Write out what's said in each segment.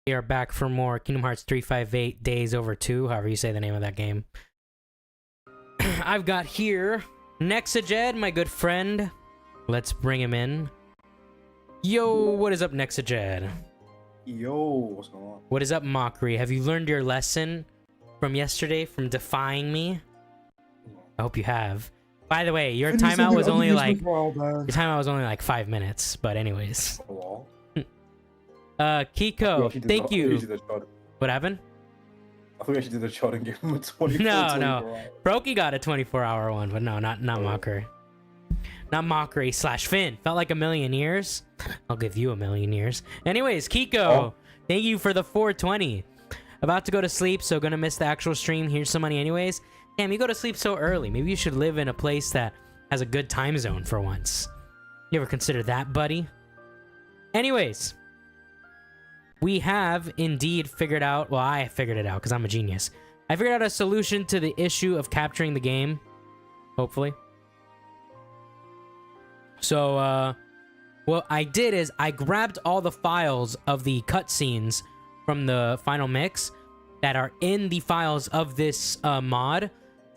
We are back for more Kingdom Hearts 358 Days Over 2, however you say the name of that game. I've got here Nexajed, my good friend. Let's bring him in. Yo, what is up, Nexajed? Yo, what's going on? What is up, Mockery? Have you learned your lesson from yesterday from defying me? I hope you have. By the way, your timeout was only like 5 minutes, but anyways. Kiko, thank you. What happened? I thought we actually did the shot and gave him a 24. No. Brokey got a 24-hour one, but no, not Mockery. Not Mockery / Finn. Felt like a million years. I'll give you a million years. Anyways, Kiko, thank you for the 420. About to go to sleep, so gonna miss the actual stream. Here's some money anyways. Damn, you go to sleep so early. Maybe you should live in a place that has a good time zone for once. You ever consider that, buddy? Anyways, we have indeed figured out, well, I figured it out because I'm a genius. I figured out a solution to the issue of capturing the game, hopefully. So, what I did is I grabbed all the files of the cutscenes from the final mix that are in the files of this mod,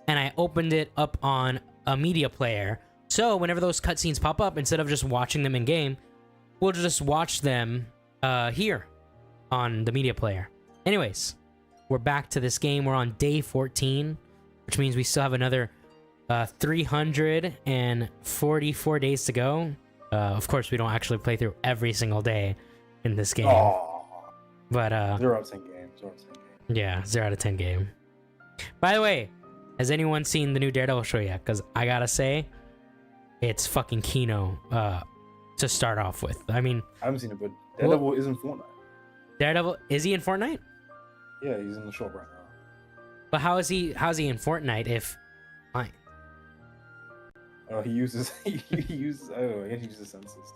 and I opened it up on a media player. So whenever those cutscenes pop up, instead of just watching them in game, we'll just watch them here on the media player. Anyways, we're back to this game. We're on day 14, which means we still have another 344 days to go. Of course, we don't actually play through every single day in this game. But 0 out of 10 games. Yeah, 0 out of 10 game. By the way, has anyone seen the new Daredevil show yet? Because I gotta say, it's fucking Kino to start off with. I mean, I haven't seen it, but Daredevil is in Fortnite. Daredevil, is he in Fortnite? Yeah, he's in the shop right now. But how's he in Fortnite if fine? He uses I guess he uses senses.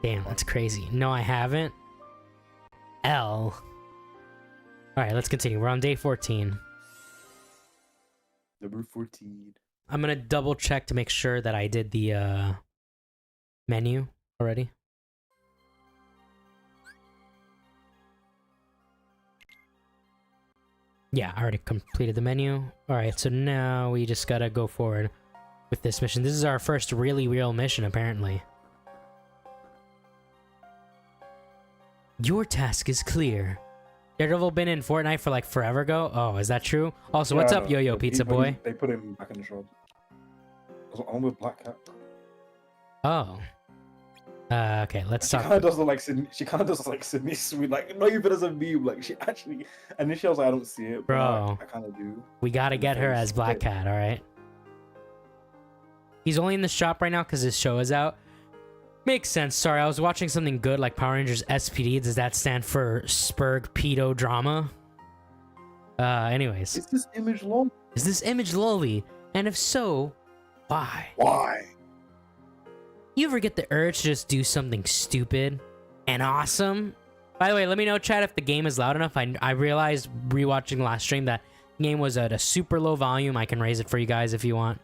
Damn, that's crazy. No, I haven't. All right, let's continue. We're on day 14. Number 14. I'm gonna double check to make sure that I did the menu already. Yeah, I already completed the menu. Alright, so now we just gotta go forward with this mission. This is our first really real mission, apparently. Your task is clear. Daredevil been in Fortnite for like forever ago? Oh, is that true? Also, what's up, Yo-Yo Pizza Boy? They put him back in the shop. On with Black Cat. Oh. Okay, let's talk. She kind of does look like Sydney. She kind of does look like Sydney Sweet. Like, not even as a meme. Like, she actually. Initially, I was like, I don't see it. But bro, I kind of do. We gotta get her as Black Cat, alright? He's only in the shop right now because his show is out. Makes sense. Sorry, I was watching something good like Power Rangers SPD. Does that stand for Spurg Pedo Drama? Anyways. Is this image lol? Is this image lolly? And if so, why? Why? You ever get the urge to just do something stupid and awesome? By the way, let me know, chat, if the game is loud enough. I realized rewatching the last stream that the game was at a super low volume. I can raise it for you guys if you want.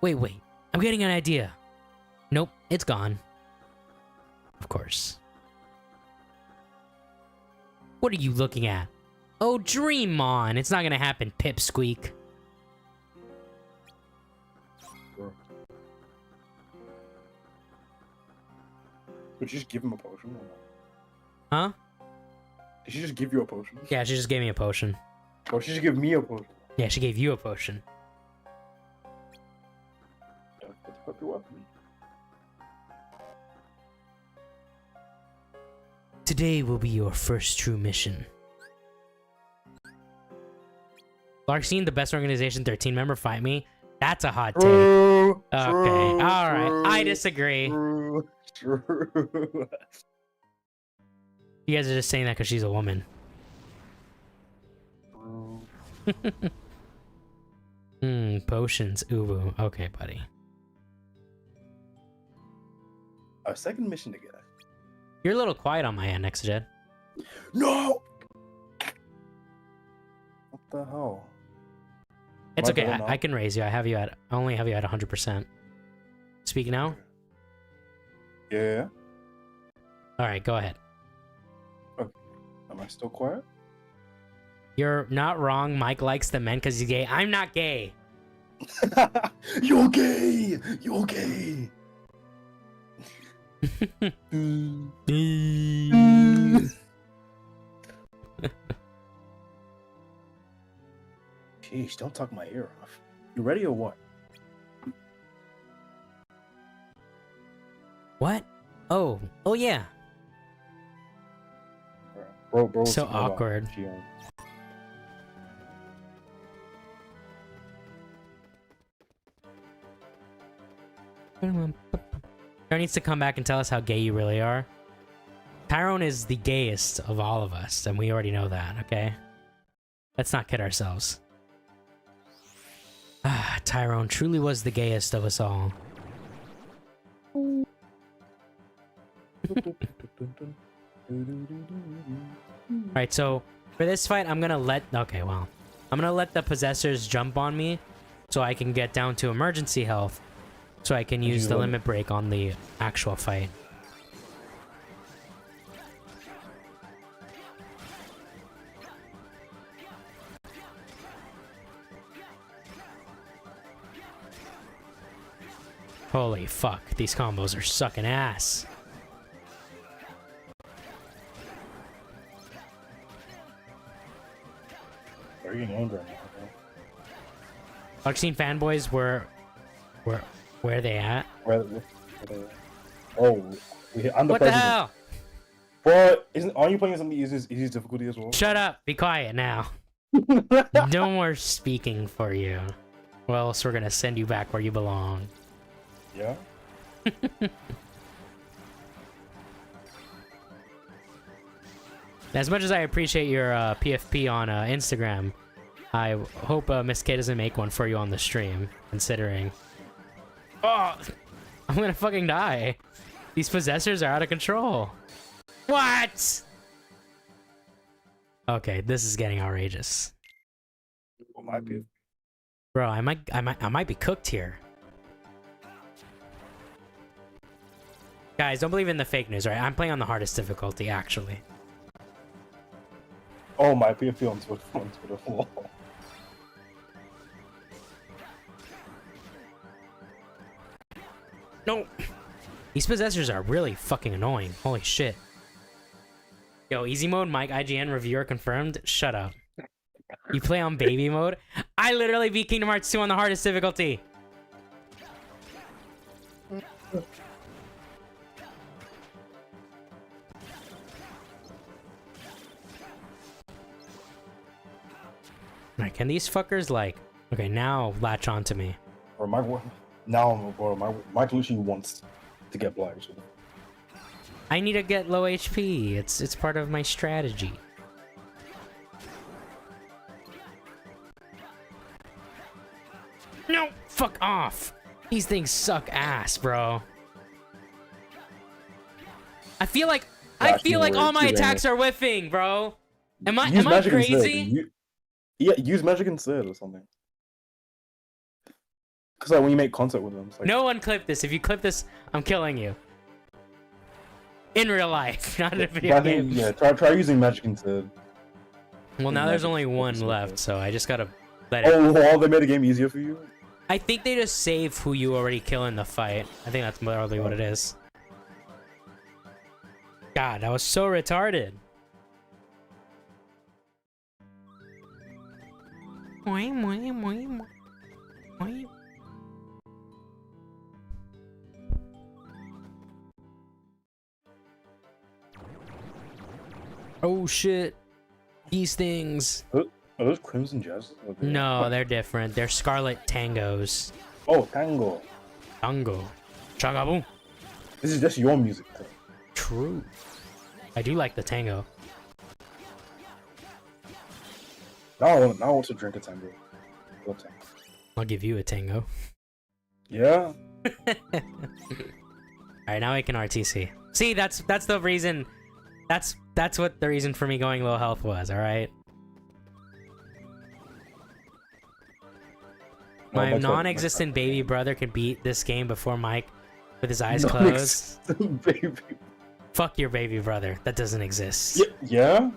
Wait. I'm getting an idea. Nope, it's gone. Of course. What are you looking at? Oh, dream on. It's not gonna happen, Pipsqueak. Sure. Would you just give him a potion? Huh? Did she just give you a potion? Yeah, she just gave me a potion. Or she just give me a potion? Yeah, she gave you a potion. What the weapon? Today will be your first true mission. Larkstein, the best organization 13 member, fight me. That's a hot take. True, okay, alright. true, I disagree. True. You guys are just saying that because she's a woman. Potions. Uwu. Okay, buddy. Our second mission together. You're a little quiet on my end, Nexajed. No! What the hell? It's okay. I can raise you. I only have you at 100%. Speak now. Yeah. All right, go ahead. Okay. Am I Still quiet? You're not wrong. Mike likes the men because he's gay. I'm not gay. You're gay! You're gay! Sheesh, don't talk my ear off. You ready or what? What? Oh yeah. Bro, So awkward. Tyrone needs to come back and tell us how gay you really are. Tyrone is the gayest of all of us, and we already know that, okay? Let's not kid ourselves. Ah, Tyrone truly was the gayest of us all. Alright, so for this fight, I'm gonna let... Okay, well. I'm gonna let the possessors jump on me so I can get down to emergency health so I can use the limit break on the actual fight. Holy fuck, these combos are sucking ass. Are you getting owned right now? I've seen fanboys where are they at? Where oh, I'm the What the hell? But aren't you playing some easy difficulty as well? Shut up! Be quiet now. No more speaking for you. Or else we're gonna send you back where you belong. Yeah. As much as I appreciate your PFP on Instagram, I hope Miss K doesn't make one for you on the stream, considering... Oh! I'm gonna fucking die. These possessors are out of control. What? Okay, this is getting outrageous. What might be? Bro, I might be cooked here. Guys, don't believe in the fake news, right? I'm playing on the hardest difficulty, actually. Oh, my PFP on Twitter. No! These possessors are really fucking annoying. Holy shit. Yo, easy mode, Mike, IGN, reviewer confirmed. Shut up. You play on baby mode? I literally beat Kingdom Hearts 2 on the hardest difficulty. Alright, can these fuckers, like... Okay, now latch on to me. Or my Lucy wants to get black. So. I need to get low HP. It's part of my strategy. No! Fuck off! These things suck ass, bro. I feel like all my attacks are whiffing, bro. Am I crazy? Yeah, use magic instead or something. Cause like when you make contact with them, it's like... No one clip this. If you clip this, I'm killing you. In real life, not in a video game. Yeah, try using magic instead. Well, now there's only one left, so I just gotta let it. Oh, they made the game easier for you? I think they just save who you already kill in the fight. I think that's probably what it is. God, that was so retarded. Oh shit. These things. Are those Crimson Jazz? No, they're different. They're Scarlet Tangos. Oh, Tango. Tango. Chagaboom. This is just your music. True. I do like the tango. Now I want to drink a tango. I'll give you a tango. Yeah. Alright, now I can RTC. See, that's the reason. That's what the reason for me going low health was, alright? My non-existent baby brother can beat this game before Mike with his eyes closed. Baby. Fuck your baby brother. That doesn't exist. Yeah?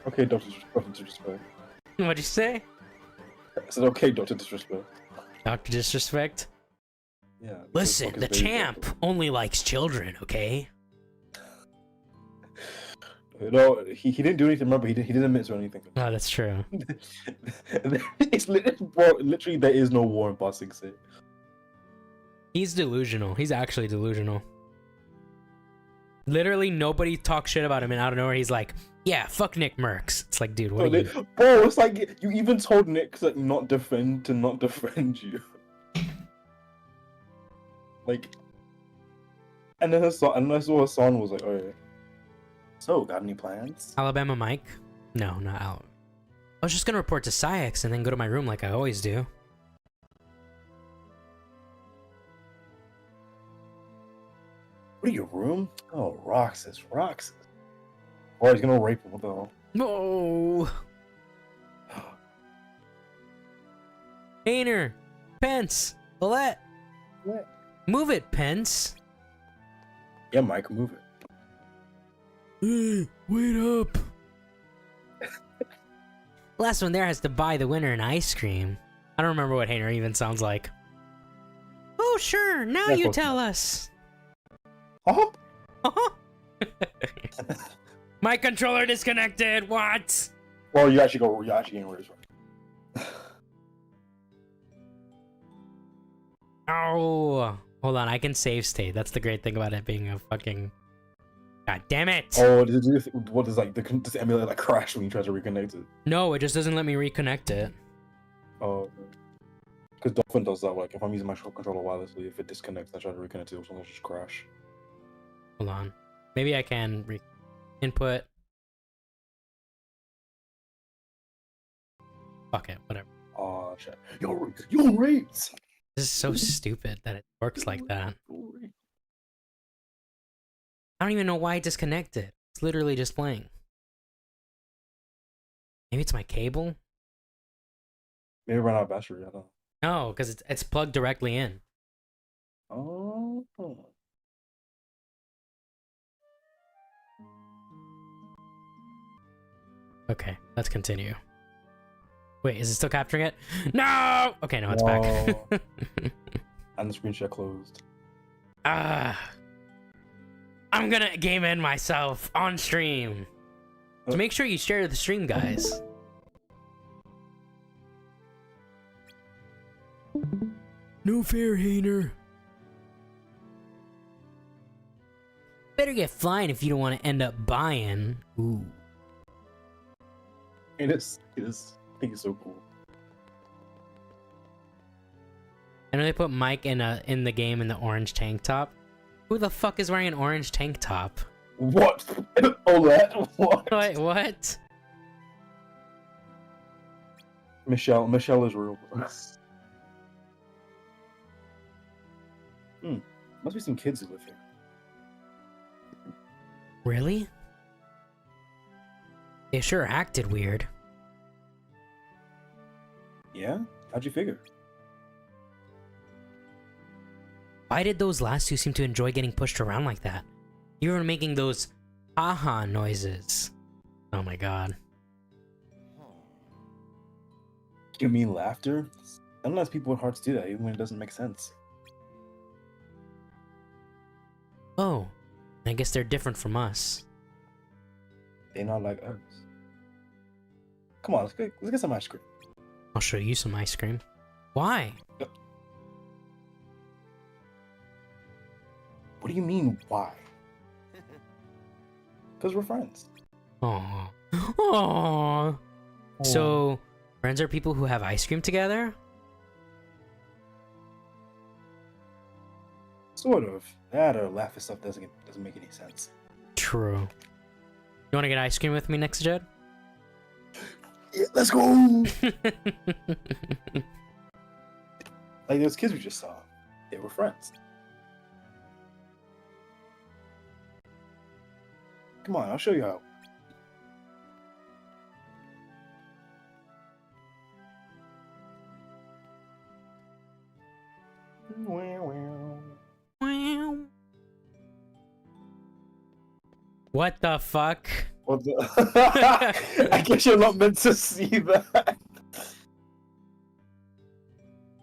Okay, Doctor Disrespect. What'd you say? I said, okay, Doctor Disrespect. Dr. Disrespect? Yeah. Listen, the champ only likes children, okay? No, he didn't do anything. Remember, he didn't admit to anything. Oh, that's true. It's literally, bro, literally, there is no war in Ba Sing Se. He's delusional. He's actually delusional. Literally, nobody talks shit about him, and out of nowhere, he's like, "Yeah, fuck Nick Merckx." It's like, dude, what are you? Bro, it's like you even told Nick to not defend you. Like, and then Hassan was like, "Oh yeah. So, got any plans?" Alabama Mike? No, not Al. I was just gonna report to Syx and then go to my room like I always do. What are your room? Oh, Roxas. Oh, he's gonna rape him. What the hell? No. Hayner, Pence, Willette. What? Move it, Pence. Yeah, Mike, move it. Hey, wait up. Last one there has to buy the winner an ice cream. I don't remember what Hayner even sounds like. Oh, sure. Now That's you tell us. Uh-huh. My controller disconnected. What? Well, you actually getting rid of it. Oh, hold on. I can save state. That's the great thing about it being a fucking. God damn it! Oh, what does like does the emulator like crash when you try to reconnect it? No, it just doesn't let me reconnect it. Oh, because Dolphin does that. Like if I'm using my controller wirelessly, if it disconnects, I try to reconnect it, it'll just crash. Hold on. Maybe I can input. Fuck it. Whatever. Oh shit! You're raped. This is so stupid that it works like that. I don't even know why I disconnected. It's literally just playing. Maybe it's my cable? Maybe run out of battery. I don't know. No, because it's plugged directly in. Oh. Okay, let's continue. Wait, is it still capturing it? No! Okay, no, it's back. And the screen share closed. I'm gonna game in myself on stream. So make sure you share the stream, guys. No fair, Hayner. Better get flying if you don't want to end up buying. Ooh. It is. I think it's so cool. I know they put Mike in the game in the orange tank top. Who the fuck is wearing an orange tank top? What? Oh, that? What? Wait, what? Michelle is real. Must be some kids who live here. Really? They sure acted weird. Yeah? How'd you figure? Why did those last two seem to enjoy getting pushed around like that? You were making those aha noises. Oh my god. You mean laughter? Sometimes people with hearts do that, even when it doesn't make sense. Oh, I guess they're different from us. They're not like us. Come on, let's get some ice cream. I'll show you some ice cream. Why? What do you mean, why? Because we're friends. Aww. Aww. So, friends are people who have ice cream together? Sort of. That or laugh at stuff doesn't make any sense. True. You want to get ice cream with me next, Jed? Yeah, let's go! Like those kids we just saw. They were friends. Come on, I'll show you how. What the fuck? What the? I guess you're not meant to see that.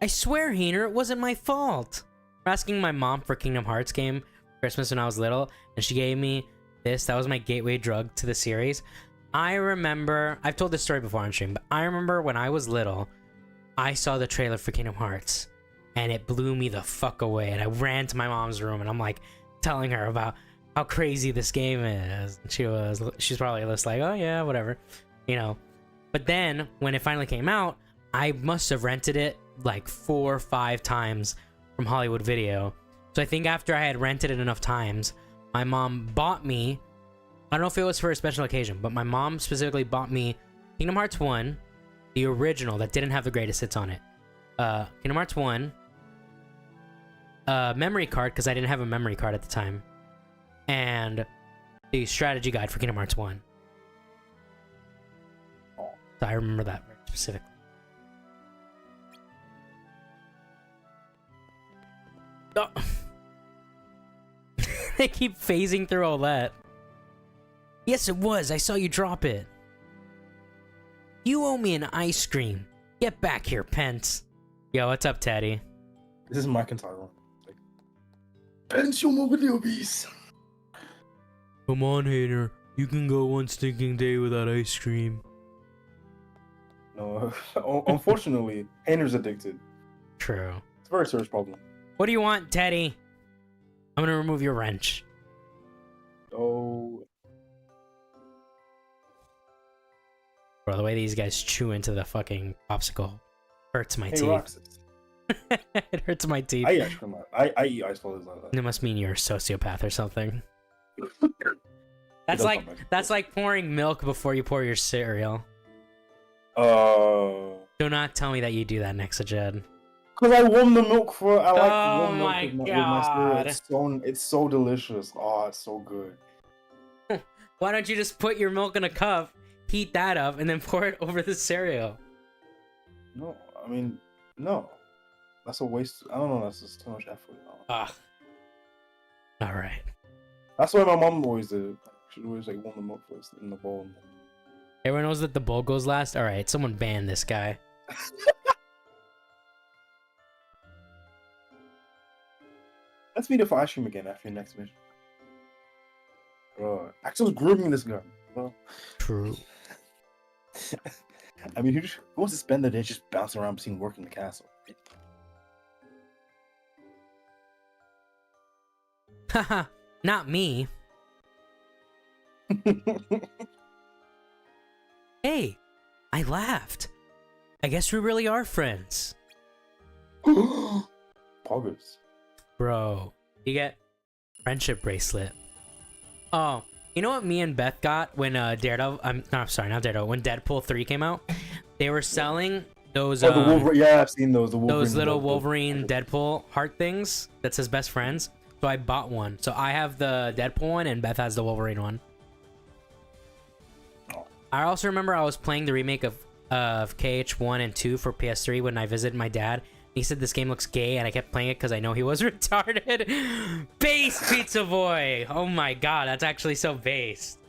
I swear, Heener, it wasn't my fault. I'm asking my mom for Kingdom Hearts game for Christmas when I was little, and she gave me this. That was my gateway drug to the series. I remember, I've told this story before on stream, but I remember when I was little, I saw the trailer for Kingdom Hearts, and it blew me the fuck away. And I ran to my mom's room, and I'm like telling her about how crazy this game is. And she's probably just like, oh yeah, whatever, you know. But then when it finally came out, I must have rented it like 4 or 5 times from Hollywood Video. So I think after I had rented it enough times, my mom bought me, I don't know if it was for a special occasion, but my mom specifically bought me Kingdom Hearts 1, the original that didn't have the greatest hits on it. Kingdom Hearts 1, memory card, because I didn't have a memory card at the time, and the strategy guide for Kingdom Hearts 1. So I remember that very specifically. Oh. They keep phasing through all that. Yes, it was. I saw you drop it. You owe me an ice cream. Get back here, Pence. Yo, what's up, Teddy? This is McIntyre. Like, Pence, your video beast. Come on, Hater. You can go one stinking day without ice cream. No, unfortunately, Hayner's addicted. True. It's a very serious problem. What do you want, Teddy? I'm gonna remove your wrench. Oh. Bro, the way these guys chew into the fucking popsicle hurts my teeth. Roxas. It hurts my teeth. I eat ice cream. I eat ice balls like that. It must mean you're a sociopath or something. That's like pouring milk before you pour your cereal. Do not tell me that you do that, Nexajed. Cause I warm the milk for. I like Oh warm milk my with my God. cereal. It's so delicious. Oh, it's so good. Why don't you just put your milk in a cup, heat that up, and then pour it over the cereal? No, I mean, no. That's a waste. I don't know. That's just too much effort. Ah. All right. That's why my mom always did it. She'd always like warm the milk first in the bowl. Everyone knows that the bowl goes last. All right, someone ban this guy. Let's meet up for ice cream again after your next mission. Bro, Axel's grooming this guy. Well, True. I mean, who wants to spend the day just bouncing around between work in the castle? Haha, not me. Hey, I laughed. I guess we really are friends. Poggers. Bro, you get friendship bracelet. Oh, you know what me and Beth got when Daredevil, not Daredevil, when Deadpool 3 came out? They were selling those Oh, the Wolverine. Yeah, I've seen those. The Wolverine, those little Wolverine Deadpool heart things that says best friends. So I bought one. So I have the Deadpool one and Beth has the Wolverine one. I also remember I was playing the remake of KH1 and 2 for PS3 when I visited my dad. He said this game looks gay, and I kept playing it because I know he was retarded. Base, Pizza Boy! Oh my god, that's actually so based.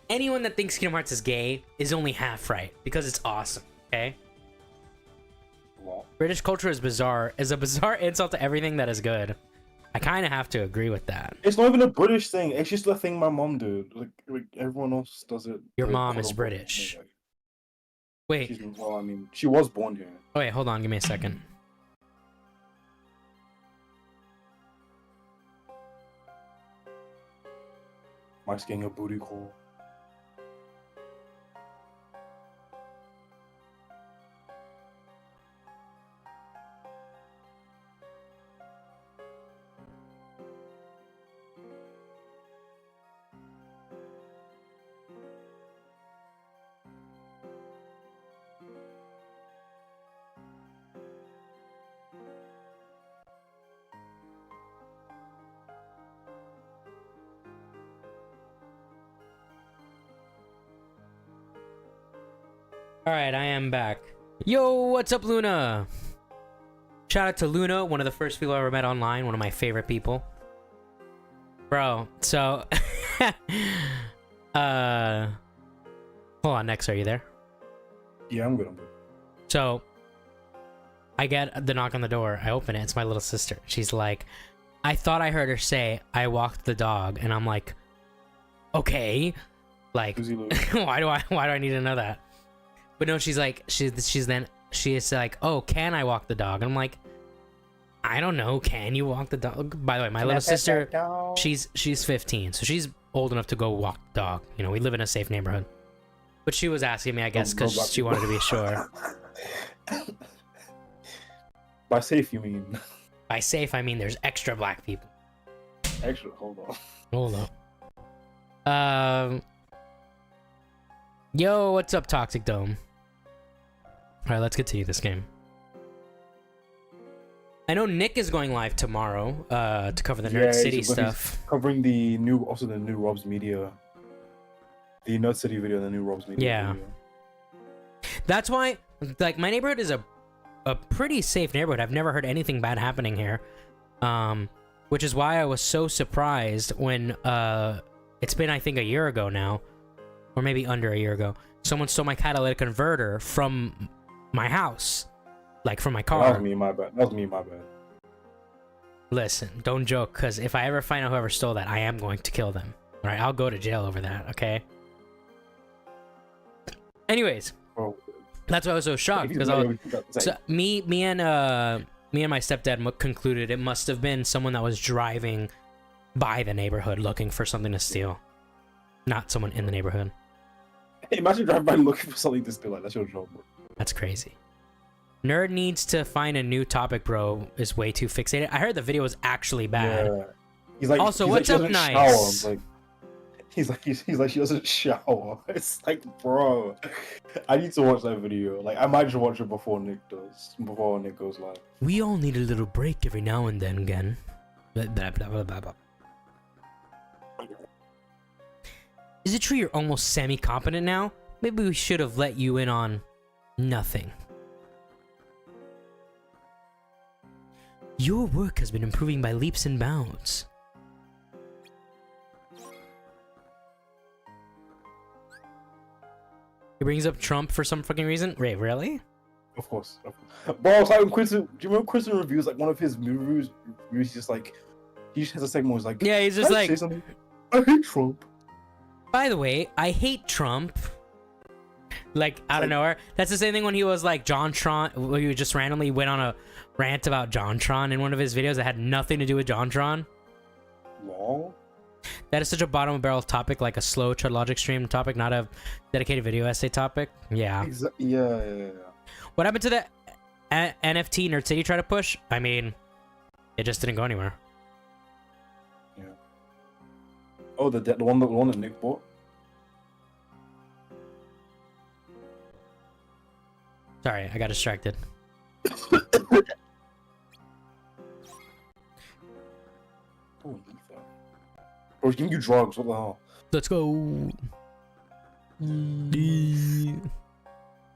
Anyone that thinks Kingdom Hearts is gay is only half right, because it's awesome, okay? Wow. British culture is a bizarre insult to everything that is good. I kind of have to agree with that. It's not even a British thing. It's just a thing my mom did. Like everyone else does it. Your like, mom is quote-unquote, British. like, Wait. Well, I mean, she was born here. Oh wait, hold on, give me a second. Mike's getting a booty call. Alright, I am back. Yo, what's up, Luna? Shout out to Luna, one of the first people I ever met online, one of my favorite people. Bro, so... Hold on, Nex, are you there? Yeah, I'm good. I'm good. So, I get the knock on the door. I open it. It's my little sister. She's like, I thought I heard her say, I walked the dog. And I'm like, okay. Like, Who's he Lou? why do I need to know that? But no, she's like, she is like, oh, can I walk the dog? And I'm like, I don't know. Can you walk the dog? By the way, my little sister, she's 15. So she's old enough to go walk the dog. You know, we live in a safe neighborhood. But she was asking me, I guess, because she wanted to be sure. By safe, you mean? By safe, I mean there's extra black people. Actually, hold on. Hold up. Yo, what's up, Toxic Dome? Alright, let's continue this game. I know Nick is going live tomorrow to cover the Nerd City stuff. Covering the new Rob's Media. The Nerd City video and the new Rob's Media. Yeah. Video. That's why, like, my neighborhood is a pretty safe neighborhood. I've never heard anything bad happening here. Which is why I was so surprised when it's been, I think, a year ago now, or maybe under a year ago, someone stole my catalytic converter from my house, like from my car. That was me, my bad. That was me, my bad. Listen, don't joke, because if I ever find out whoever stole that, I am going to kill them. All right, I'll go to jail over that. Okay. Anyways, that's why I was so shocked, because me and my stepdad concluded it must have been someone that was driving by the neighborhood looking for something to steal, not someone in the neighborhood. Hey, imagine driving by looking for something to steal. Like, that's your job, bro. That's crazy. Nerd needs to find a new topic, bro. Is way too fixated. I heard the video was actually bad. Yeah. He's like, also, he's what's like, up, Nice? He's like, she doesn't shower. It's like, bro, I need to watch that video. Like, I might just watch it before Nick goes live. We all need a little break every now and then, again. Blah, blah, blah, blah, blah, blah. Is it true you're almost semi-competent now? Maybe we should have let you in on nothing. Your work has been improving by leaps and bounds. He brings up Trump for some fucking reason. Wait, really? Of course. Bro, it's like when Quinton, do you remember Quinton reviews, like one of his reviews, just like, he just has a segment where he's like, yeah, he's just like, I hate Trump. By the way, I hate Trump. Like, out of nowhere. That's the same thing when he was like JonTron, where he just randomly went on a rant about JonTron in one of his videos that had nothing to do with JonTron. Lol. That is such a bottom of barrel topic, like a slow Chud Logic stream topic, not a dedicated video essay topic. Yeah. Yeah. What happened to the NFT Nerd City try to push? I mean, it just didn't go anywhere. Yeah. Oh, the one that Nick bought. Sorry, I got distracted. Oh, bro, he's giving you drugs. What the hell? Let's go.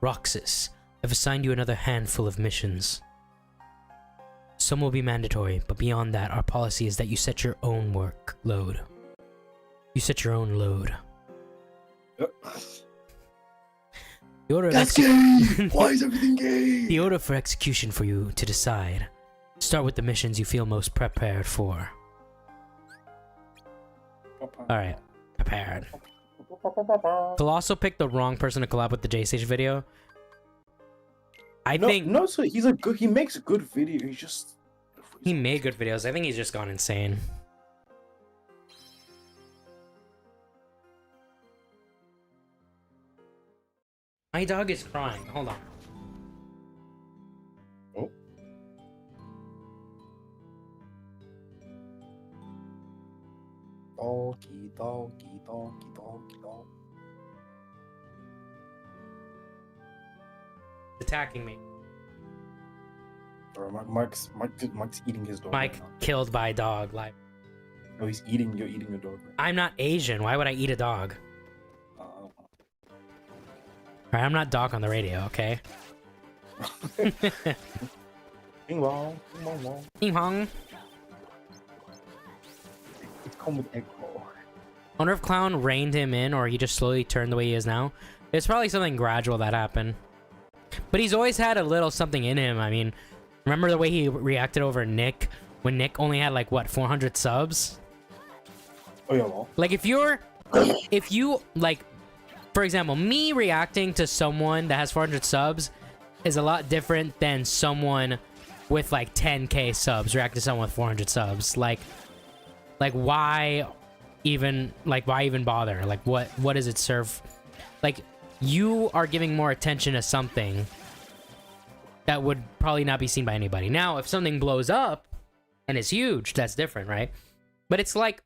Roxas, I've assigned you another handful of missions. Some will be mandatory, but beyond that, our policy is that you set your own workload. You set your own load. Yep. The order That's gay! Why is everything gay? The order for execution for you to decide. Start with the missions you feel most prepared for. Alright, prepared. Colossal picked the wrong person to collab with the J-Stage video. I think... No, so he makes good videos, He made good videos. I think he's just gone insane. My dog is crying. Hold on. Oh. Doggy. Attacking me. Bro, Mike's eating his dog. Mike right now. killed by a dog. Like, No, you're eating your dog. Right I'm not Asian. Why would I eat a dog? now. Alright, I'm not dog on the radio, okay? Bing bong, bing bong bong. Ping pong. It's come with egg roll. wonder if Clown reined him in, or he just slowly turned the way he is now. It's probably something gradual that happened. But he's always had a little something in him. I mean, remember the way he reacted over Nick when Nick only had like what 400 subs? Oh yeah, well. Like if you like, for example, me reacting to someone that has 400 subs is a lot different than someone with like 10k subs reacting to someone with 400 subs. Like why even bother? Like what does it serve? Like you are giving more attention to something that would probably not be seen by anybody. Now, if something blows up and is huge, that's different, right? But it's like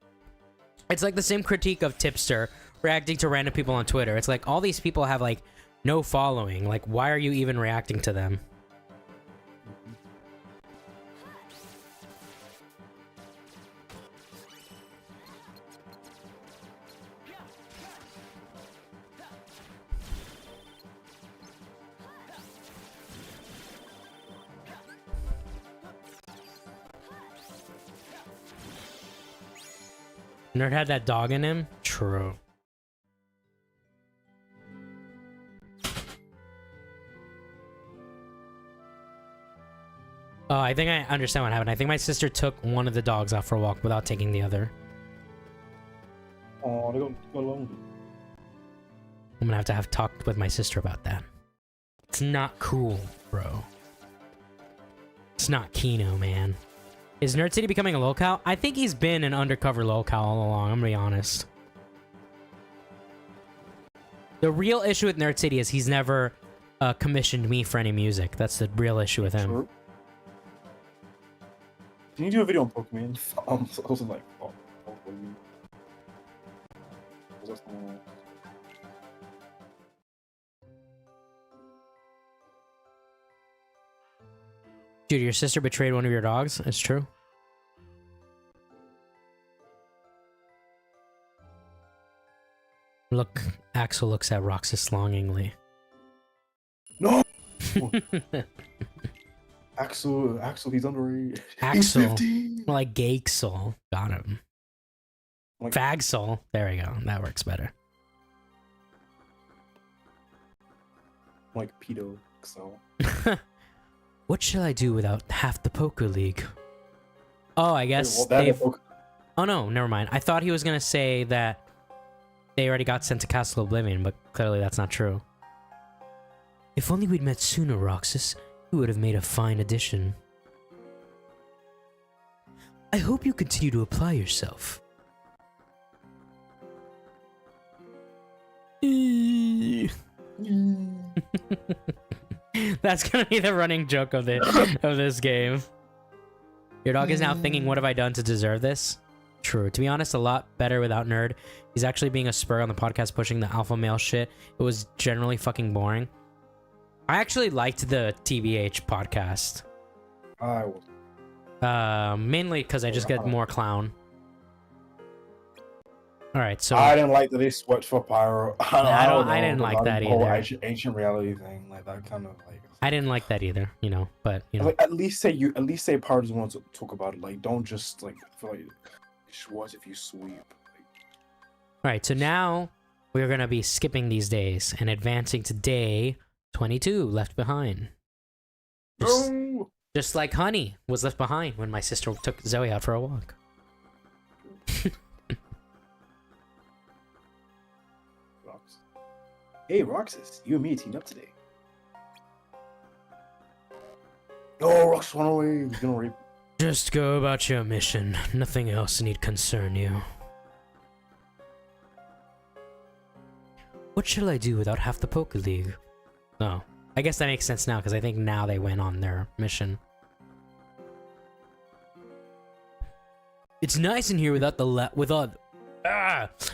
the same critique of Tipster reacting to random people on Twitter. It's like all these people have like no following. Like, why are you even reacting to them? Nerd had that dog in him? True. Oh, I think I understand what happened. I think my sister took one of the dogs out for a walk without taking the other. Oh, they got along. I'm gonna have talked with my sister about that. It's not cool, bro. It's not Kino, man. Is Nerd City becoming a locale? I think he's been an undercover locale all along, I'm gonna be honest. The real issue with Nerd City is he's never commissioned me for any music. That's the real issue with him. Sure. Can you do a video on Pokemon? I was like, oh, Pokemon. Was that someone else? Dude, your sister betrayed one of your dogs? It's true. Look, Axel looks at Roxas longingly. No! Axel, he's underage. He's Axel. 15. More like Gaxel. Got him. Like, Fagsel. There we go. That works better. like pedo. So. What shall I do without half the Poker League? Oh, I guess Well, that they've... is- Oh no, never mind. I thought he was gonna say that they already got sent to Castle Oblivion, but clearly that's not true. If only we'd met sooner, Roxas, you would have made a fine addition. I hope you continue to apply yourself. That's gonna be the running joke of this game. Your dog is now thinking, what have I done to deserve this? True. To be honest, a lot better without Nerd. He's actually being a spur on the podcast, pushing the alpha male shit. It was generally fucking boring. I actually liked the TBH podcast. I was. Mainly because I just get more clown. Alright, so... I didn't like that they switched for Pyro. I didn't like that The whole either. ancient reality thing, like that kind of like. I didn't like that either, you know, but, you know. Like at least say Pyro doesn't want to talk about it. Like don't just like feel like Schwartz if you sweep. Like, Alright, so now we're gonna be skipping these days and advancing to day 22, Left Behind. no! Just like Honey was left behind when my sister took Zoe out for a walk. Rox. Hey Roxas, you and me teamed up today. No, Rox run away. He's gonna rape. Just go about your mission. Nothing else need concern you. What shall I do without half the Poker League? Oh, I guess that makes sense now, because I think now they went on their mission. It's nice in here without the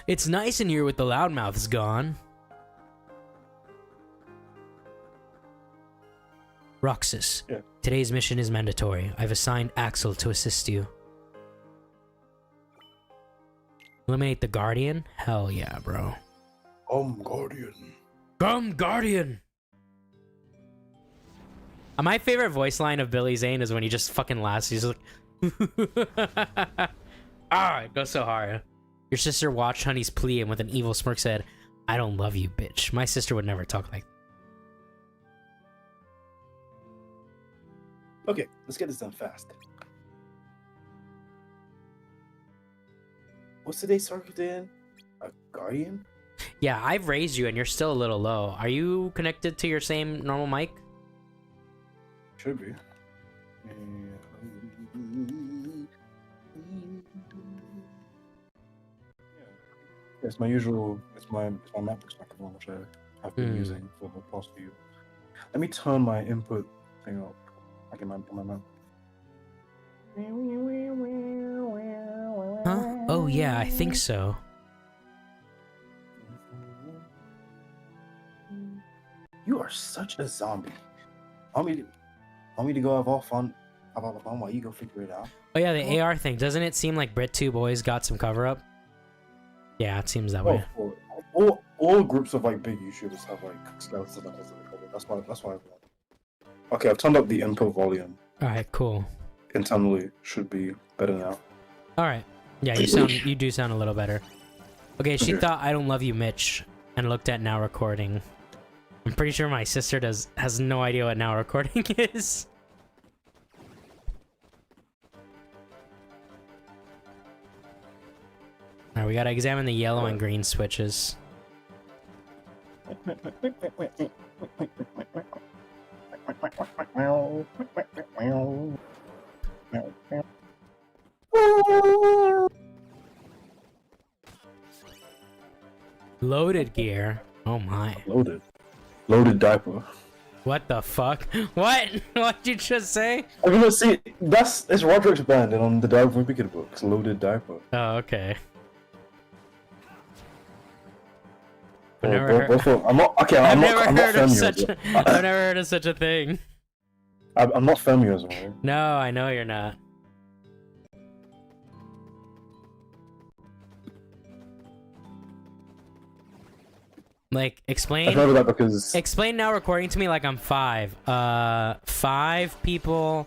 It's nice in here with the loudmouths gone. Roxas, Yeah. Today's mission is mandatory. I've assigned Axel to assist you. Eliminate the Guardian? Hell yeah, bro. Guardian. Come, Guardian! My favorite voice line of Billy Zane is when he just fucking laughs. He's like... ah, it goes so hard. Your sister watched Honey's plea and with an evil smirk said, "I don't love you, bitch." My sister would never talk like that. Okay, let's get this done fast. What's today's circuit in? A guardian? Yeah, I've raised you and you're still a little low. Are you connected to your same normal mic? Should be. It's my usual. It's my MacBook microphone, which I've been using for the past few. Let me turn my input thing up. I can my Mac. Huh? Oh yeah, I think so. You are such a zombie. Want me to go have all fun about the fun while you go figure it out? Oh yeah, the AR thing. Doesn't it seem like BritTube always got some cover up? Yeah, it seems that way. All groups of like big YouTubers have like skeletons and cover. That's why. Okay, I've turned up the input volume. All right, cool. Internally should be better now. All right. Yeah, you do sound a little better. Okay, she thought "I don't love you, Mitch," and looked at now recording. I'm pretty sure my sister has no idea what now recording is. All right, we gotta examine the yellow and green switches. Loaded gear. Oh my. Loaded diaper. What the fuck? What? What'd you just say? I'm gonna see. It's Roderick's band, and on the Diver Wicked books, Loaded Diaper. Oh, okay. I'm not I've never heard of such a thing. I'm not feminism, right? No, I know you're not. Like, explain. I remember that because Explain now recording to me like I'm 5. 5 people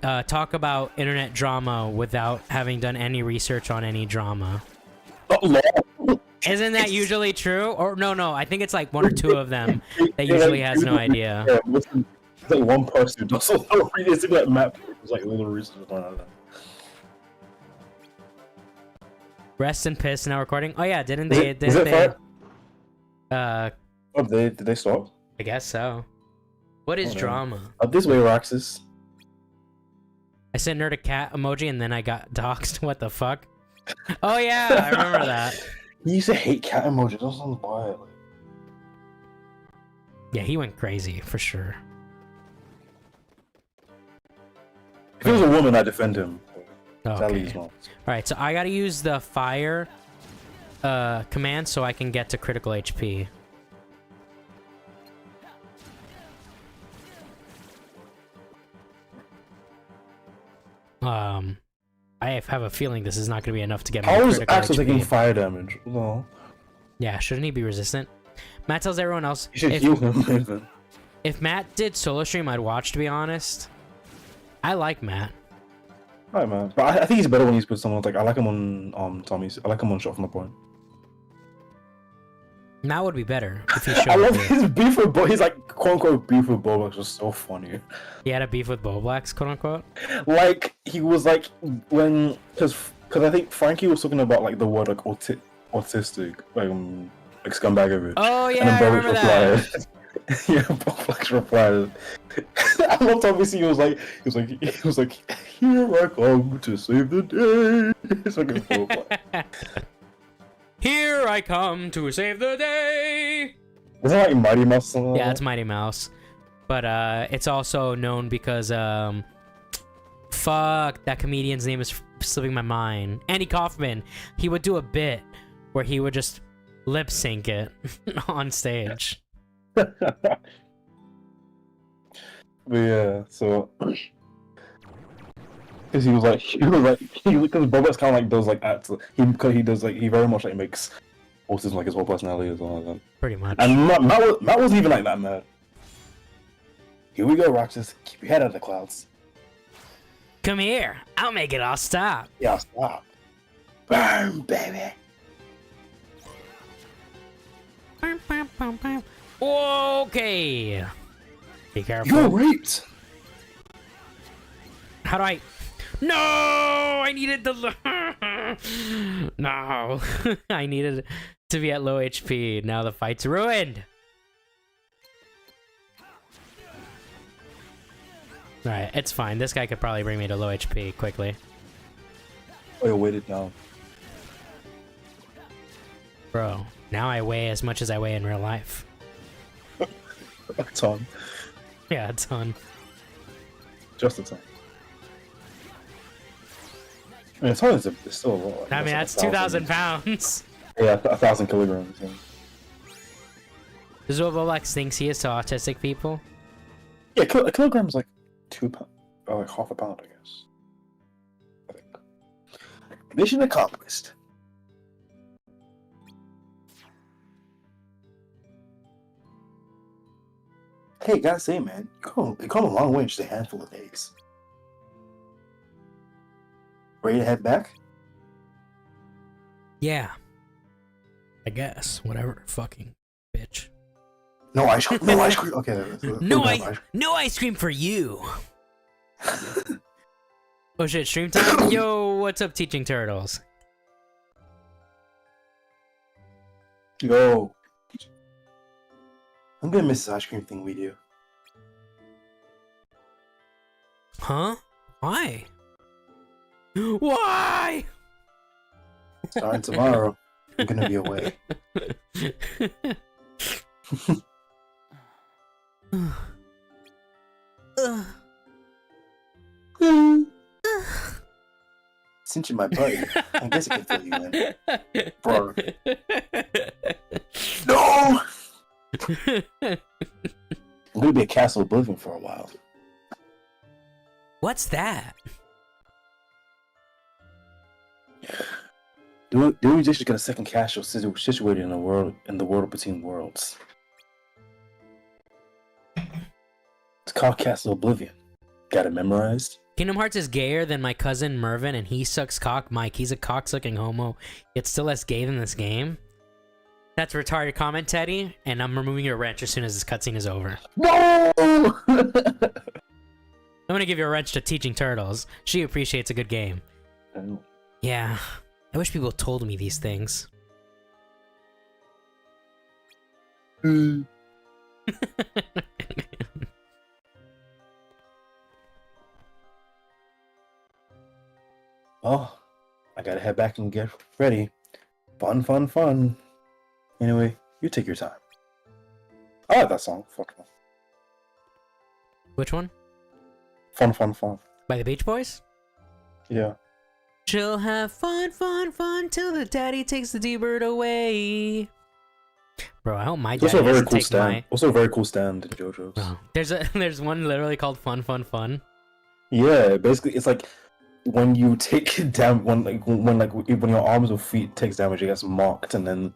talk about internet drama without having done any research on any drama. Isn't that usually true? Or no, I think it's like 1 or 2 of them that usually has no idea. Yeah, it's like one person who does a little research. It's like map. It's like a little research on that. Rest and piss now recording. Oh yeah, didn't Is they? it fair? Oh, did they stop? I guess so. What is drama? Up this way, Roxas. I sent nerd a cat emoji and then I got doxxed. What the fuck? Oh yeah, I remember that. He used to hate cat emojis. That sounds wild. Yeah, he went crazy for sure. If it was a woman, I'd defend him. Okay. Alright, so I gotta use the fire command so I can get to critical HP. I have a feeling this is not gonna be enough to get me I was critical actually HP. taking fire damage. No. Yeah, shouldn't he be resistant? Matt tells everyone else You should heal him. if Matt did solo stream, I'd watch, to be honest. I like Matt. Alright, man. But I think he's better when he's with someone like I like him on Tommy's. I like him on Shot from the Point. Matt would be better if he showed I love up. his beef with Bo. He's like quote unquote beef with Bobox was so funny. He had a beef with Boblacks, quote unquote. Like he was like when because I think Frankie was talking about like the word like autistic like scumbaggery. Oh yeah, I remember that. Yeah, Boblacks replied. I loved obviously he was like here I come to save the day. It's like a Boblacks. Here I come to save the day. Isn't that like Mighty Mouse? Something Yeah, like it's Mighty Mouse, but it's also known because fuck, that comedian's name is slipping my mind. Andy Kaufman. He would do a bit where he would just lip sync it on stage. But yeah, so because because Boba's kind of like does like acts. He very much like makes autism like his whole personality as well. Like that. Pretty much. And Matt wasn't even like that, man. Here we go, Roxas. Keep your head out of the clouds. Come here. I'll make it all stop. Yeah, stop. Burn, baby. Okay. Be careful. You're raped. How do I? No, I needed the. No, I needed to be at low HP. Now the fight's ruined. All right, it's fine. This guy could probably bring me to low HP quickly. Oh, you waited down. Bro, now I weigh as much as I weigh in real life. A ton. Yeah, a ton. Just a ton. I mean, a ton is it's still a lot. Like, I mean, that's 2,000 pounds. Yeah, 1,000 kilograms. Yeah. This is what Bolex thinks he is to autistic people. Yeah, a kilogram is like 2 pounds, or like half a pound, I guess. I think. Mission accomplished. Hey, gotta say, man, you come a long way in just a handful of days. Ready to head back? Yeah. I guess. Whatever. Fucking bitch. No ice cream. No ice cream. Okay. No ice cream for you. Oh shit, stream time? Yo, what's up, Teaching Turtles? Yo. I'm gonna miss this ice cream thing we do. Huh? Why? Why? Starting tomorrow, I'm gonna be away. Since you're my buddy, I guess I can fill you in. Bro. No! I'm gonna be at Castle Oblivion for a while. What's that? Dude just got a second castle situated in the world between worlds. It's called Castle Oblivion. Got it memorized? Kingdom Hearts is gayer than my cousin Mervin, and he sucks cock. Mike, he's a cock-sucking homo. It's still less gay than this game. That's a retarded comment, Teddy, and I'm removing your wrench as soon as this cutscene is over. No! I'm gonna give you a wrench to Teaching Turtles. She appreciates a good game. Oh. Yeah, I wish people told me these things. Oh, I gotta head back and get ready. Fun, fun, fun. Anyway, you take your time. I like that song. Fuck. Which one? Fun, fun, fun. By the Beach Boys? Yeah. She'll have fun, fun, fun till the daddy takes the D-Bird away. Bro, I hope my daddy Also a very doesn't cool take stand. my... Also a very cool stand in JoJo's. Oh. There's one literally called Fun, Fun, Fun. Yeah, basically it's like when you take down when your arms or feet takes damage, it gets marked, and then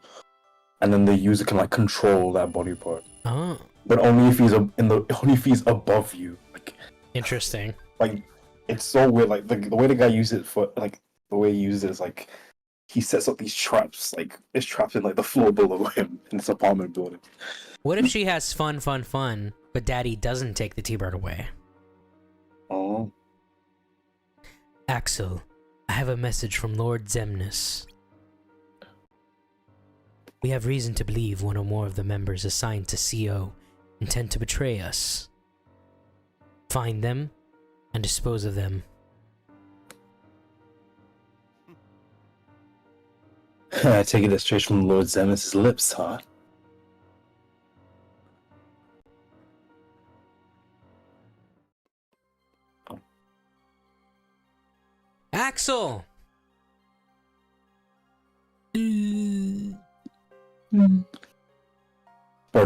the user can like control that body part. Oh, But only if he's above you. Like interesting. like it's so weird. Like the way the guy uses it for like the way he uses it is like he sets up these traps. Like there's traps in like the floor below him in this apartment building. What if she has fun, fun, fun, but daddy doesn't take the T-Bird away? Oh. Axel, I have a message from Lord Zemnis. We have reason to believe one or more of the members assigned to CO intend to betray us. Find them and dispose of them. I take it straight from Lord Zemus' lips, huh? Axel! Bro,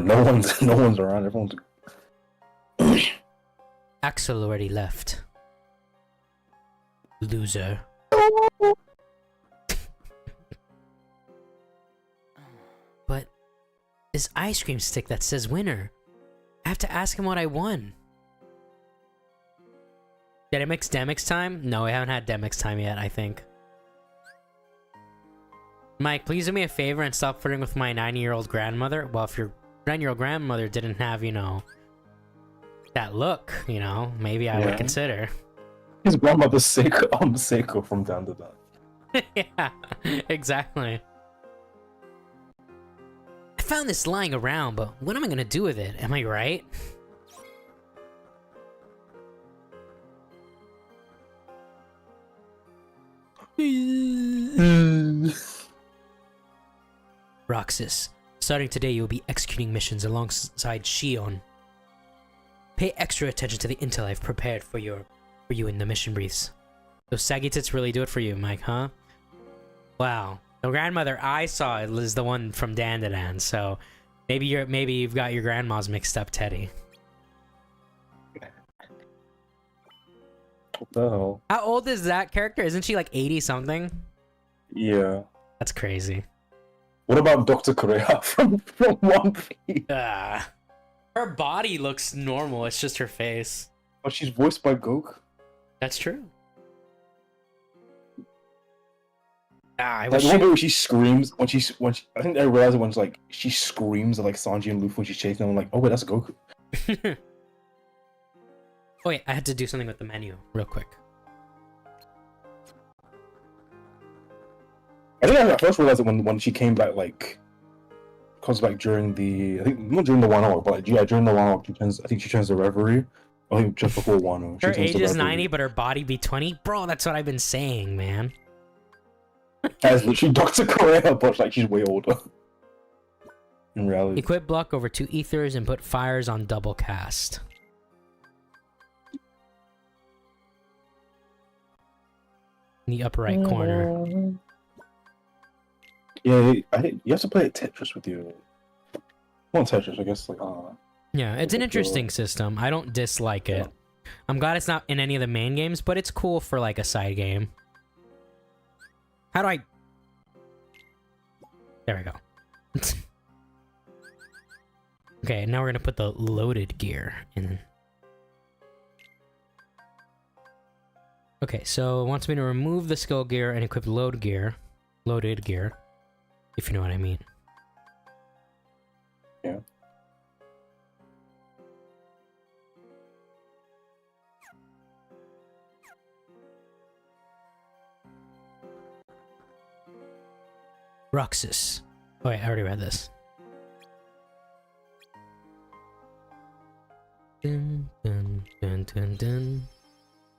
no one's around. Everyone's. Axel already left. Loser. But this ice cream stick that says winner. I have to ask him what I won. Did I mix Demix time? No, I haven't had Demix time yet, I think. Mike, please do me a favor and stop flirting with my 90-year-old grandmother. Well, if your 90-year-old grandmother didn't have, you know, that look, you know, maybe I would consider. His grandmother's Seiko from Down to Down. Yeah, exactly. I found this lying around, but what am I gonna do with it? Am I right? Roxas, starting today you will be executing missions alongside Shion. Pay extra attention to the intel I've prepared for you in the mission briefs. Those saggy tits really do it for you, Mike, huh? Wow. The grandmother I saw is the one from Dandadan, so maybe you've got your grandmas mixed up, Teddy. What the hell? How old is that character? Isn't she like 80 something? Yeah. That's crazy. What about Dr. Korea from One Piece? Her body looks normal, it's just her face. But she's voiced by Goku. That's true. I Like wish the one bit where she screams when she I think I realized it when she screams at like Sanji and Luffy when she's chasing them. I'm like, oh wait, that's Goku. Oh wait, I had to do something with the menu real quick. I think I first realized it when she came back, like, comes back during the, I think not during the Wano, but like, yeah, during the Wano, I think she turns the Reverie. I think just before Wano. Her age is 90, but her body be 20. Bro, that's what I've been saying, man. That is literally Dr. Korea, but like she's way older. In reality. Equip block over 2 ethers and put fires on double cast. In the upper right corner. Yeah, I think you have to play Tetris with you. Well, Tetris, I guess. Like, yeah, it's an interesting system. I don't dislike it. I'm glad it's not in any of the main games, but it's cool for like a side game. How do I... There we go. Okay, now we're gonna put the loaded gear in. Okay, so it wants me to remove the skill gear and equip loaded gear, if you know what I mean. Yeah. Roxas. Oh wait, I already read this. Dun, dun, dun, dun, dun.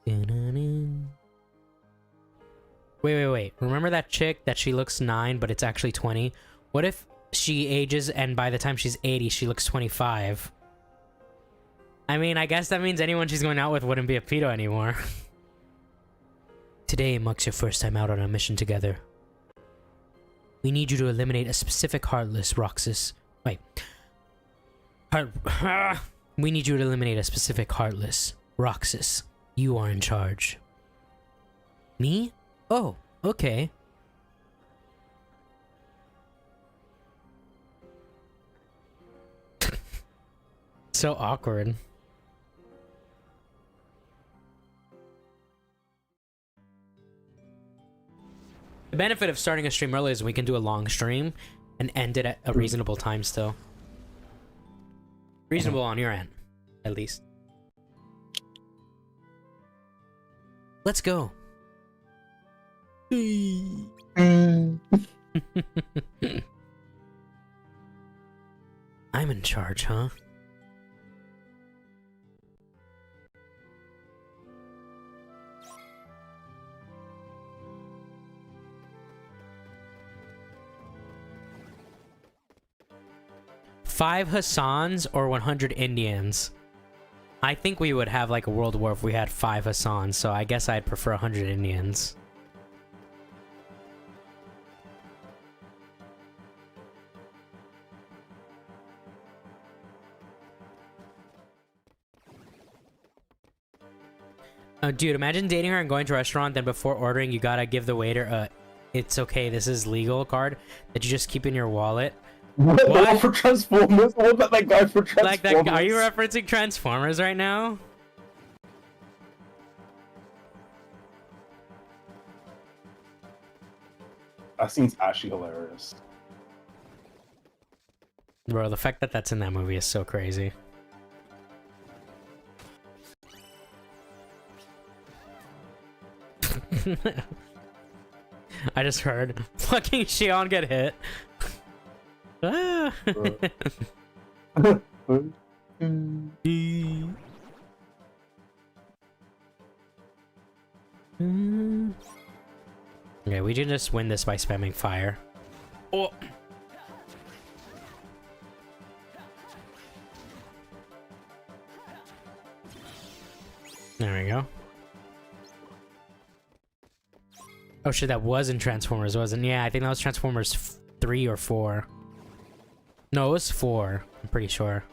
Dun, dun, dun. Wait. Remember that chick that she looks 9, but it's actually 20? What if she ages and by the time she's 80, she looks 25? I mean, I guess that means anyone she's going out with wouldn't be a pedo anymore. Today marks your first time out on a mission together. We need you to eliminate a specific Heartless, Roxas. Wait. We need you to eliminate a specific Heartless. Roxas, you are in charge. Me? Oh, okay. So awkward. The benefit of starting a stream early is we can do a long stream and end it at a reasonable time still. Reasonable on your end, at least. Let's go. I'm in charge, huh? Five Hassans or 100 Indians? I think we would have like a world war if we had 5 Hassans, so I guess I'd prefer 100 Indians. Dude, imagine dating her and going to a restaurant, then before ordering, you gotta give the waiter a "it's okay, this is legal" card that you just keep in your wallet. What? For Transformers? What about that guy for Transformers? Like that? Are you referencing Transformers right now? That scene's actually hilarious. Bro, the fact that that's in that movie is so crazy. I just heard fucking Xion get hit. Ah. Okay, we can just win this by spamming fire. Oh. There we go. Oh shit, that was in Transformers, wasn't it? Yeah, I think that was Transformers 3 or 4. No, it was 4. I'm pretty sure.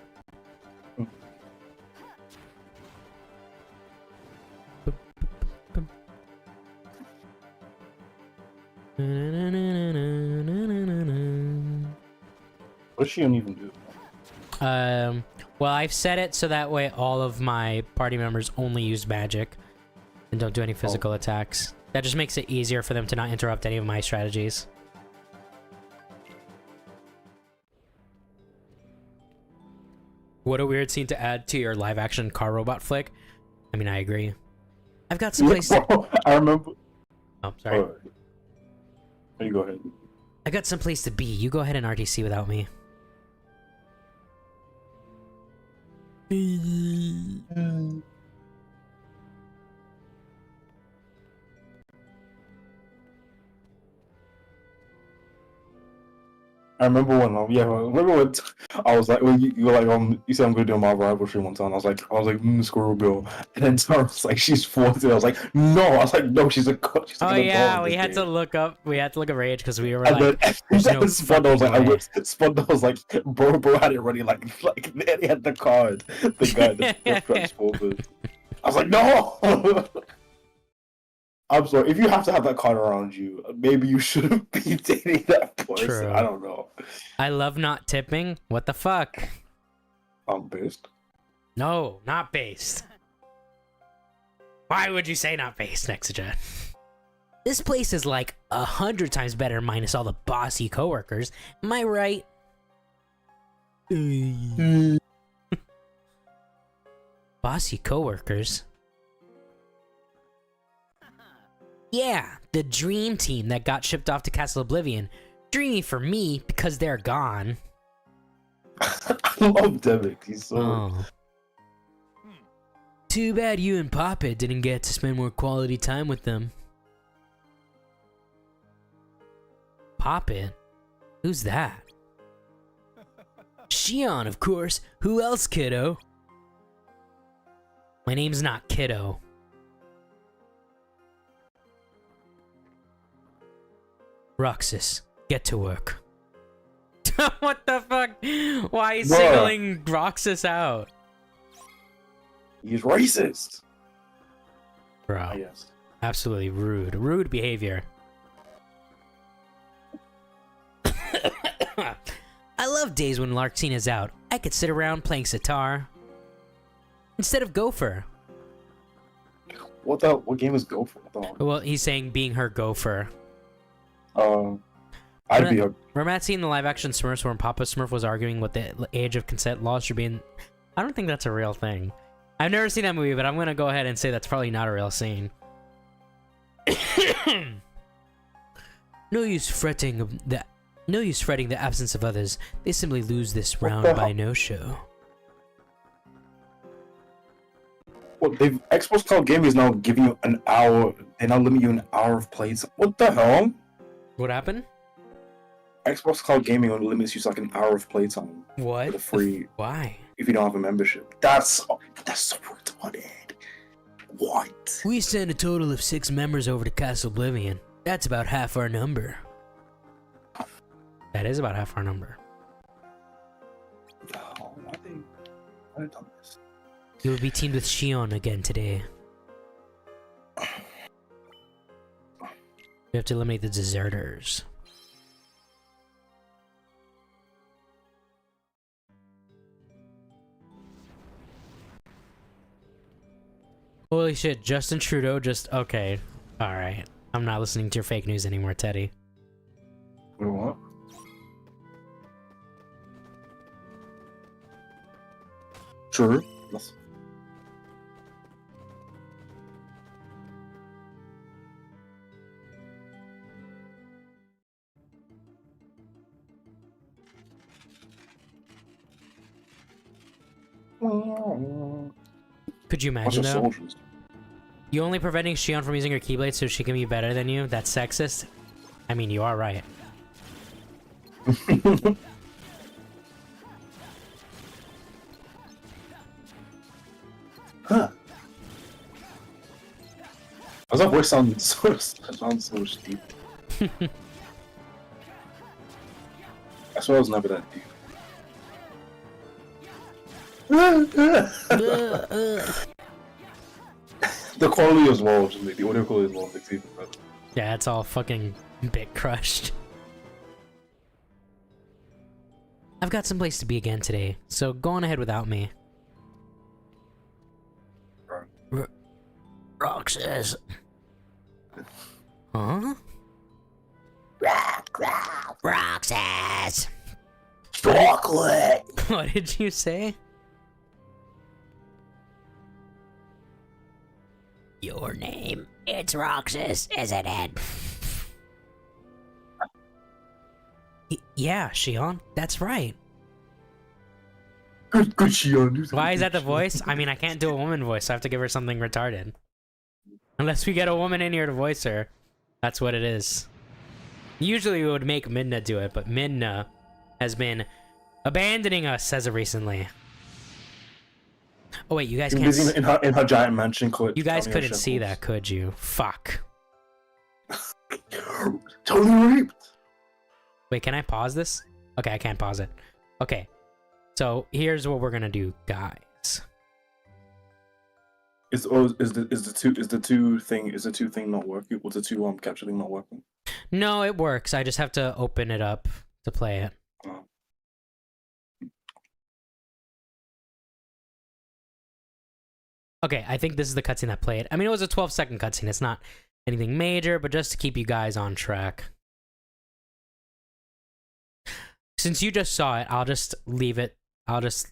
What does she even do? Well, I've set it so that way all of my party members only use magic and don't do any physical attacks. That just makes it easier for them to not interrupt any of my strategies. What a weird scene to add to your live-action car robot flick. I mean, I agree. I've got some place to... I remember. Oh, sorry. Oh, you go ahead. I got some place to be. You go ahead and RTC without me. I remember when, I was like, when you were like, you said I'm gonna do a Marvel Rivalry one time. I was like, Squirrel Bill, and then Tara was like, she's 40. I was like, no. I was like, no, she's a. She's oh yeah, we had to look up Rage because we were like, there's no Spundle was like, bro had it ready, like they had the card, the guy that Transformers. I was like, no. I'm sorry. If you have to have that card around you, maybe you shouldn't be dating that person. True. I don't know. I love not tipping. What the fuck? I'm based. No, not based. Why would you say not based, Nexogen? This place is like 100 times better minus all the bossy coworkers. Am I right? Bossy coworkers? Yeah, the dream team that got shipped off to Castle Oblivion. Dreamy for me because they're gone. I love Devik. He's so. Oh. Too bad you and Papa didn't get to spend more quality time with them. Papa? Who's that? Xion, of course. Who else, kiddo? My name's not Kiddo. Roxas, get to work. What the fuck? Why is singling Roxas out? He's racist. Bro. Yes. Absolutely rude. Rude behavior. I love days when Larxena's out. I could sit around playing sitar. Instead of Gopher. What game is Gopher? Well, he's saying being her Gopher. I'd be a... Remember that scene in the live-action Smurfs where Papa Smurf was arguing what the age of consent laws should be in... I don't think that's a real thing. I've never seen that movie, but I'm gonna go ahead and say that's probably not a real scene. No use fretting the absence of others. They simply lose this round by no-show. Well, Xbox Cloud Gaming is now giving you an hour. They now limit you an hour of plays. What the hell? What happened? Xbox Cloud Gaming only limits you to like an hour of playtime. What? For free. Why? If you don't have a membership. That's so retarded. What? We sent a total of 6 members over to Castle Oblivion. That's about half our number. That is about half our number. Oh, why they done this? You will be teamed with Xion again today. We have to eliminate the deserters. Holy shit, Justin Trudeau just... Okay. Alright. I'm not listening to your fake news anymore, Teddy. True. That's... Could you Bunch imagine of though? soldiers. You only preventing Shion from using her Keyblade so she can be better than you? That's sexist? I mean, you are right. Huh. Does that voice sound so deep? I swear I was never that deep. The quality as well, the audio quality as well, it's even better. Yeah, it's all fucking bit crushed. I've got someplace to be again today, so go on ahead without me. Roxas. Huh? Roxas! Chocolate! What did you say? Your name, it's Roxas, isn't it? Yeah, Shion, that's right. Good Shion. Why is that the voice? I mean, I can't do a woman voice, so I have to give her something retarded. Unless we get a woman in here to voice her. That's what it is. Usually we would make Midna do it, but Midna has been abandoning us as of recently. Oh wait, you guys can't. Busy in her giant mansion. You guys couldn't see that, could you? Fuck. Totally raped. Wait, can I pause this? Okay, I can't pause it. Okay, so here's what we're gonna do, guys. Is the two thing not working? Was the two capture thing not working? No, it works. I just have to open it up to play it. Oh. Okay, I think this is the cutscene that played. I mean, it was a 12-second cutscene. It's not anything major, but just to keep you guys on track. Since you just saw it, I'll just leave it. I'll just...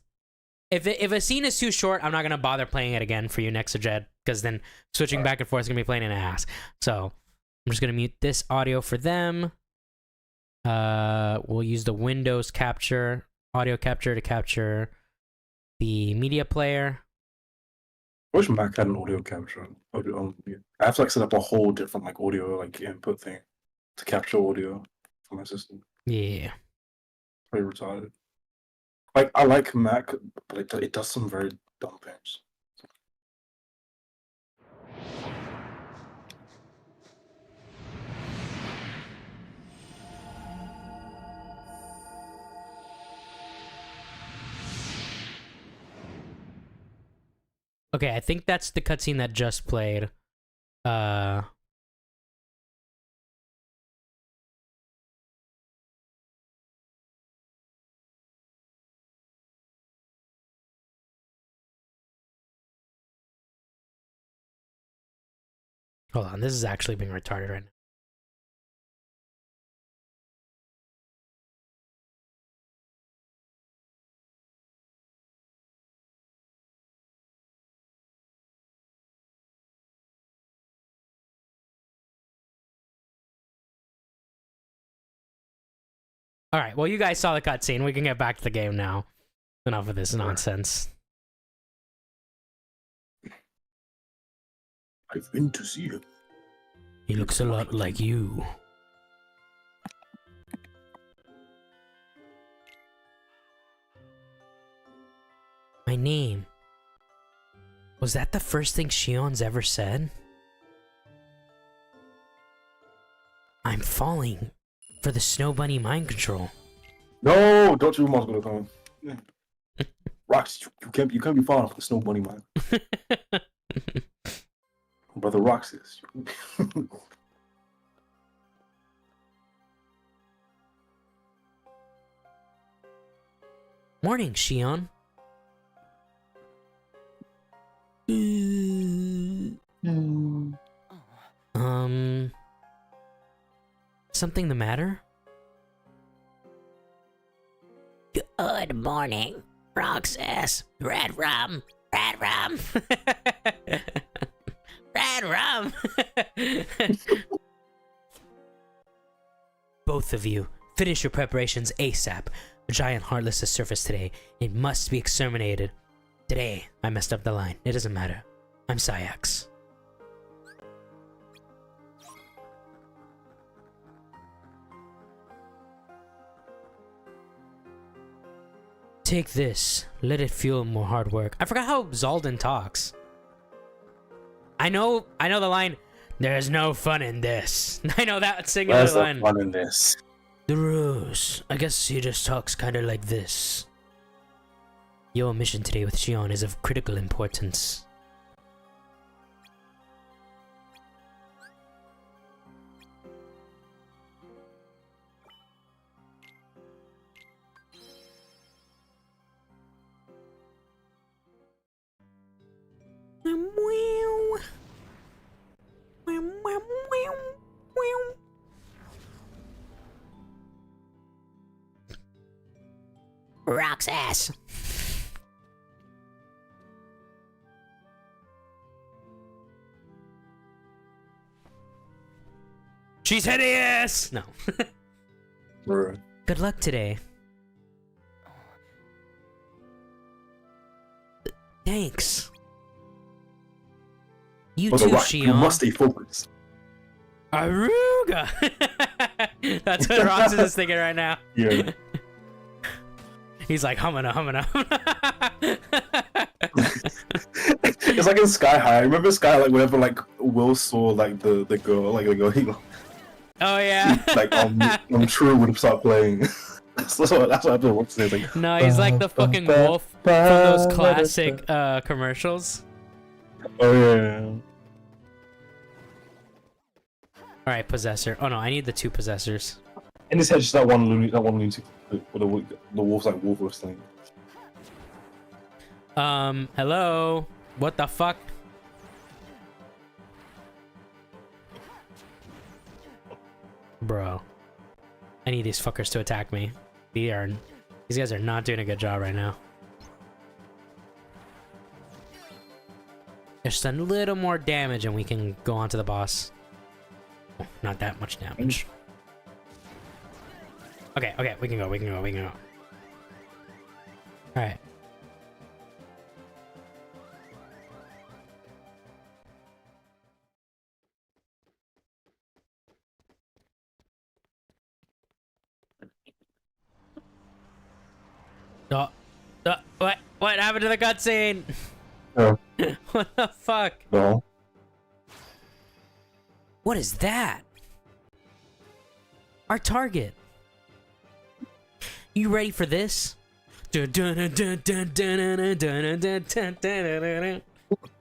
If a scene is too short, I'm not going to bother playing it again for you, Nexajed, because then switching back and forth is going to be playing in ass. So, I'm just going to mute this audio for them. We'll use the Windows capture, audio capture to capture the media player. I wish Mac had an audio capture. I have to like set up a whole different like audio like input thing to capture audio from my system. Yeah. Pretty retarded. Like I like Mac, but it does some very dumb things. Okay, I think that's the cutscene that just played. Hold on, this is actually being retarded right now. Alright, well you guys saw the cutscene. We can get back to the game now. Enough of this nonsense. I've been to see him. He looks a lot like you. My name. Was that the first thing Shion's ever said? I'm falling for the Snow Bunny mind control. No, don't you gonna come. Rox, you can't be falling for the Snow Bunny man. Brother Roxas. Morning, Shion. Something the matter? Good morning. Roxas, red rum, red rum, red rum. Both of you, finish your preparations ASAP. A giant heartless has surfaced today. It must be exterminated. Today, I messed up the line. It doesn't matter. I'm Sayax. Take this. Let it fuel more hard work. I forgot how Zaldin talks. I know the line, there's no fun in this. I know that singular There's line. no fun in this. The Rose. I guess he just talks kinda like this. Your mission today with Xion is of critical importance. Roxas. She's hideous! No. Bruh. Good luck today. Thanks. You For too, the rock, you Xion. must stay focused. Aruga! That's what Roxas is thinking right now. Yeah. He's like, humana. It's like in Sky High. Remember Sky High, like whenever like Will saw like the girl, like the girl, he Oh yeah. like I'm true would start playing. that's what I've been watching. Like, No, he's like the fucking wolf from those classic commercials. Oh yeah. All right, possessor. Oh no, I need the two possessors. In his head, just that one loony, the wolf's like wolf whistling. Hello. What the fuck? Bro. I need these fuckers to attack me. These guys are not doing a good job right now. Just a little more damage and we can go on to the boss. Oh, not that much damage. Okay, we can go. Alright. What happened to the cutscene? Oh. What the fuck? No. What is that? Our target. You ready for this?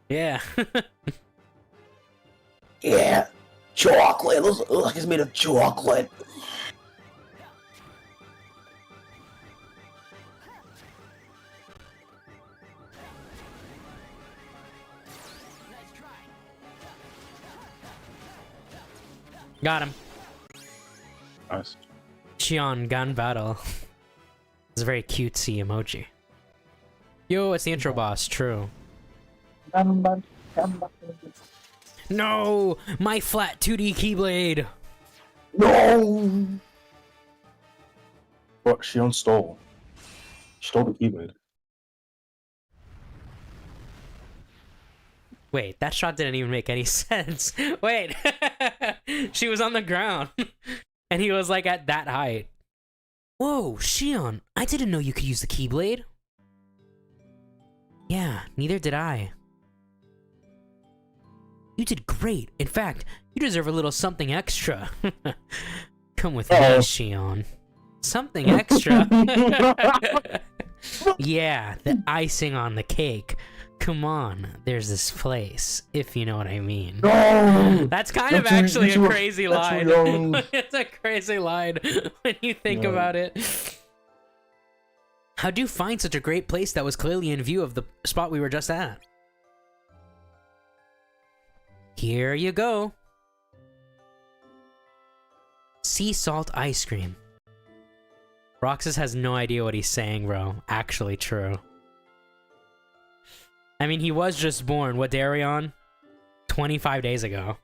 Yeah. Yeah. Chocolate. It looks like it's made of chocolate. Got him. Nice. Xion gun battle. It's a very cutesy emoji. Yo, it's the intro boss. True. No, my flat 2D keyblade. No. What? Xion stole. Stole the keyblade. Wait, that shot didn't even make any sense. Wait, she was on the ground, and he was like at that height. Whoa, Xion, I didn't know you could use the Keyblade. Yeah, neither did I. You did great. In fact, you deserve a little something extra. Come with me, Xion. Something extra? Yeah, the icing on the cake. Come on, there's this place, if you know what I mean. No! That's kind of actually a crazy line. It's a crazy line when you think about it. How'd you find such a great place that was clearly in view of the spot we were just at? Here you go. Sea salt ice cream. Roxas has no idea what he's saying, bro. Actually true. I mean, he was just born. What day are we on? 25 days ago.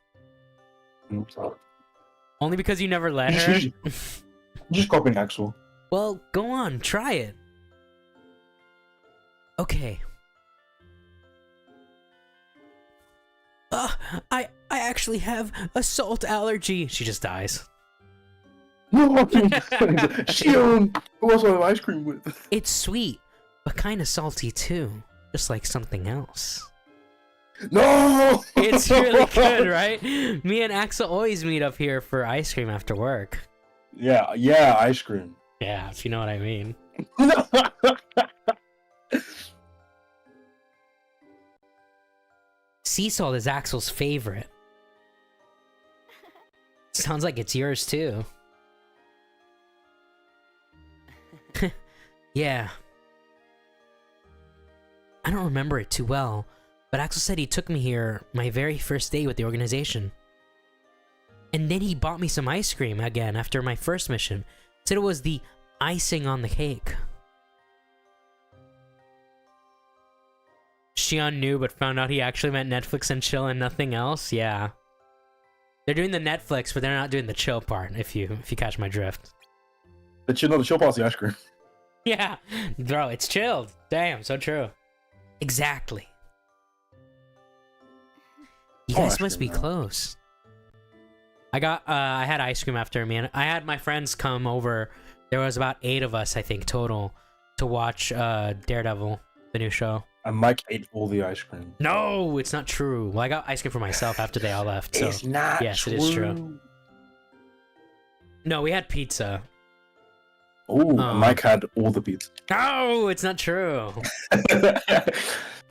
Only because you never let her? Just copying Axel. Well, go on. Try it. Okay. I actually have a salt allergy. She just dies. No, Shion! Who else do I have ice cream with? It's sweet, but kind of salty too. Just like something else. No! It's really good, right? Me and Axel always meet up here for ice cream after work. Yeah, ice cream. Yeah, if you know what I mean. Sea salt is Axel's favorite. Sounds like it's yours too. Yeah. I don't remember it too well, but Axel said he took me here my very first day with the organization. And then he bought me some ice cream again after my first mission. Said it was the icing on the cake. Shion knew but found out he actually meant Netflix and chill and nothing else. Yeah. They're doing the Netflix, but they're not doing the chill part, if you catch my drift. The chill part's the ice cream. Yeah. Bro, it's chilled. Damn, so true. Exactly. You guys must be close. I had ice cream after me, and I had my friends come over. There was about 8 of us, I think, total, to watch Daredevil, the new show. And Mike ate all the ice cream. No, it's not true. Well, I got ice cream for myself after they all left. So. It's not yes, true. It is true. No, we had pizza. Oh, Mike had all the pizza. No, it's not true.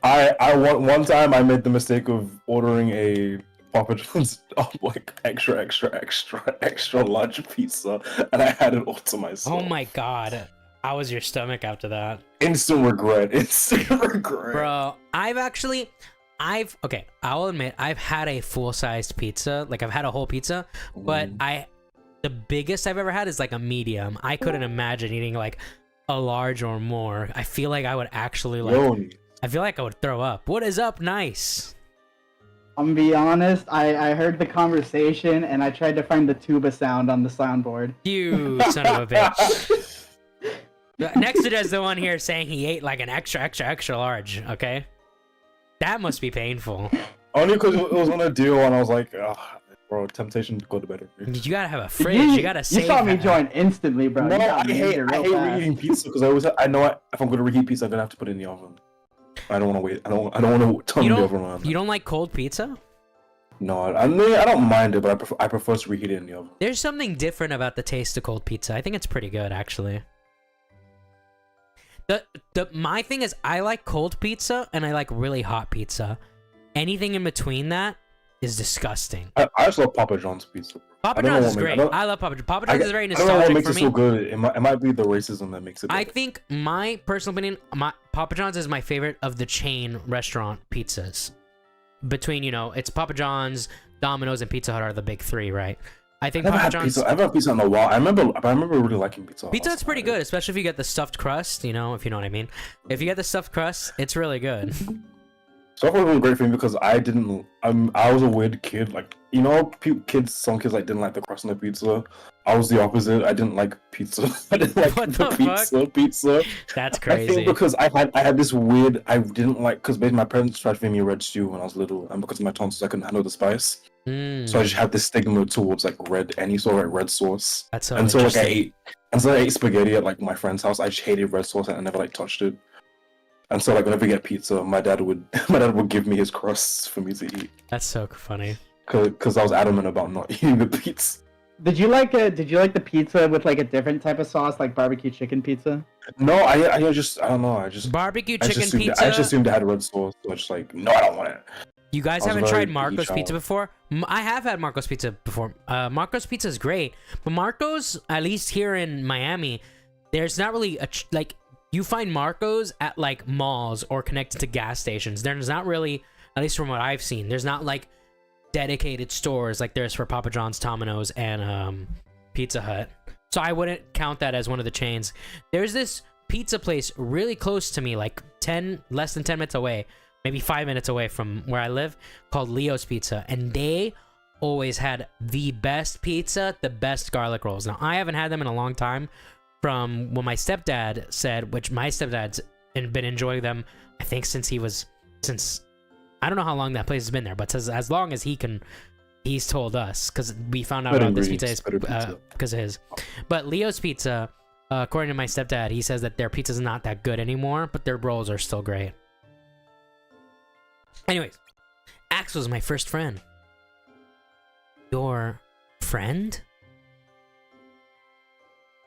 I one time I made the mistake of ordering a Papa John's like extra large pizza, and I had it all to myself. Oh my god. How was your stomach after that? Instant regret. Bro, okay, I'll admit, I've had a full-sized pizza. Like, I've had a whole pizza, but the biggest I've ever had is like a medium. I couldn't imagine eating like a large or more. I feel like I would actually I feel like I would throw up. What is up, Nice? I'm gonna be honest, I heard the conversation and I tried to find the tuba sound on the soundboard. You son of a bitch. Next to is the one here saying he ate like an extra large, okay? That must be painful. Only because it was on a deal and I was like, bro, temptation to go to bed. You gotta have a fridge, you gotta save. You saw me join instantly, bro. No, I hate reheating pizza because if I'm gonna reheat pizza, I'm gonna have to put it in the oven. I don't want to wait. I don't want to turn the oven on. You don't like cold pizza? No, I don't mind it, but I prefer to reheat it in the oven. There's something different about the taste of cold pizza. I think it's pretty good, actually. My thing is, I like cold pizza and I like really hot pizza. Anything in between that is disgusting. I just love Papa John's pizza. Papa John's is great. I love Papa John's. Papa John's is very nostalgic for me. I don't know what makes it so good. It might be the racism that makes it better. I think my personal opinion, Papa John's is my favorite of the chain restaurant pizzas. Between, it's Papa John's, Domino's, and Pizza Hut are the big 3, right? I think Papa John's. I haven't had pizza in a while. I remember really liking pizza. Pizza Hut's pretty good, especially if you get the stuffed crust. If you know what I mean. If you get the stuffed crust, it's really good. So far, it was great for me because I was a weird kid. Like, some kids like didn't like the crust on the pizza. I was the opposite. I didn't like pizza. I didn't like the pizza. That's crazy. I think because I had this weird. I didn't like because basically my parents tried to feed me red stew when I was little, and because of my tonsils, I couldn't handle the spice. So I just had this stigma towards like any sort of red sauce. That's so until interesting. I ate spaghetti at like my friend's house. I just hated red sauce and I never like touched it. And so like whenever we get pizza, my dad would give me his crusts for me to eat. That's so funny. Because I was adamant about not eating the pizza. Did you like the pizza with like a different type of sauce, like barbecue chicken pizza? No, I don't know. Barbecue chicken pizza. I just assumed it had red sauce. So I was just like, no, I don't want it. You guys haven't tried Marco's Pizza before? I have had Marco's Pizza before. Marco's Pizza is great, but Marco's, at least here in Miami, there's not really you find Marco's at like malls or connected to gas stations. There's not really, at least from what I've seen, there's not like dedicated stores like there's for Papa John's, Domino's, and Pizza Hut. So I wouldn't count that as one of the chains. There's this pizza place really close to me, like less than 10 minutes away, maybe 5 minutes away from where I live, called Leo's Pizza. And they always had the best pizza, the best garlic rolls. Now, I haven't had them in a long time from what my stepdad said, which my stepdad's been enjoying them, I think, since I don't know how long that place has been there, but as long as he's told us, because we found out about this pizza is because of his. But Leo's Pizza, according to my stepdad, he says that their pizza's not that good anymore, but their rolls are still great. Anyways, Axel's my first friend. Your friend?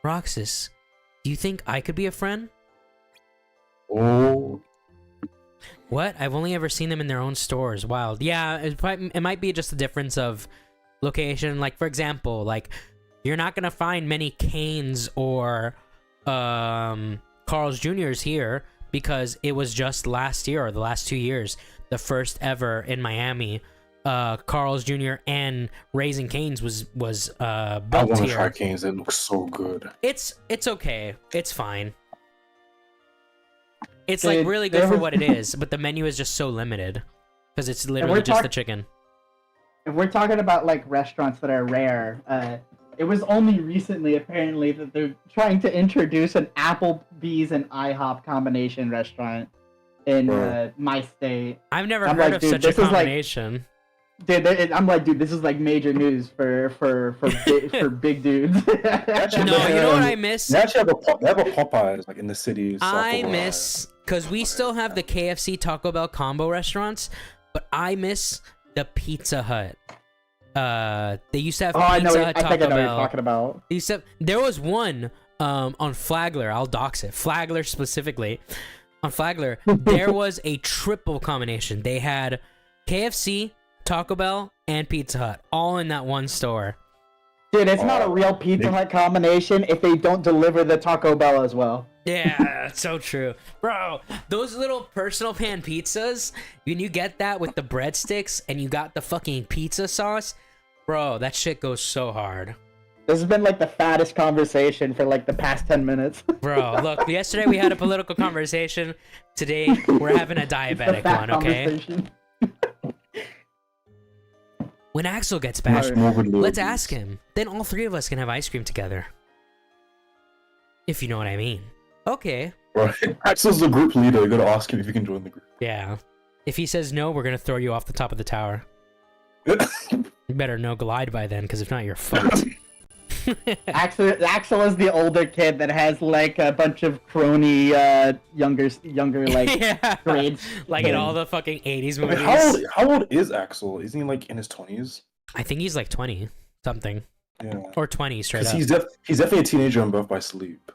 Roxas, do you think I could be a friend? Oh. What? I've only ever seen them in their own stores. Wild. Yeah, it might be just a difference of location. Like, for example, like, you're not going to find many Canes or Carl's Jr.'s here because it was just last year or the last 2 years, the first ever in Miami. Carl's Jr. and Raising Cane's was built here. I want to try Cane's. It looks so good. It's okay. It's fine. It's like really good for what it is, but the menu is just so limited because it's literally just the chicken. If we're talking about like restaurants that are rare, it was only recently apparently that they're trying to introduce an Applebee's and IHOP combination restaurant in my state. I've never heard of such a combination. Dude, I'm like, dude, this is like major news for big dudes. No, you know what I miss? They actually have a Popeyes like in the city. I miss, because we still have the KFC Taco Bell combo restaurants, but I miss the Pizza Hut. They used to have Pizza Hut, Taco Bell. I think I know what you're talking about. There was one on Flagler. I'll dox it. Flagler specifically. On Flagler, there was a triple combination. They had KFC, Taco Bell, and Pizza Hut all in that one store. Dude, it's not a real Pizza Hut combination if they don't deliver the Taco Bell as well. Yeah, so true. Bro, those little personal pan pizzas, when you get that with the breadsticks and you got the fucking pizza sauce, bro, that shit goes so hard. This has been like the fattest conversation for like the past 10 minutes. Bro, look, yesterday we had a political conversation. Today we're having a diabetic one, okay? When Axel gets back, let's ask him. Then all three of us can have ice cream together. If you know what I mean. Okay. Right. Axel's the group leader. You gotta ask him if you can join the group. Yeah. If he says no, we're gonna throw you off the top of the tower. You better no glide by then, because if not, you're fucked. Axel is the older kid that has like a bunch of crony younger like grades. Like in all the fucking 80s movies. How old is Axel? Isn't he like in his 20s? I think he's like 20 something. Yeah. Or 20 straight up. He's definitely a teenager in Birth by Sleep.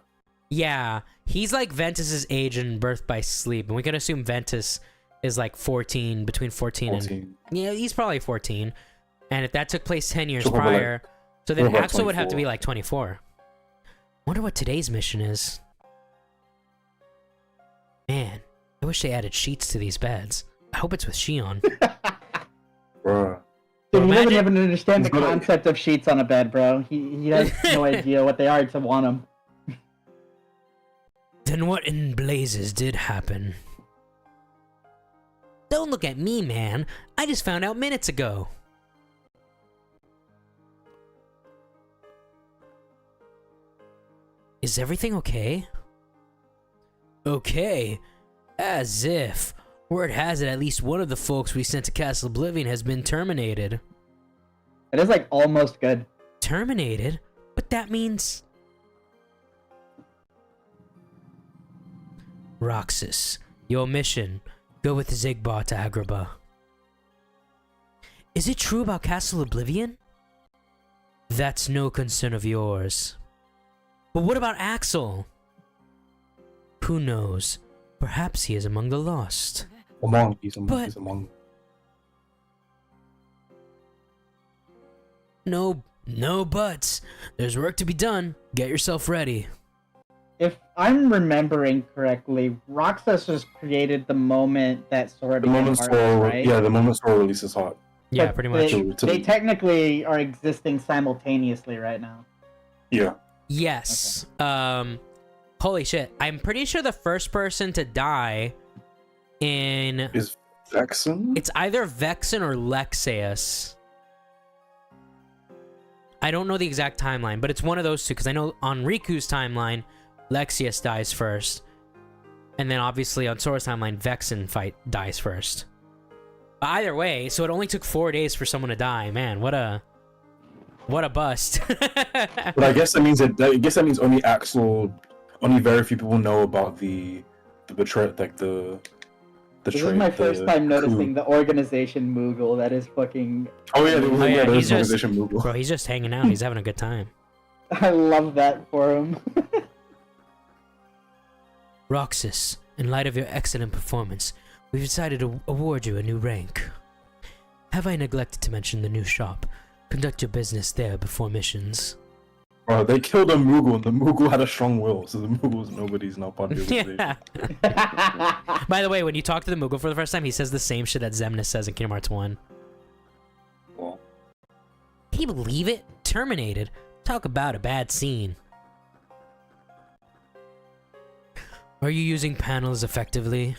Yeah, he's like Ventus's age in Birth by Sleep, and we can assume Ventus is like 14, between 14 and yeah, he's probably 14. And if that took place 10 years prior, so then Axel would have to be like 24. Wonder what today's mission is. Man, I wish they added sheets to these beds. I hope it's with Shion. Bruh. Dude, he doesn't even understand the concept of sheets on a bed, bro. He has no idea what they are to want them. Then what in blazes did happen? Don't look at me, man. I just found out minutes ago. Is everything okay? Okay. As if. Word has it at least one of the folks we sent to Castle Oblivion has been terminated. It is like almost good. Terminated? But that means... Roxas, your mission. Go with Zigbar to Agrabah. Is it true about Castle Oblivion? That's no concern of yours. But what about Axel? Who knows? Perhaps he is among the lost. He's among. No buts. There's work to be done. Get yourself ready. If I'm remembering correctly, Roxas was created the moment that Sora became Arthas, right? Yeah, the moment Sora releases Hot. Yeah, but pretty much. They technically are existing simultaneously right now. Yeah. Yes. Holy shit. I'm pretty sure the first person to die in... Is Vexen? It's either Vexen or Lexaeus. I don't know the exact timeline, but it's one of those two, because I know on Riku's timeline, Lexaeus dies first. And then obviously on Sora's timeline, Vexen dies first. But either way, so it only took 4 days for someone to die. Man, what a bust. But I guess that means only Axel, only very few people know about the betrayal, like the This is my first time noticing the organization Moogle. That is fucking... Oh yeah, he's just, organization Moogle. bro, he's just hanging out. He's having a good time. I love that for him. Roxas, in light of your excellent performance, we've decided to award you a new rank. Have I neglected to mention the new shop? Conduct your business there before missions. Bro, they killed a Moogle, and the Moogle had a strong will, so the Moogle's nobody's not part of the organization. Yeah. By the way, when you talk to the Moogle for the first time, he says the same shit that Xemnas says in Kingdom Hearts 1. Well, Can you believe it? Terminated. Talk about a bad scene. Are you using panels effectively?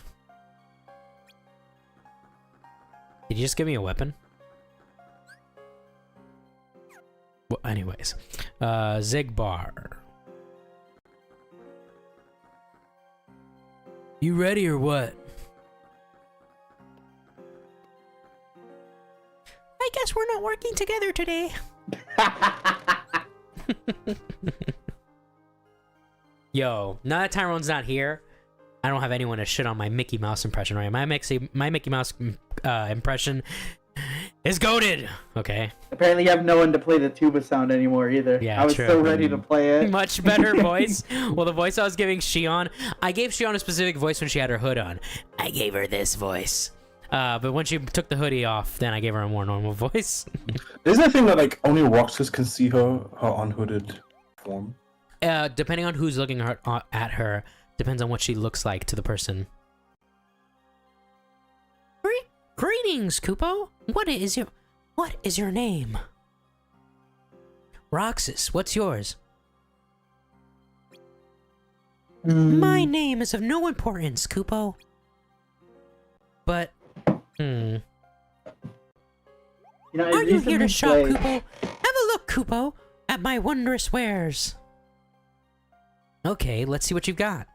Did you just give me a weapon? Well, anyways. Zigbar. You ready or what? I guess we're not working together today. Yo, now that Tyrone's not here, I don't have anyone to shit on my Mickey Mouse impression, right? My Mickey Mouse impression is goated. Okay. Apparently you have no one to play the tuba sound anymore either. Yeah, I was true. so ready to play it. Much better voice. Well, the voice I was giving Shion, I gave Shion a specific voice when she had her hood on. I gave her this voice. But when she took the hoodie off, then I gave her a more normal voice. isn't the thing that like only Roxas can see her unhooded form? Depending on who's looking at her, depends on what she looks like to the person. Greetings, Kupo. What is your name? Roxas, what's yours? My name is of no importance, Kupo. But, You know, I are you here to recently shop, played- Kupo? Have a look, Kupo, at my wondrous wares. Okay, let's see what you've got.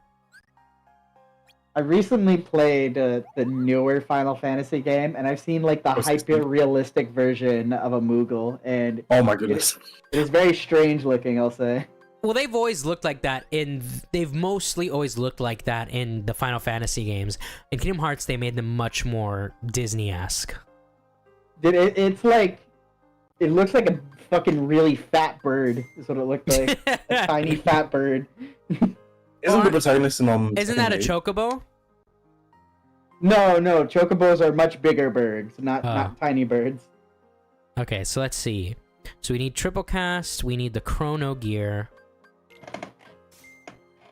I recently played the newer Final Fantasy game, and I've seen like the Oh, 16. hyper-realistic version of a Moogle, and Oh my goodness. it is very strange looking, I'll say. Well, they've always looked like that they've mostly always looked like that in the Final Fantasy games. In Kingdom Hearts, they made them much more Disney-esque. It's like, it looks like a fucking really fat bird, is what it looked like. A tiny fat bird. Isn't the protagonist in Isn't that a Tekken 8? chocobo? No, chocobos are much bigger birds, not tiny birds. Okay, so let's see. So we need triple cast, we need the chrono gear,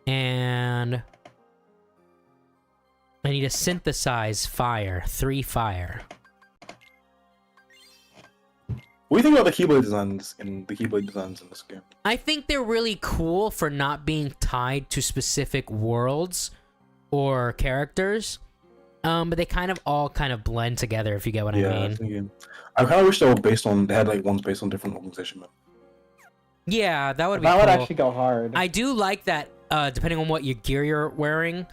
and I need to synthesize fire, 3 fire. What do you think about the Keyblade designs in this game? I think they're really cool for not being tied to specific worlds or characters. But they kind of blend together, if you get what I mean. I kind of wish they had like ones based on different organizations. Yeah, that would be That cool. would actually go hard. I do like that, depending on what your gear you're wearing,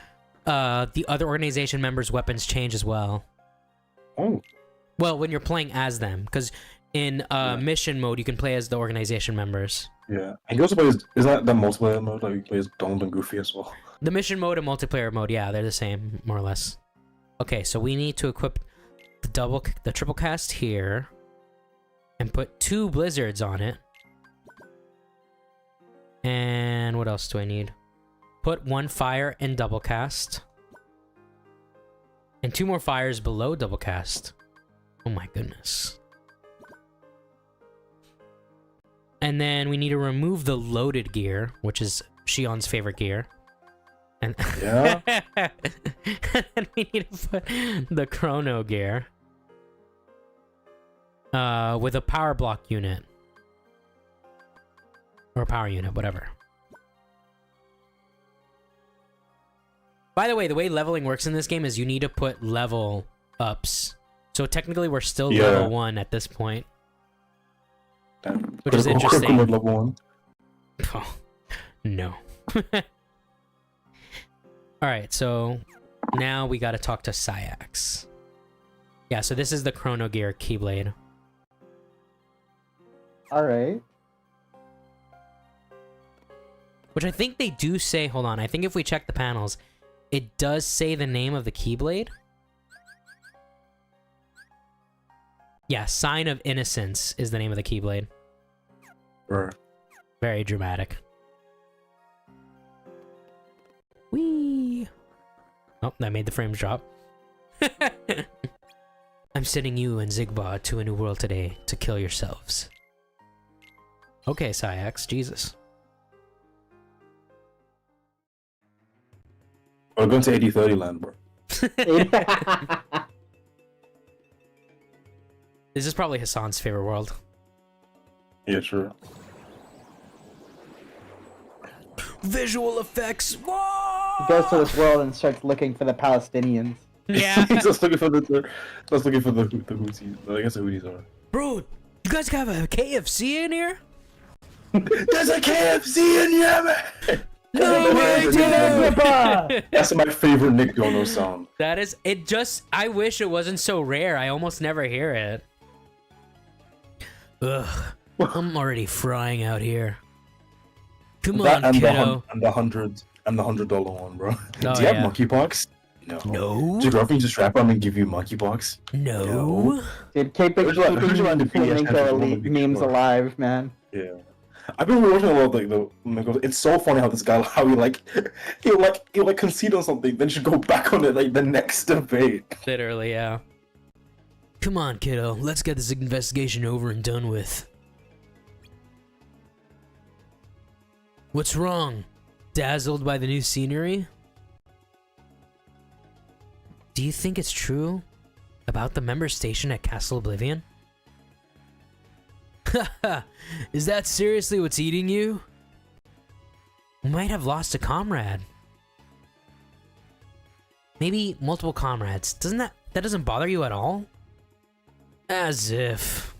the other organization members' weapons change as well. Oh. Well, when you're playing as them, because in mission mode, you can play as the organization members. Yeah. And you also play is that the multiplayer mode? Like you play as Donald and Goofy as well? The mission mode and multiplayer mode, yeah, they're the same, more or less. Okay, so we need to equip the triple cast here and put 2 blizzards on it. And what else do I need? Put 1 fire in double cast. And 2 more fires below double cast. Oh my goodness. And then we need to remove the loaded gear, which is Shion's favorite gear. And Yeah. and then we need to put the chrono gear with a power block unit. Or power unit, whatever. By the way, the way leveling works in this game is you need to put level ups. So technically, we're still level 1 at this point. Damn. Which is Critical interesting. level 1. Oh, no. Alright, so now we gotta talk to Sayax. Yeah, so this is the Chrono Gear Keyblade. All right. Which I think they do say, hold on, I think if we check the panels, it does say the name of the Keyblade. Yeah, Sign of Innocence is the name of the Keyblade. Right. Very dramatic. Whee! Oh, that made the frames drop. I'm sending you and Zigbar to a new world today to kill yourselves. Okay, Sayax, Jesus. We're going to 80-30 land, bro. This is probably Hassan's favorite world. Yeah, sure. Visual effects. Whoa! He goes to this world and starts looking for the Palestinians. Yeah. He's just looking for the Houthis. I guess the Houthis are. Bro, you guys have a KFC in here? There's a KFC in Yemen! No way, dude! That's my favorite Nick Jonas sound. That is, it just, I wish it wasn't so rare. I almost never hear it. Ugh, I'm already frying out here. Come That on, and kiddo. the $100 one, bro. Oh, Do you have yeah. monkeypox? No. No. Does your girlfriend just strap on and give you monkeypox? No. Dude, keeping Who's around the Flamenco PS10 elite memes alive, man. Yeah. I've been watching a lot of like the. It's so funny how this guy, how he'll concede on something, then should go back on it like the next debate. Literally, yeah. Come on, kiddo. Let's get this investigation over and done with. What's wrong? Dazzled by the new scenery? Do you think it's true about the member station at Castle Oblivion? Haha, is that seriously what's eating you? We might have lost a comrade. Maybe multiple comrades. That doesn't bother you at all? As if.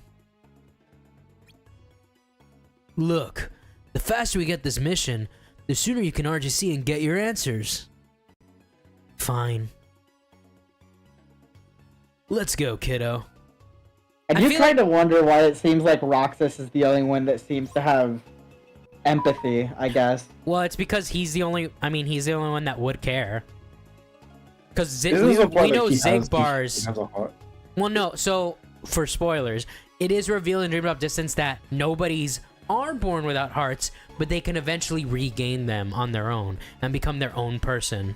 Look, the faster we get this mission, the sooner you can RGC and get your answers. Fine. Let's go, kiddo. I I do feel kind of wonder why it seems like Roxas is the only one that seems to have empathy, I guess. Well, it's because he's the only one that would care. Because we Isn't this a part know that he has Zigbar's... a heart? Well, no, so, for spoilers, it is revealed in Dream Drop Distance that nobodies are born without hearts, but they can eventually regain them on their own and become their own person.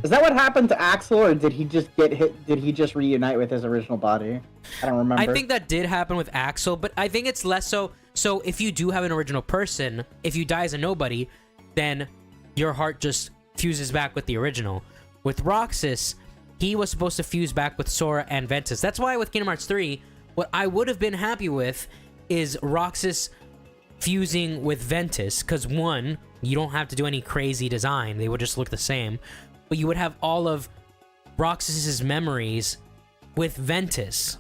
Is that what happened to Axel, or did he just get hit? Did he just reunite with his original body? I don't remember. I think that did happen with Axel, but I think it's less so. So if you do have an original person, if you die as a nobody, then your heart just fuses back with the original. With Roxas, he was supposed to fuse back with Sora and Ventus. That's why with Kingdom Hearts 3, what I would have been happy with is Roxas fusing with Ventus, because one, you don't have to do any crazy design, they would just look the same, but you would have all of Roxas's memories with Ventus,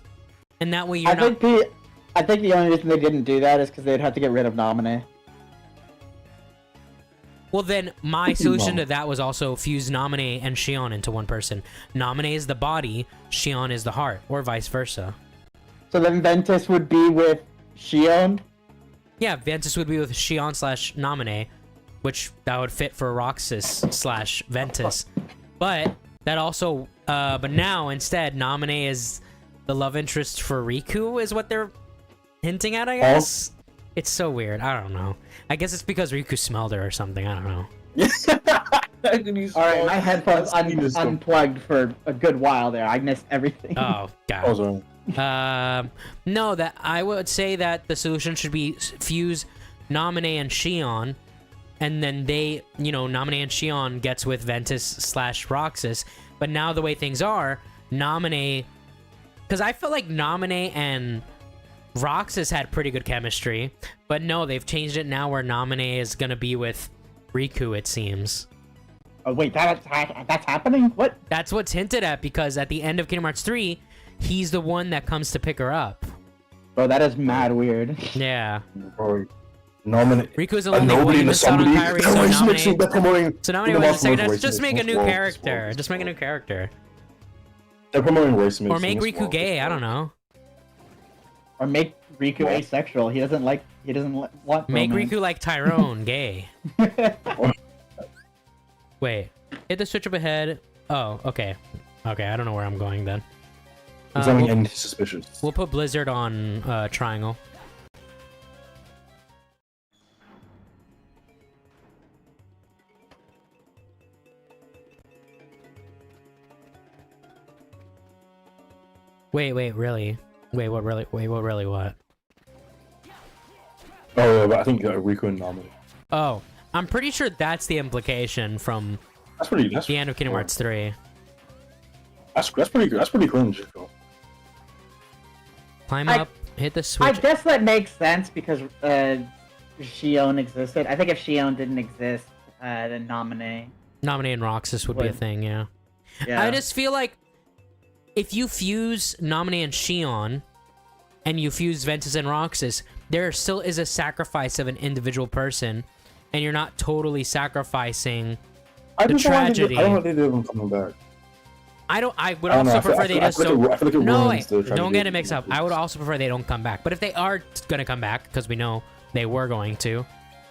and that way you're I think the only reason they didn't do that is because they'd have to get rid of Naminé. Well, then my solution to that was also fuse Naminé and Xion into one person. Naminé is the body, Xion is the heart, or vice versa. So then Ventus would be with Xion? Yeah, Ventus would be with Xion / Naminé, which that would fit for Roxas / Ventus. But that also, but now instead, Naminé is the love interest for Riku, is what they're hinting at, I guess. It's so weird. I don't know. I guess it's because Riku smelled her or something. I don't know. Alright, my headphones unplugged for a good while there. I missed everything. Oh, God. Oh, sorry. No, that I would say that the solution should be fuse Naminé and Xion, and then they, Naminé and Xion gets with Ventus / Roxas. But now the way things are, Naminé, because I felt like Naminé and Roxas had pretty good chemistry, but no, they've changed it now where Naminé is gonna be with Riku, it seems. Oh wait, that's happening? What? That's what's hinted at, because at the end of Kingdom Hearts 3, he's the one that comes to pick her up. Bro, that is mad weird. Yeah. Bro, nominate. Riku's the only one nobody who in the missed out on somebody. Kairi, so nominate. So nominate They're was the second. promoting Just make a new race mix character. most Just make a new character. They're promoting race mix. Or make Riku gay. I don't know. Or make Riku asexual. He doesn't want. Make romance. Riku like Tyrone gay. Wait. Hit the switch up ahead. Oh, okay. Okay, I don't know where I'm going then. Is anything suspicious? We'll put Blizzard on triangle. Wait, really? Wait, what really? Wait, what really? What? Oh, yeah, but I think Riku and Nami. Oh, I'm pretty sure that's the implication from That's pretty. That's the end of Kingdom Hearts 3. That's pretty good. That's pretty cringe. Climb I- up, hit the I switch. guess that makes sense because Shion existed. I think if Shion didn't exist, then Naminé. Nominate and Roxas would be a Would. thing, yeah. Yeah. I just feel like if you fuse Naminé and Shion, and you fuse Ventus and Roxas, there still is a sacrifice of an individual person, and you're not totally sacrificing the tragedy. I don't think they're even coming back. I would I don't also know, prefer they just don't. I feel like it No, ruins wait, the tragedy don't get it of mixed up. the I would also prefer they don't come back. But if they are gonna come back, because we know they were going to,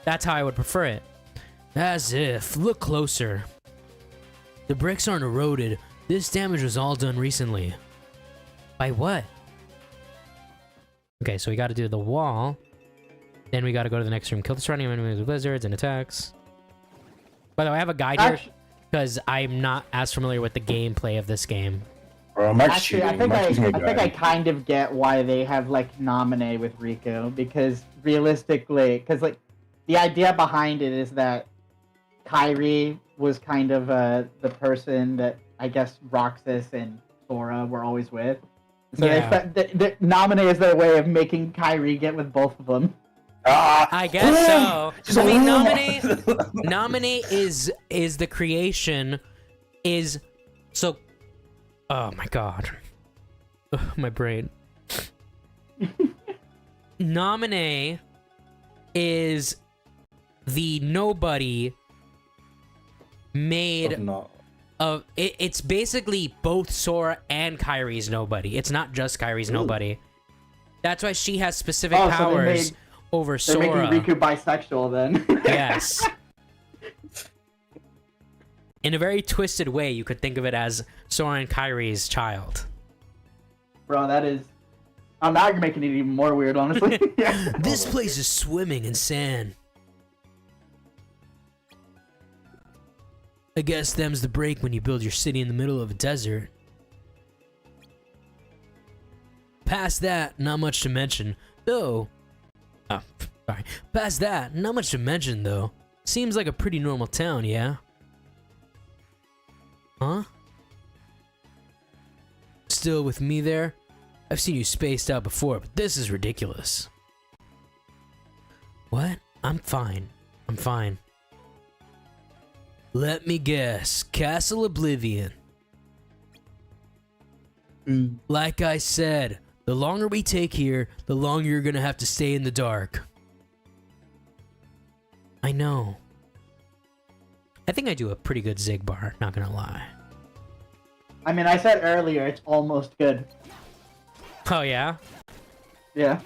that's how I would prefer it. As if. Look closer. The bricks aren't eroded. This damage was all done recently. By what? Okay, so we gotta do the wall. Then we gotta go to the next room. Kill the surrounding enemies with blizzards and attacks. By the way, I have a guide here, because I'm not as familiar with the gameplay of this game. Bro, Mike's Actually, cheating. I think Mike's cheating I kind of get why they have like Naminé with Riku, because realistically, because like the idea behind it is that Kairi was kind of the person that I guess Roxas and Sora were always with. So Yeah. Naminé is their way of making Kairi get with both of them. I guess so. She's I mean, like, Naminé is the creation, is so. Oh my god, ugh, my brain. Naminé is the nobody made No. of it. It's basically both Sora and Kairi's nobody. It's not just Kairi's nobody. That's why she has specific Oh, so they powers made- over They're Sora. making Riku bisexual then. Yes. In a very twisted way, you could think of it as Sora and Kairi's child. Bro, that is. Oh, now you're making it even more weird, honestly. Yeah. This place is swimming in sand. I guess them's the break when you build your city in the middle of a desert. Past that, not much to mention, though. Oh, sorry. Past that, not much to mention, though. Seems like a pretty normal town, yeah? Huh? Still with me there? I've seen you spaced out before, but this is ridiculous. What? I'm fine. I'm fine. Let me guess. Castle Oblivion. Like I said, the longer we take here, the longer you're gonna have to stay in the dark. I know. I think I do a pretty good Zigbar, not gonna lie. I mean, I said earlier, it's almost good. Oh yeah? Yeah.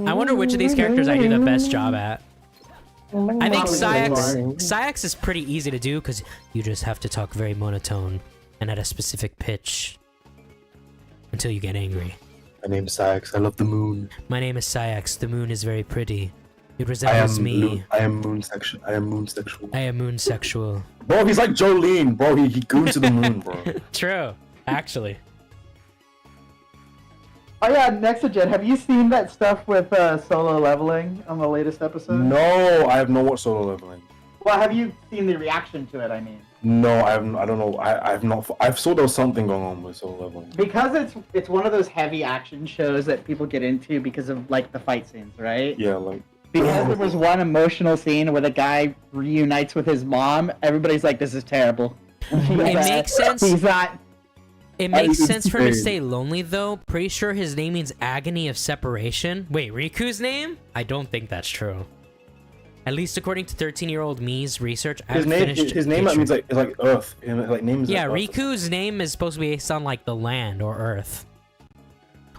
I wonder which of these characters I do the best job at. I think Probably Sayax is pretty easy to do because you just have to talk very monotone and at a specific pitch until you get angry. My name's Sax. I love the moon. My name is Sayax. The moon is very pretty. It I resembles am me. I am moon sexual. I am moon sexual. I am moon sexual. Bro, he's like Jolene. Bro, he gooned to the moon, bro. True, actually. Oh yeah, next to Jen, have you seen that stuff with solo leveling on the latest episode? No, I have no watched solo leveling. Well, have you seen the reaction to it? I mean, No, I haven't. I don't know. I have not. I saw there was something going on with solo leveling. because it's one of those heavy action shows that people get into because of like the fight scenes, right? Yeah, like because there was one emotional scene where the guy reunites with his mom, everybody's like, "This is terrible." It makes sense. He's not. It makes sense for him to stay lonely, though. Pretty sure his name means agony of separation. Wait, Riku's name? I don't think that's true. At least according to 13-year-old me's research, His name means like Earth. Like names. Yeah, like Riku's name is supposed to be based on like the land or Earth,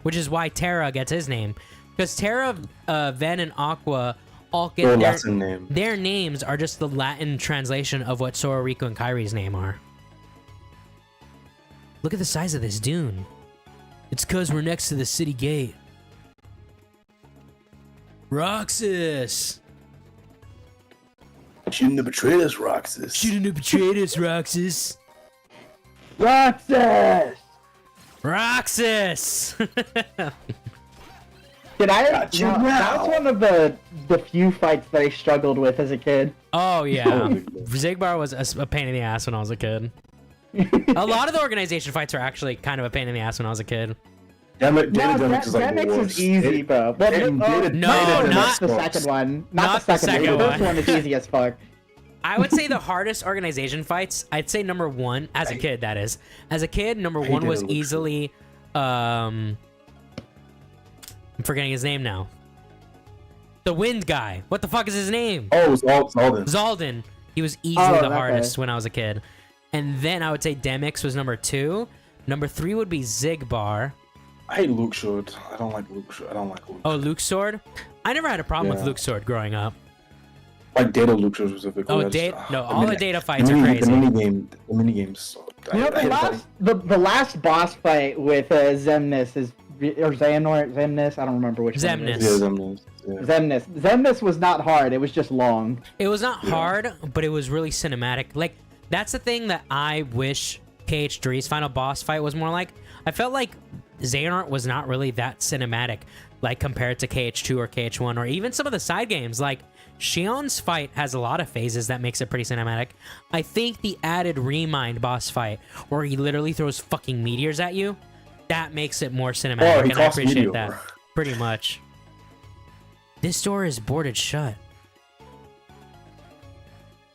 which is why Terra gets his name. Because Terra, Ven, and Aqua all get Latin name. Their names are just the Latin translation of what Sora, Riku, and Kairi's name are. Look at the size of this dune. It's because we're next to the city gate. Roxas! Shouldn't have betrayed us, Roxas. Shouldn't have betrayed us, Roxas. Roxas! Roxas! That's one of the few fights that I struggled with as a kid. Oh, yeah. Zigbar was a pain in the ass when I was a kid. A lot of the organization fights are actually kind of a pain in the ass when I was a kid. Demix is like the Demix worst. is easy, bro. But not the second one. Not the second one. The one. first one is easy as fuck. I would say the hardest organization fights, I'd say number one, as a kid, that is. As a kid, number one was easily, I'm forgetting his name now. The wind guy. What the fuck is his name? Oh, Zaldin. Zaldin. He was easily the hardest when I was a kid. And then I would say Demix was number two. Number three would be Zigbar. I hate Luke Sword. I don't like Luke. Oh, Luke Sword? I never had a problem with Luke Sword growing up. Like Data Luke Sword specifically. Oh, all the Data fights are crazy. The minigames. You know, the last boss fight with Xemnas is, or Xemnas, I don't remember which one it is. Yeah, Xemnas. Yeah. Xemnas was not hard, it was just long. It was not hard, but it was really cinematic. Like, that's the thing that I wish KH3's final boss fight was more like. I felt like Xehanort was not really that cinematic, like compared to KH2 or KH1 or even some of the side games. Like, Shion's fight has a lot of phases that makes it pretty cinematic. I think the added Remind boss fight, where he literally throws fucking meteors at you, that makes it more cinematic, and I appreciate that. Pretty much. This door is boarded shut.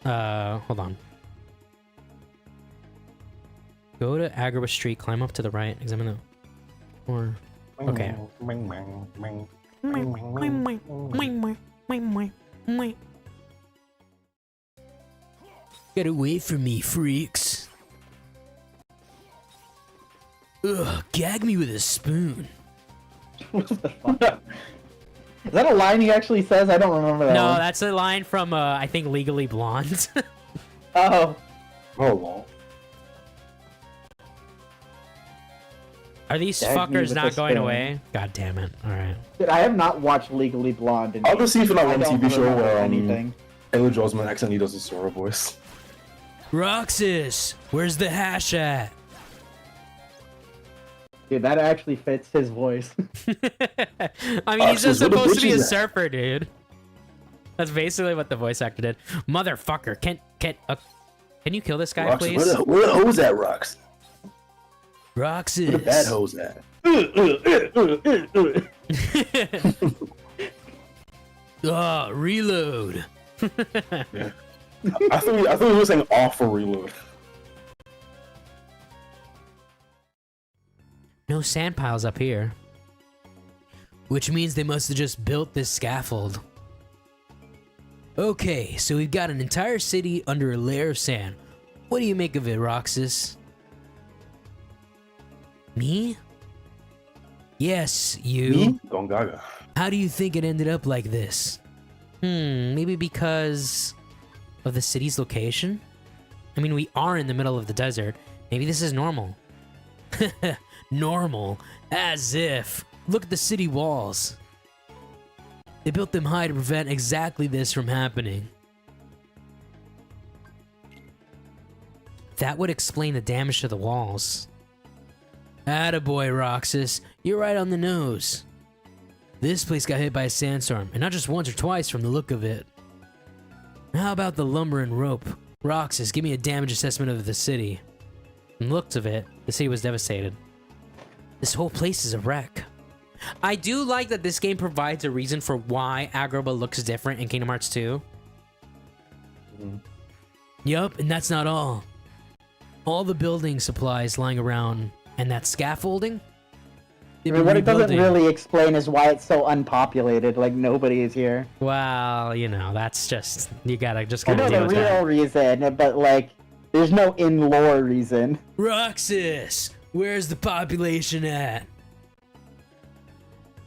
Hold on. Go to Agrabah Street, climb up to the right, examine the... Or... Okay. Get away from me, freaks. Ugh, gag me with a spoon. What the fuck? Is that a line he actually says? I don't remember that No, one. that's a line from, I think, Legally Blonde. Oh. Oh, well. Are these Gag me fuckers with not a going spoon. away? God damn it. Alright. Dude, I have not watched Legally Blonde. I'll go see if in that I one don't TV show remember where anything. Taylor Josman accidentally does a Sora voice. Roxas, where's the hash at? Dude, that actually fits his voice. I mean, he's just Roxas, where the supposed to be a bitches at? surfer, dude. That's basically what the voice actor did. Motherfucker, can you kill this guy, Roxas, please? where the hoes at, Rox? Roxas. Where the bad hoes at? Reload. I thought we were saying off for reload. No sand piles up here. Which means they must have just built this scaffold. Okay, so we've got an entire city under a layer of sand. What do you make of it, Roxas? Me? Yes, you. Me? Gongaga. How do you think it ended up like this? Maybe because of the city's location? I mean, we are in the middle of the desert. Maybe this is normal. Normal? As if. Look at the city walls. They built them high to prevent exactly this from happening. That would explain the damage to the walls. Attaboy, Roxas. You're right on the nose. This place got hit by a sandstorm, and not just once or twice from the look of it. How about the lumber and rope? Roxas, give me a damage assessment of the city. From the looks of it, the city was devastated. This whole place is a wreck. I do like that this game provides a reason for why Agrabah looks different in Kingdom Hearts 2. Mhm. Yup, and that's not all. All the building supplies lying around and that scaffolding. I mean, what it doesn't really explain is why it's so unpopulated. Like nobody is here. Well, you know, that's just you gotta just I kind know of the deal with that. real reason, but like, there's no in-lore reason. Roxas, where's the population at?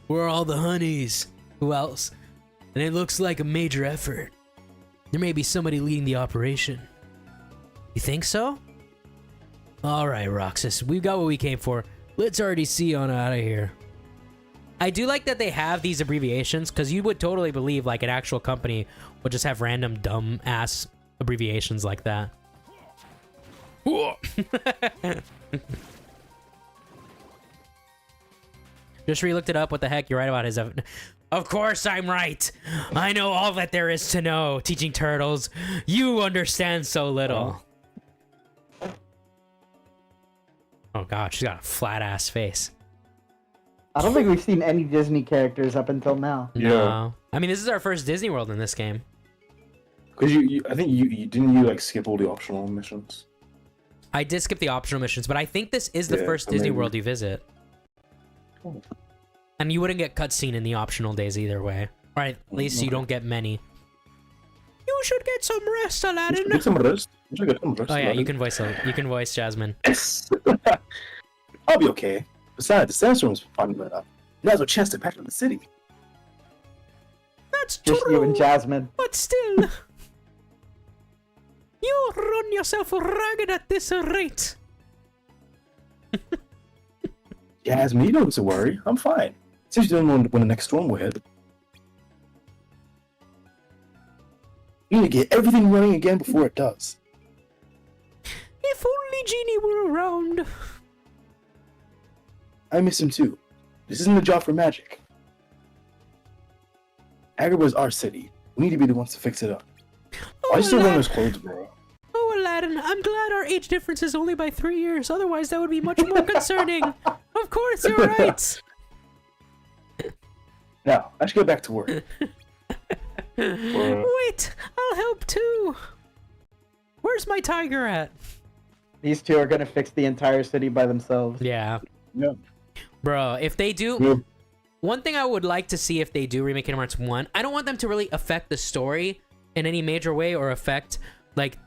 Where are all the honeys? Who else? And it looks like a major effort. There may be somebody leading the operation. You think so? Alright, Roxas, we've got what we came for. Let's already see on out of here. I do like that they have these abbreviations, because you would totally believe like an actual company would just have random dumb ass abbreviations like that. Just re-looked it up. What the heck? You're right about his... Of course I'm right. I know all that there is to know, teaching turtles. You understand so little. Oh god, she's got a flat ass face. I don't think we've seen any Disney characters up until now. No. I mean, this is our first Disney World in this game. Because I think you didn't you like skip all the optional missions. I did skip the optional missions, but I think this is the Yeah, first Disney maybe. World you visit. Oh. And you wouldn't get cutscene in the optional days either way. Or at least you don't get many. You should get some rest, Aladdin. Get some rest. You should get some rest. Oh yeah, you Aladdin. can voice Jasmine. I'll be okay. Besides, the sandstorm's finally let up. You guys have a chance to patch up the city. That's Just you and Jasmine. But still, you run yourself ragged at this rate. Jasmine, you don't need to worry. I'm fine. Since you don't know when the next storm will hit. You need to get everything running again before it does. If only Genie were around. I miss him too. This isn't a job for magic. Agrabah is our city. We need to be the ones to fix it up. Why are you still wearing those clothes, bro? Oh, Aladdin, I'm glad our age difference is only by 3 years. Otherwise, that would be much more concerning. Of course, you're right. Now, I should get back to work. Wait, I'll help too. Where's my tiger at? These two are gonna fix the entire city by themselves. Yeah. Yeah. Bro, if they do... Yeah. One thing I would like to see if they do remake Kingdom Hearts 1, I don't want them to really affect the story in any major way or affect, like,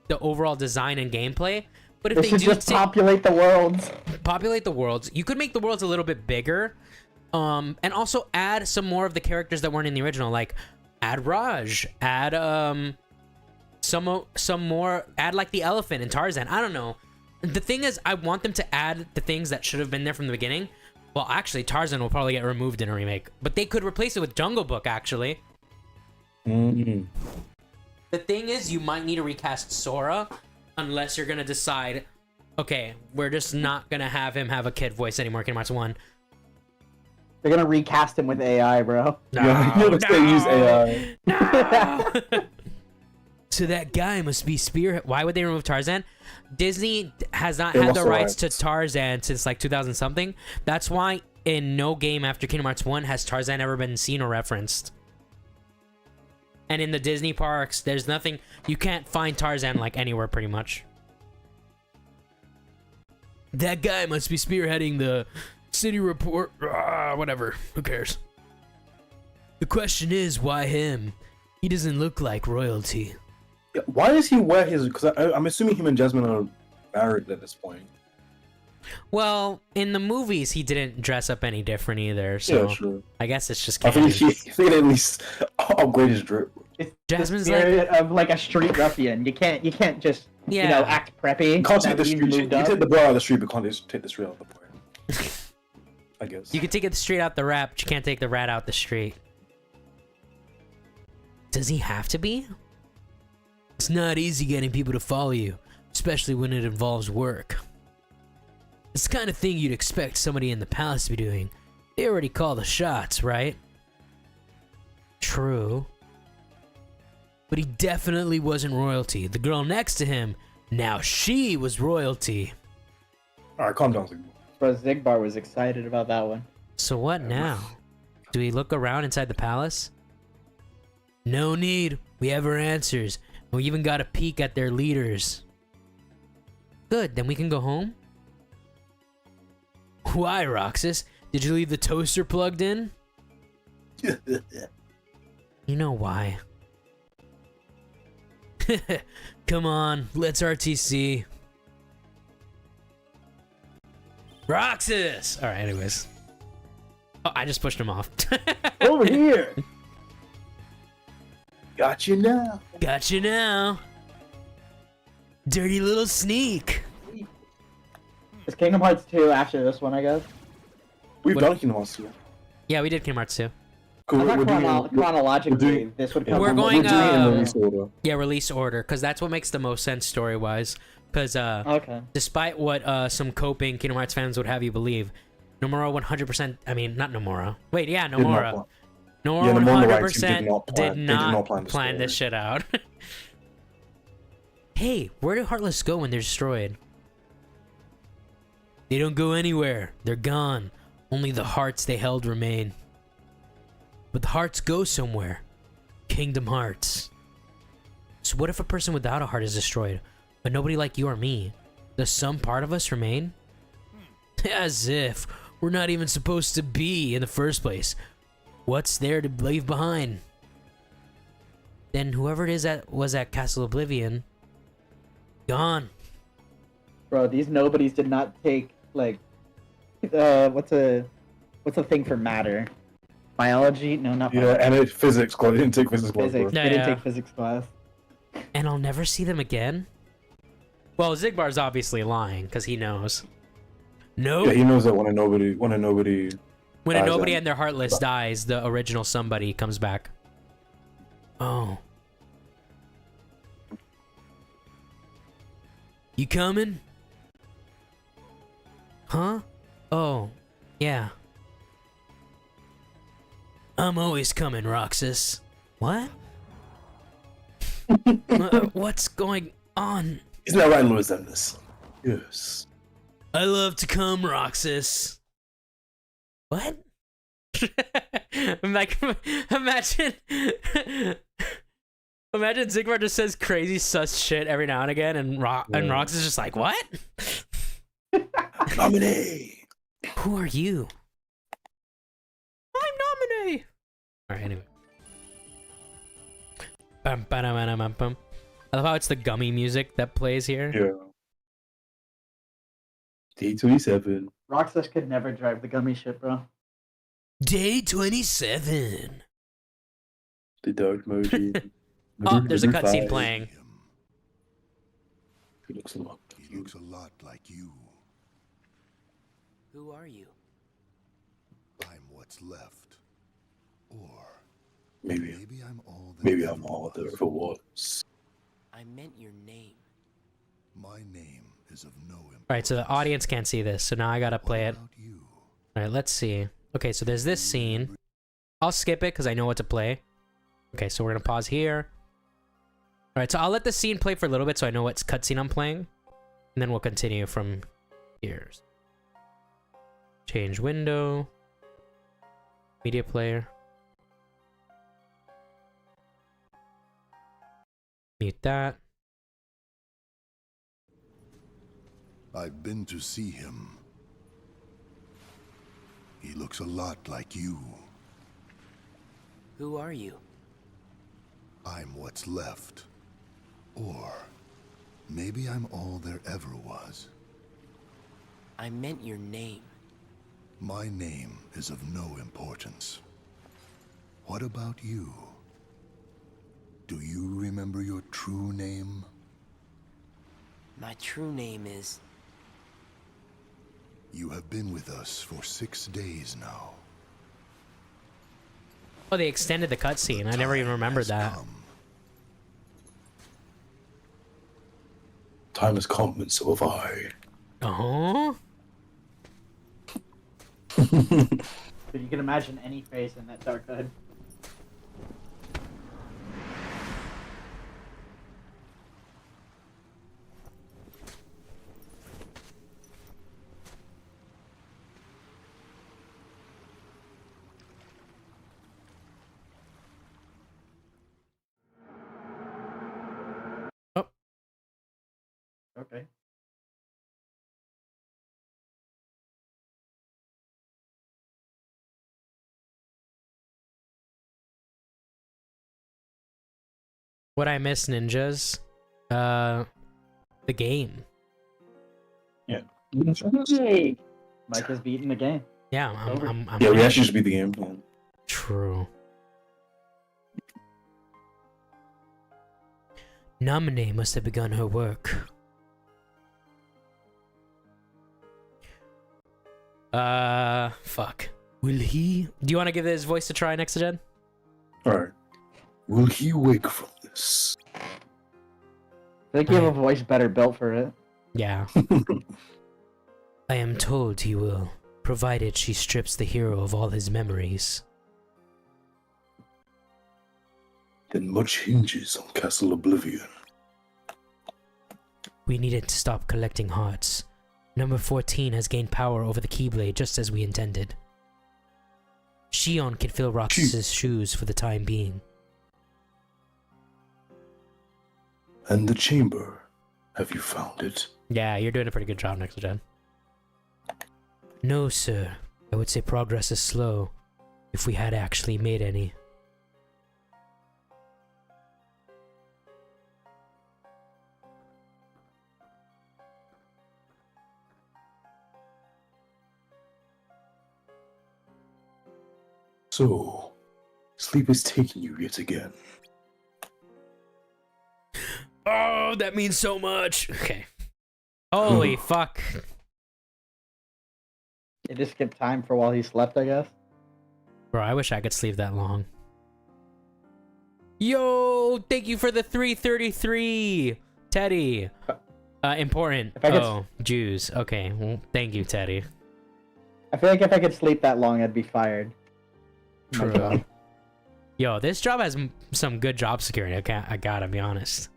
the overall design and gameplay. But if They they should do just populate the worlds. populate the worlds, you could make the worlds a little bit bigger, and also add some more of the characters that weren't in the original, like add Raj, add some more, add like the elephant and Tarzan. I don't know. The thing is, I want them to add the things that should have been there from the beginning. Well, actually, Tarzan will probably get removed in a remake, but they could replace it with Jungle Book. Actually, Mm-hmm. the thing is, you might need to recast Sora, unless you're gonna decide, okay, we're just not gonna have him have a kid voice anymore. Kingdom Hearts 1. They're gonna recast him with AI, bro. They use AI. No. So that guy must be Spearhead. Why would they remove Tarzan? Disney has not They had lost the the rights to rights. Tarzan since like 2000 something. That's why in no game after Kingdom Hearts 1 has Tarzan ever been seen or referenced. And in the Disney parks, there's nothing. You can't find Tarzan like anywhere pretty much. That guy must be spearheading the city report. Whatever. Who cares? The question is, why him? He doesn't look like royalty. Yeah, why does he wear his? Because I'm assuming him and Jasmine are married at this point. Well, in the movies, he didn't dress up any different either. So Yeah, sure. I guess it's just I canon. think he at least upgrade his drip. It's Jasmine's the like- spirit of like a street ruffian. You can't just Yeah. you know act preppy. You can't take now the you've street. You moved up. take the boy out of the street, but can't just take the street out of the boy. I guess. You can take it straight out the rat, but you can't take the rat out the street. Does he have to be? It's not easy getting people to follow you, especially when it involves work. It's the kind of thing you'd expect somebody in the palace to be doing. They already call the shots, right? True. But he definitely wasn't royalty. The girl next to him, now she was royalty. All right, calm down, Ziggy. Bro, Zigbar was excited about that one. So what now? Do we look around inside the palace? No need. We have our answers. We even got a peek at their leaders. Good, then we can go home? Why, Roxas? Did you leave the toaster plugged in? You know why. Come on, let's RTC. Roxas! Alright, anyways. Oh, I just pushed him off. Over here. Got you now. Gotcha now. Dirty little sneak. Is Kingdom Hearts 2 after this one, I guess? We've What- done Kingdom Hearts 2. Yeah, we did Kingdom Hearts 2. Cool, I thought we're doing- chronologically, we're doing- this would yeah, come. We're from- going, doing it in uh, release order. Yeah, release order, because that's what makes the most sense story-wise. Because Okay. despite what some coping Kingdom Hearts fans would have you believe, Nomura 100%, I mean, not Nomura. Wait, yeah, Did not Nomura. plan- Nomura Yeah, Nomura 100% did not plan- did they did not not plan the plan this story. shit out. Hey, where do Heartless go when they're destroyed? They don't go anywhere. They're gone. Only the hearts they held remain. But the hearts go somewhere. Kingdom Hearts. So what if a person without a heart is destroyed, but nobody like you or me? Does some part of us remain? As if we're not even supposed to be in the first place. What's there to leave behind? Then whoever it is that was at Castle Oblivion, gone. Bro, these nobodies did not take like what's a thing for matter? Biology? No, not Yeah, biology. and it's physics, because I didn't take physics class. Physics. Bro. Yeah, They didn't yeah. take physics class. And I'll never see them again? Well, Zigbar's obviously lying, because he knows. Nope. Yeah, he knows that when a nobody When a dies, nobody then- and their heartless dies, the original somebody comes back. Oh. You coming? Huh? Oh, yeah. I'm always coming, Roxas. What? What's going on? Isn't that right, Lewis Enders? Yes. I love to come, Roxas. What? Like, imagine Zigbar just says crazy sus shit every now and again, and Yeah. Rox is just like, what? Nominee. Who are you? I'm nominee. All right, anyway. Bum, ba-dum, bum, bum. I love how it's the gummy music that plays here. Yeah. D27. Roxas could never drive the gummy ship, bro. Day 27. The dark emoji. Oh, there's a cutscene playing. He looks a lot. He looks a lot like you. Who are you? I'm what's left. Or Maybe. maybe I'm all that Maybe ever I'm all there was. ever was. I meant your name. My name is of no importance. All right, so the audience can't see this, so now I gotta play it. What about you? All right, let's see. Okay, so there's this scene. I'll skip it because I know what to play. Okay, so we're gonna pause here. All right, so I'll let the scene play for a little bit so I know what cutscene I'm playing, and then we'll continue from here. Change window. Media player. Mute that. I've been to see him. He looks a lot like you. Who are you? I'm what's left. Or maybe I'm all there ever was. I meant your name. My name is of no importance. What about you? Do you remember your true name? My true name is... You have been with us for 6 days now. Oh, they extended the cutscene. I never even Time remembered has that. come. Time has come, and so have I. Oh. But you can imagine any face in that dark hood. okay. What I miss, ninjas? The game. Mike has beaten the game. Yeah, Over. I'm Yeah, we winning. actually just beat the game. Man. True. Namine must have begun her work. Fuck. Will he? Do you want to give his voice a try next to Jen? Alright. Will he wake from this? I think you have a voice better built for it. Yeah. I am told he will, provided she strips the hero of all his memories. Then much hinges on Castle Oblivion. We needed to stop collecting hearts. Number 14 has gained power over the Keyblade just as we intended. Shion can fill Roxas's shoes for the time being. And the chamber. Have you found it? Yeah, you're doing a pretty good job next to Jen. No, sir. I would say progress is slow, if we had actually made any. So, sleep is taking you yet again. Oh, that means so much. Okay. Holy fuck. You just skipped time for while he slept, I guess. Bro, I wish I could sleep that long. Yo, thank you for the 333, Teddy. Important. If I could- Oh, Jews. Okay, well, thank you, Teddy. I feel like if I could sleep that long, I'd be fired. My True. job. Yo, this job has some good job security. I gotta be honest.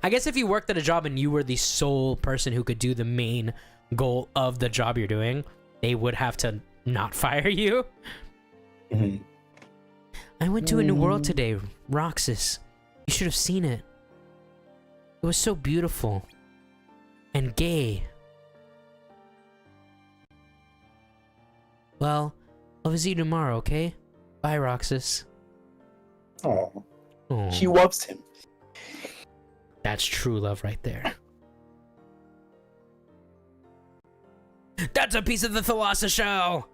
I guess if you worked at a job and you were the sole person who could do the main goal of the job you're doing, they would have to not fire you. Mhm. I went to a new world today, Roxas. You should have seen it. It was so beautiful. And gay. Well, I'll visit you tomorrow, okay? Bye, Roxas. Aw. Aw, She loves him. that's true love right there. That's a piece of the Thalassa shell!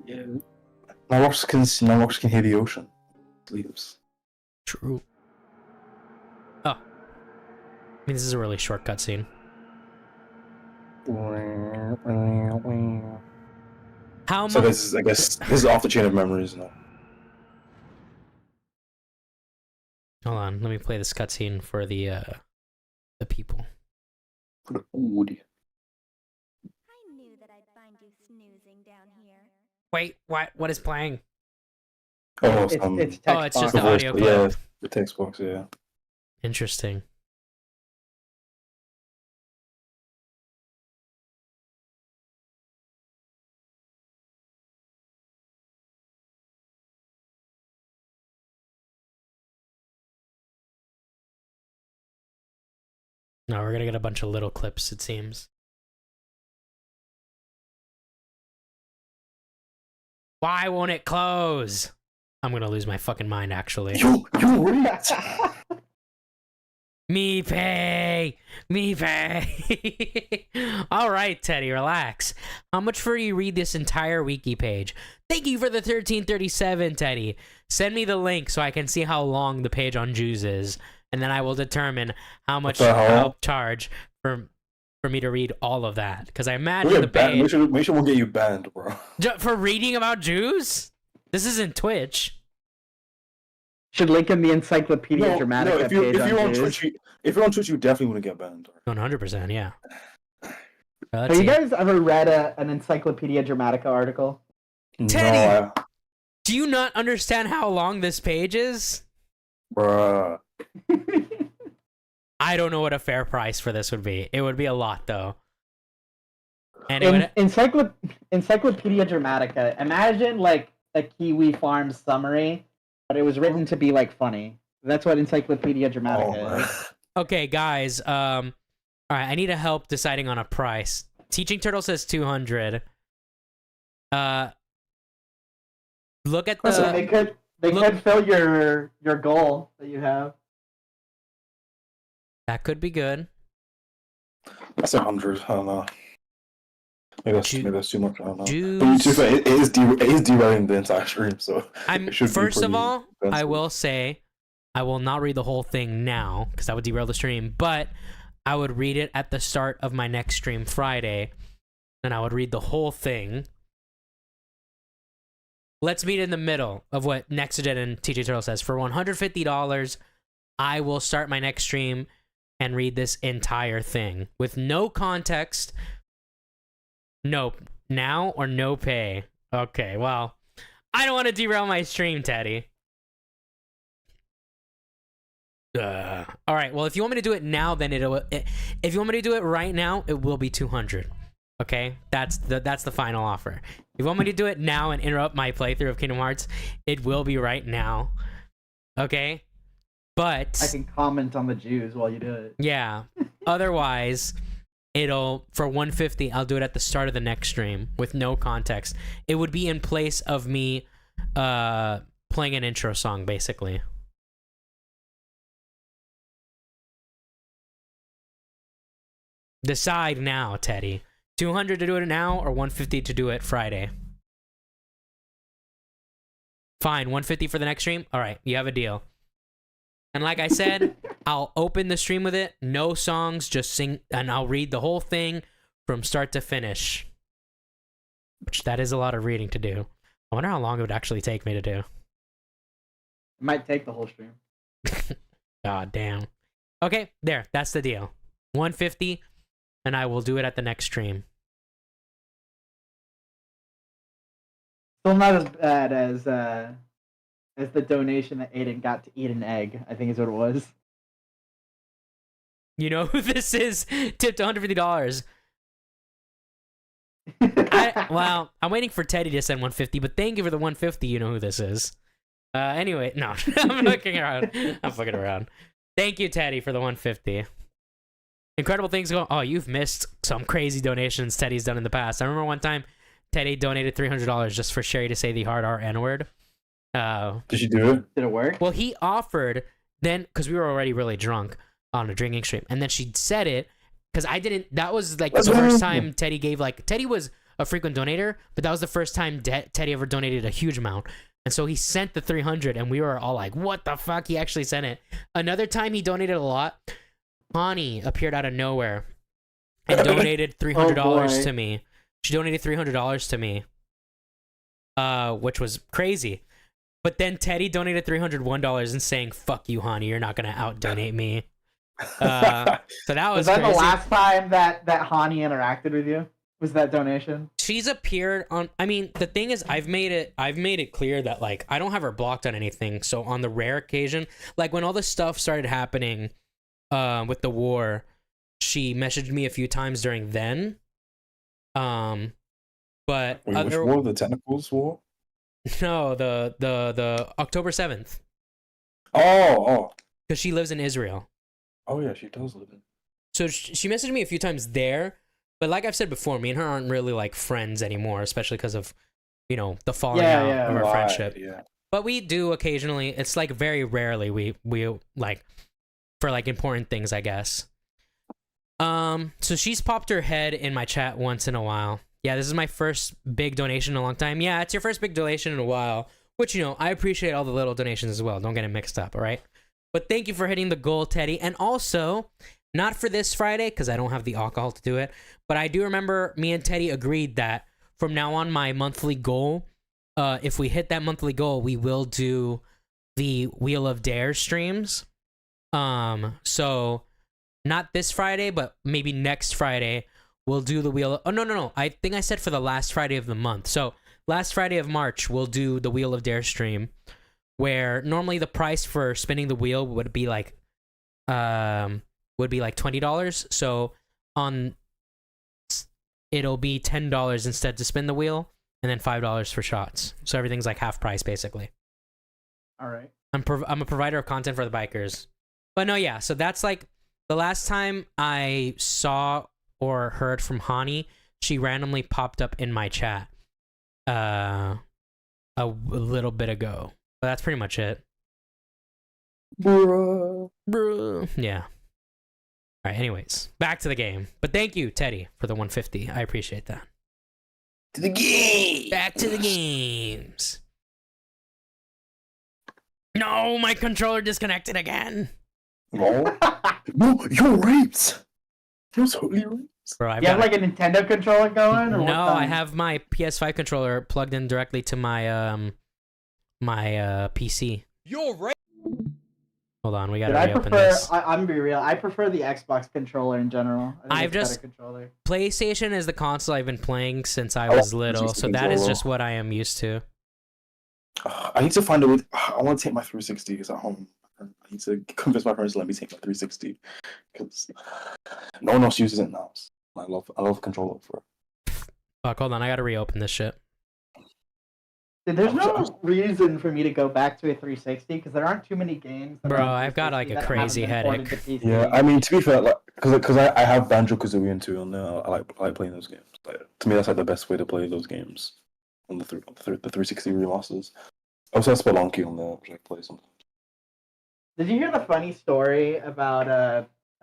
Yeah. Now Rox can hear the ocean. Sleeps. True. Oh. I mean, this is a really short cutscene. How So much? this is, I guess, this is off the chain of memories now. Hold on, let me play this cutscene for the people. For the food. I knew that I'd find you snoozing down here. Wait, what is playing? Oh, It's some text Oh, it's just box. the voice, audio yeah, clip. the text box, yeah. Interesting. No, we're gonna get a bunch of little clips, it seems. Why won't it close? I'm gonna lose my fucking mind, actually. You right. Me pay! Me pay! Alright, Teddy, relax. How much for you read this entire wiki page? Thank you for the 1337, Teddy. Send me the link so I can see how long the page on Jews is, and then I will determine how much the hell? I'll charge for me to read all of that. Because I We'll imagine get the banned. page... Make sure we'll get you banned, bro. For reading about Jews? This isn't Twitch. Should link in the Encyclopedia Dramatica if page you're on on Jews. Twitch, if you're on Twitch, you definitely wouldn't get banned. 100%, yeah. Let's Have you see. guys ever read an Encyclopedia Dramatica article? Teddy! No, Do you not understand how long this page is? bruh. I don't know what a fair price for this would be. It would be a lot, though. And it would... Encyclopedia Dramatica. Imagine like a Kiwi Farm summary, but it was written to be like funny. That's what Encyclopedia Dramatica is. Okay, guys. All right, I need a help deciding on a price. Teaching Turtle says 200. Look at So the. they could fill your goal that you have. That could be good. That's 100. I don't know. Maybe that's too much. I don't know. Juice. But it is derailing the entire stream. So I'm it should be first of pretty all, I expensive. will say, I will not read the whole thing now because that would derail the stream. But I would read it at the start of my next stream Friday, and I would read the whole thing. Let's meet in the middle of what Nexogen and TJ Turtle says. For $150, I will start my next stream and read this entire thing with no context. Nope. Now or no pay. Okay, well, I don't want to derail my stream, Teddy. All right, well, if you want me to do it now, then if you want me to do it right now, it will be 200. Okay, that's the final offer. If you want me to do it now and interrupt my playthrough of Kingdom Hearts, it will be right now. Okay, but I can comment on the Jews while you do it. yeah. Otherwise, it'll for 150. I'll do it at the start of the next stream with no context. It would be in place of me playing an intro song, basically. Decide now, Teddy. 200 to do it now or 150 to do it Friday? Fine, 150 for the next stream? All right, you have a deal. And like I said, I'll open the stream with it. No songs, just sing, and I'll read the whole thing from start to finish. Which that is a lot of reading to do. I wonder how long it would actually take me to do. It might take the whole stream. God damn. Okay, there. That's the deal. 150, and I will do it at the next stream. Still not as bad as the donation that Aiden got to eat an egg. I think is what it was. You know who this is? Tipped $150. Well, I'm waiting for Teddy to send 150, but thank you for the 150. You know who this is. Anyway, no, I'm fucking around. I'm fucking around. Thank you, Teddy, for the 150. Incredible things going. Oh, you've missed some crazy donations Teddy's done in the past. I remember one time Teddy donated $300 just for Sherry to say the hard R N-word. Did you do it? Did it work? Well, he offered then because we were already really drunk on a drinking stream, and then she said it because I didn't. That was like the first time Teddy gave Teddy was a frequent donator, but that was the first time Teddy ever donated a huge amount. And so he sent the 300, and we were all like, "What the fuck?" He actually sent it. Another time he donated a lot. Connie appeared out of nowhere and donated $300 to me. She donated $300 to me, which was crazy. But then Teddy donated $301 and saying, "Fuck you, Hani, you're not gonna out donate me." So that was that crazy. the last time that Hani interacted with you? Was that donation? She's appeared on. I mean, the thing is, I've made it clear that I don't have her blocked on anything. So on the rare occasion, when all this stuff started happening, with the war, she messaged me a few times during then. But Wait, which war? The Tentacles War? No, the October 7th. Oh. Because she lives in Israel. Oh yeah, she does live in. So she messaged me a few times there, but like I've said before, me and her aren't really friends anymore, especially because of, the falling out of our friendship. Yeah. But we do occasionally. It's very rarely we for important things, I guess. So she's popped her head in my chat once in a while. Yeah, this is my first big donation in a long time. Yeah, it's your first big donation in a while, which, I appreciate all the little donations as well. Don't get it mixed up, all right? But thank you for hitting the goal, Teddy. And also, not for this Friday, because I don't have the alcohol to do it, but I do remember me and Teddy agreed that from now on, my monthly goal, if we hit that monthly goal, we will do the Wheel of Dare streams. So not this Friday, but maybe next Friday, we'll do the wheel. Oh, no. I think I said for the last Friday of the month. So last Friday of March, we'll do the Wheel of Dare stream, where normally the price for spinning the wheel would be $20. So it'll be $10 instead to spin the wheel, and then $5 for shots. So everything's half price basically. All right. I'm a provider of content for the bikers. But no, yeah, so that's the The last time I saw or heard from Hani, she randomly popped up in my chat a little bit ago. But that's pretty much it. Bruh. Yeah. All right, anyways, back to the game. But thank you, Teddy, for the 150. I appreciate that. To the game. Back to the games. No, my controller disconnected again. No, no, you're raped. You're totally raped. Bro, I've You have got like a Nintendo controller going, or what no, I kind? have my PS5 controller plugged in directly to my PC. You're right. Hold on, we gotta Dude, I reopen prefer. this. I'm gonna be real. I prefer the Xbox controller in general. I think I've it's just- better controller. PlayStation is the console I've been playing since I I was like little, the so that is controller. just what I am used to. I need to find a way. I want to take my 360 because at home. I need to convince my parents to let me take my 360 because no one else uses it now. I love controller for it. Fuck, hold on, I gotta reopen this shit. Dude, there's I'm no reason for me to go back to a 360 because there aren't too many games. that Bro, are on I've got, like, 360 a that crazy haven't been ported headache. to PC. Yeah, I mean to be fair, like because I have Banjo Kazooie and 2 on there. I like playing those games. Like, to me, that's like the best way to play those games on the 360 remasters. I also have Spelunky on there, which I play sometimes. Did you hear the funny story about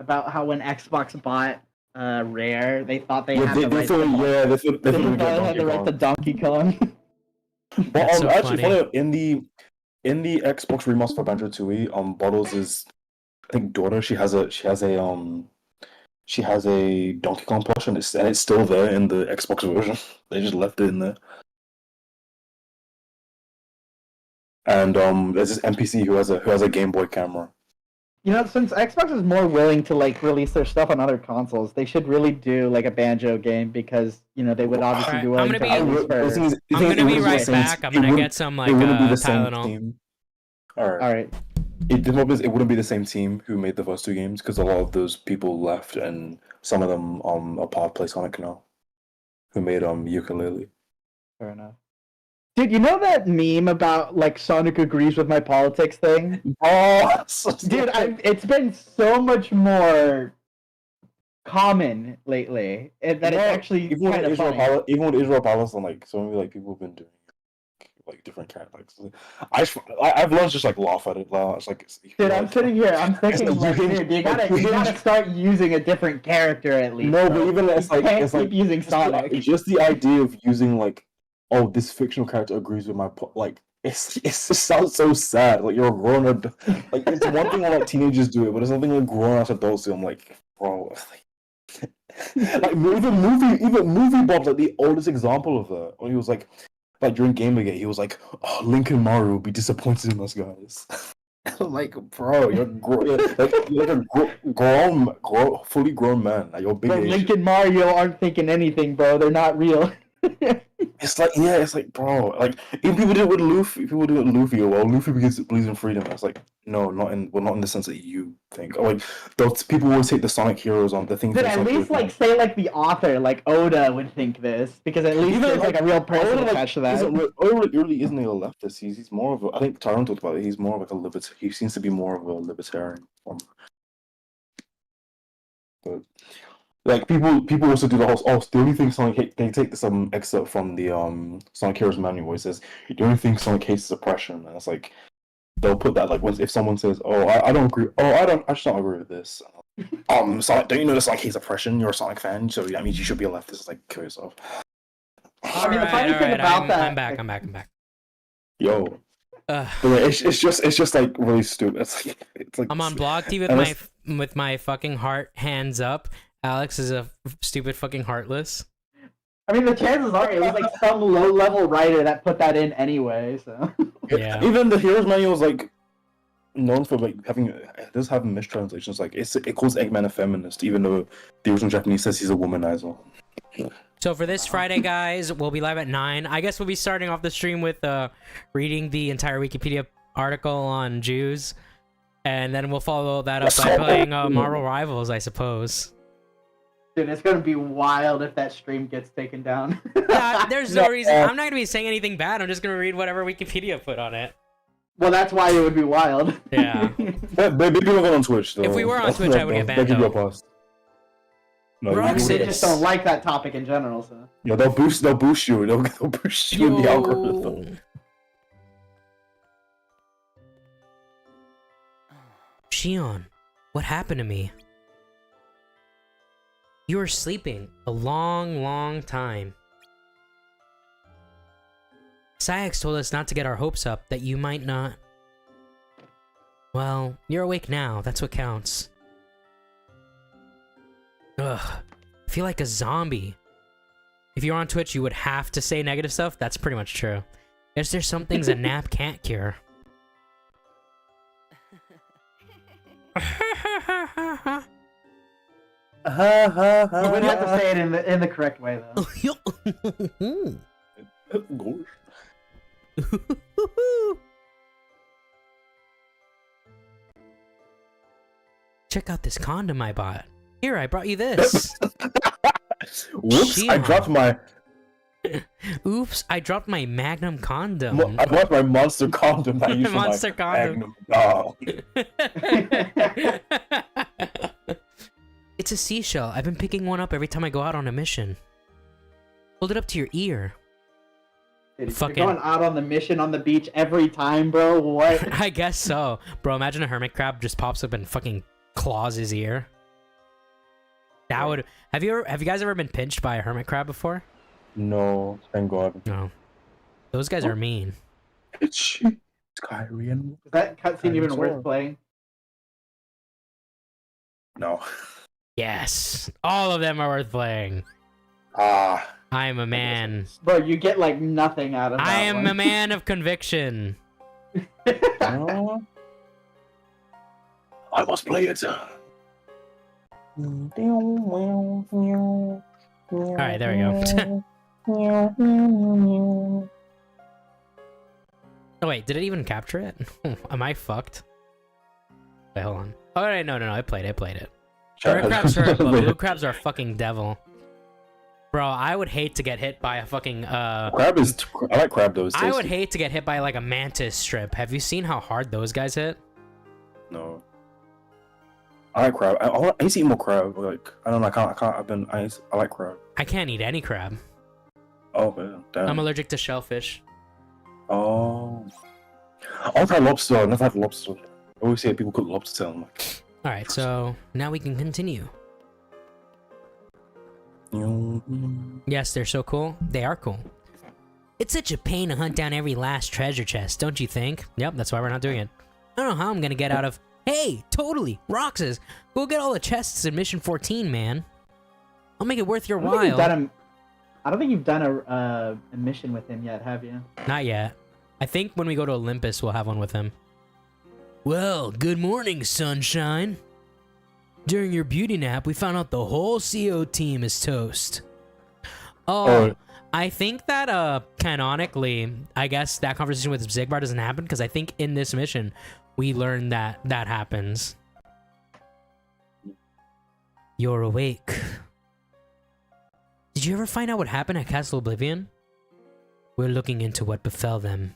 how when Xbox bought Rare, they thought they had the right to they thought we had the right to Donkey Kong. But That's so actually, funny. funny, in the Xbox remaster for Banjo Tooie, Bottles' I think daughter, she has a Donkey Kong plush, and it's still there in the Xbox version. They just left it in there. And there's this NPC who has a Game Boy camera. You know, since Xbox is more willing to like release their stuff on other consoles, they should really do like a Banjo game because you know they would obviously Alright, be willing I'm to gonna be- release for. I'm gonna be right same- back. I'm it gonna wouldn't- get some like it wouldn't be the same Tylenol. team. Alright. All right. The problem is, it wouldn't be the same team who made the first 2 games because a lot of those people left, and some of them are part of Play Sonic now, who made Yooka-Laylee. Fair enough. Dude, you know that meme about like Sonic agrees with my politics thing? Oh, Dude, it's been so much more common lately that it's actually even kind of with funny. Israel Palestine, like so many like people have been doing like different characters. I've learned to just like laugh at it. It's like Dude, I'm sitting here, I'm thinking, like, like, you dude, you can- gotta start using a different character at least. No, bro. but even it's You like can't it's like keep using just Sonic. just the idea of using like, oh, this fictional character agrees with my like. It just sounds so sad. Like you're a grown adult. Like it's one thing when like teenagers do it, but it's something like grown ass adults do. I'm like, bro. Like even movie Bob's like the oldest example of that. When he was like during Gamergate, he was like, "Oh, Link and Mario will be disappointed in us, guys." I'm like, bro, you're like a fully grown man. Like, you're big. Bro, age. Link and Mario aren't thinking anything, bro. They're not real. It's like, bro, like even people do it with Luffy. People do it with Luffy. Well, Luffy believes in freedom. It's like, no, not in the sense that you think. Or like, those people always take the Sonic heroes on the things. Dude, at least like say like the author, like Oda, would think this because at least Even, there's like a real person Oda, attached to that. Oda really isn't a leftist. He's more of a. I think Tyrone talked about it. He's more of like a libertarian. He seems to be more of a libertarian. But like people also do the whole. Oh, the only thing Sonic they take some excerpt from the Sonic Heroes manual where it says the only thing Sonic hates is oppression, and it's like they'll put that like if someone says, oh, I don't agree. Oh, I just don't agree with this. Sonic, don't you know that Sonic hates oppression? You're a Sonic fan, so that means you should be a leftist. It's like, kill yourself. I mean, the funny thing about that. I'm back. Yo, Ugh. but it's just like really stupid. It's like I'm on Blog TV with my fucking heart hands up. Alex is a stupid fucking heartless. I mean, the chances are it was like some low-level writer that put that in anyway. So Yeah. Even the Heroes manual is like known for like having mistranslations. Like it calls Eggman a feminist, even though the original Japanese says he's a womanizer. So for this Friday, guys, we'll be live at 9. I guess we'll be starting off the stream with reading the entire Wikipedia article on Jews, and then we'll follow that up by playing Marvel Rivals, I suppose. dude, it's gonna be wild if that stream gets taken down. There's no reason. I'm not gonna be saying anything bad. I'm just gonna read whatever Wikipedia put on it. Well, that's why it would be wild. Yeah. But maybe we'll go on Twitch. Though. If we were on Twitch, I would get banned, They'll give you a though. pause. No, Roxas. They just don't like that topic in general, so. Yeah, they'll boost you. They'll boost you in the algorithm. Shion, what happened to me? You were sleeping a long, long time. Sayax told us not to get our hopes up, that you might not... Well, you're awake now, that's what counts. Ugh, I feel like a zombie. If you're on Twitch, you would have to say negative stuff? That's pretty much true. Guess there's some things a nap can't cure. You wouldn't have to say it in the correct way, though. Check out this condom I bought. Here, I brought you this. Whoops! I Shion. dropped my. Oops, I dropped my Magnum condom. I dropped my monster condom that I used for Monster my condom. Magnum. Oh. It's a seashell. I've been picking one up every time I go out on a mission. Hold it up to your ear. Dude, Fucking- You're going out on the mission on the beach every time, bro. What? I guess so. Bro, imagine a hermit crab just pops up and fucking claws his ear. That would... Have you guys ever been pinched by a hermit crab before? No, thank God. No. Those guys are mean. It's Skyrian. Is that cutscene even Dinosaur. worth playing? No. Yes. All of them are worth playing. Ah. I am a man. Bro, you get like nothing out of that. I am one. a man of conviction. I must play it. Alright, there we go. Oh wait, did it even capture it? Am I fucked? Wait, hold on. Alright, no, I played it. Hermit crabs hurt, but blue crabs are a fucking devil. Bro, I would hate to get hit by a fucking, Crab is. I like crab though. It's I would tasty. hate to get hit by like a mantis strip. Have you seen how hard those guys hit? No. I like crab. I used to eat more crab. Like I don't know. I can't. I like crab. I can't eat any crab. Oh man, damn. I'm allergic to shellfish. Oh. I'll try lobster. I've never had lobster. I always say people cook lobster. I'm like. Alright, so now we can continue. Yes, they're so cool. They are cool. It's such a pain to hunt down every last treasure chest, don't you think? Yep, that's why we're not doing it. I don't know how I'm gonna get out of... Hey, totally! Roxas! Go get all the chests in Mission 14, man. I'll make it worth your I don't think you've while. done I don't think you've done a mission with him yet, have you? Not yet. I think when we go to Olympus, we'll have one with him. Well, good morning, sunshine. During your beauty nap, we found out the whole CO team is toast. Oh, I think that canonically, I guess that conversation with Zigbar doesn't happen because I think in this mission we learned that that happens. You're awake. Did you ever find out what happened at Castle Oblivion? We're looking into what befell them.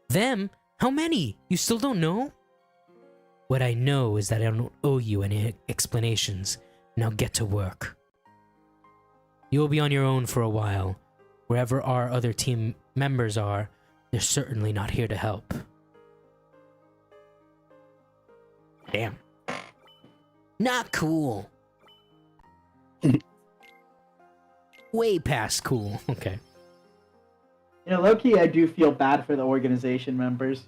Them? How many? You still don't know? What I know is that I don't owe you any explanations. Now get to work. You'll be on your own for a while. Wherever our other team members are, they're certainly not here to help. Damn. Not cool. Way past cool. Okay. You know, low-key, I do feel bad for the organization members.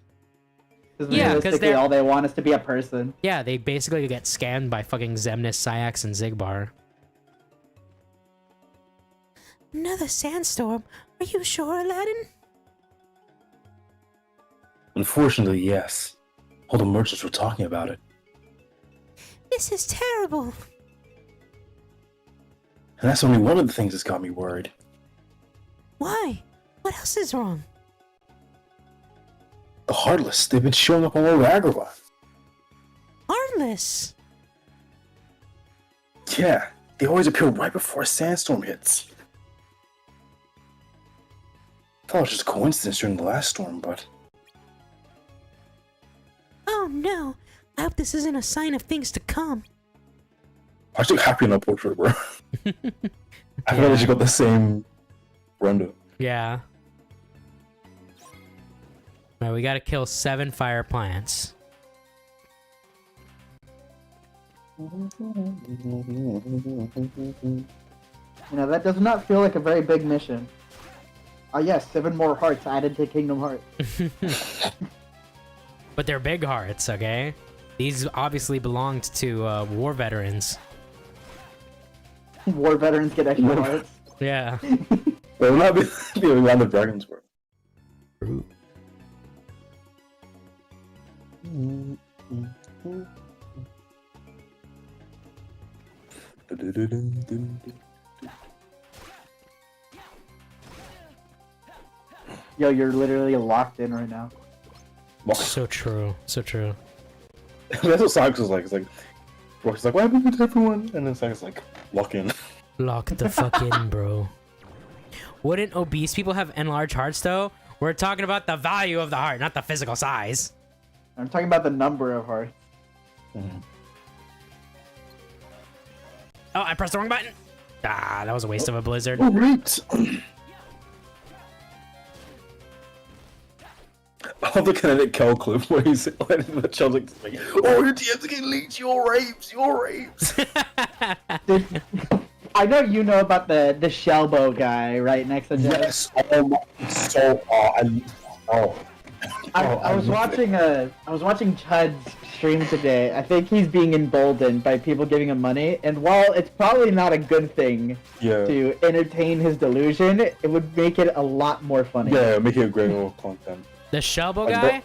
Because Yeah, 'cause realistically, they're- all they want is to be a person. Yeah, they basically get scanned by fucking Xemnas, Sayax, and Zigbar. Another sandstorm? Are you sure, Aladdin? Unfortunately, yes. All the merchants were talking about it. This is terrible. And that's only one of the things that's got me worried. Why? What else is wrong? The Heartless, they've been showing up all over Agrabah. Heartless. Yeah, they always appear right before a sandstorm hits. I thought it was just a coincidence during the last storm, but Oh no! I hope this isn't a sign of things to come. I look happy in that portrait, bro. I feel like she got the same render. Yeah. Alright, we gotta kill 7 fire plants. You know, that does not feel like a very big mission. Oh yes, 7 more hearts added to Kingdom Hearts. But they're big hearts, okay? These obviously belonged to war veterans. War veterans get extra hearts. Yeah. Well, not be around the dragons, bro. Yo, you're literally locked in right now. So true. So true. That's what Sonic was like. It's like, bro, he's like, what happened to everyone? And then Sonic's like, lock in. Lock the fuck in, bro. Wouldn't obese people have enlarged hearts, though? We're talking about the value of the heart, not the physical size. I'm talking about the number of hearts. Oh, I pressed the wrong button. Ah, that was a waste of a blizzard. Oh, right. I love the kinetic Kel clip where he's like, the child's like, oh, your DM's getting leaked, your rapes. Dude, I know you know about the Shelbo guy, right, next to Jeff? Yes, oh my, so, I was watching Chud's stream today. I think he's being emboldened by people giving him money, and while it's probably not a good thing to entertain his delusion, it would make it a lot more funny. Yeah, make it a great little content. The Shelbo guy?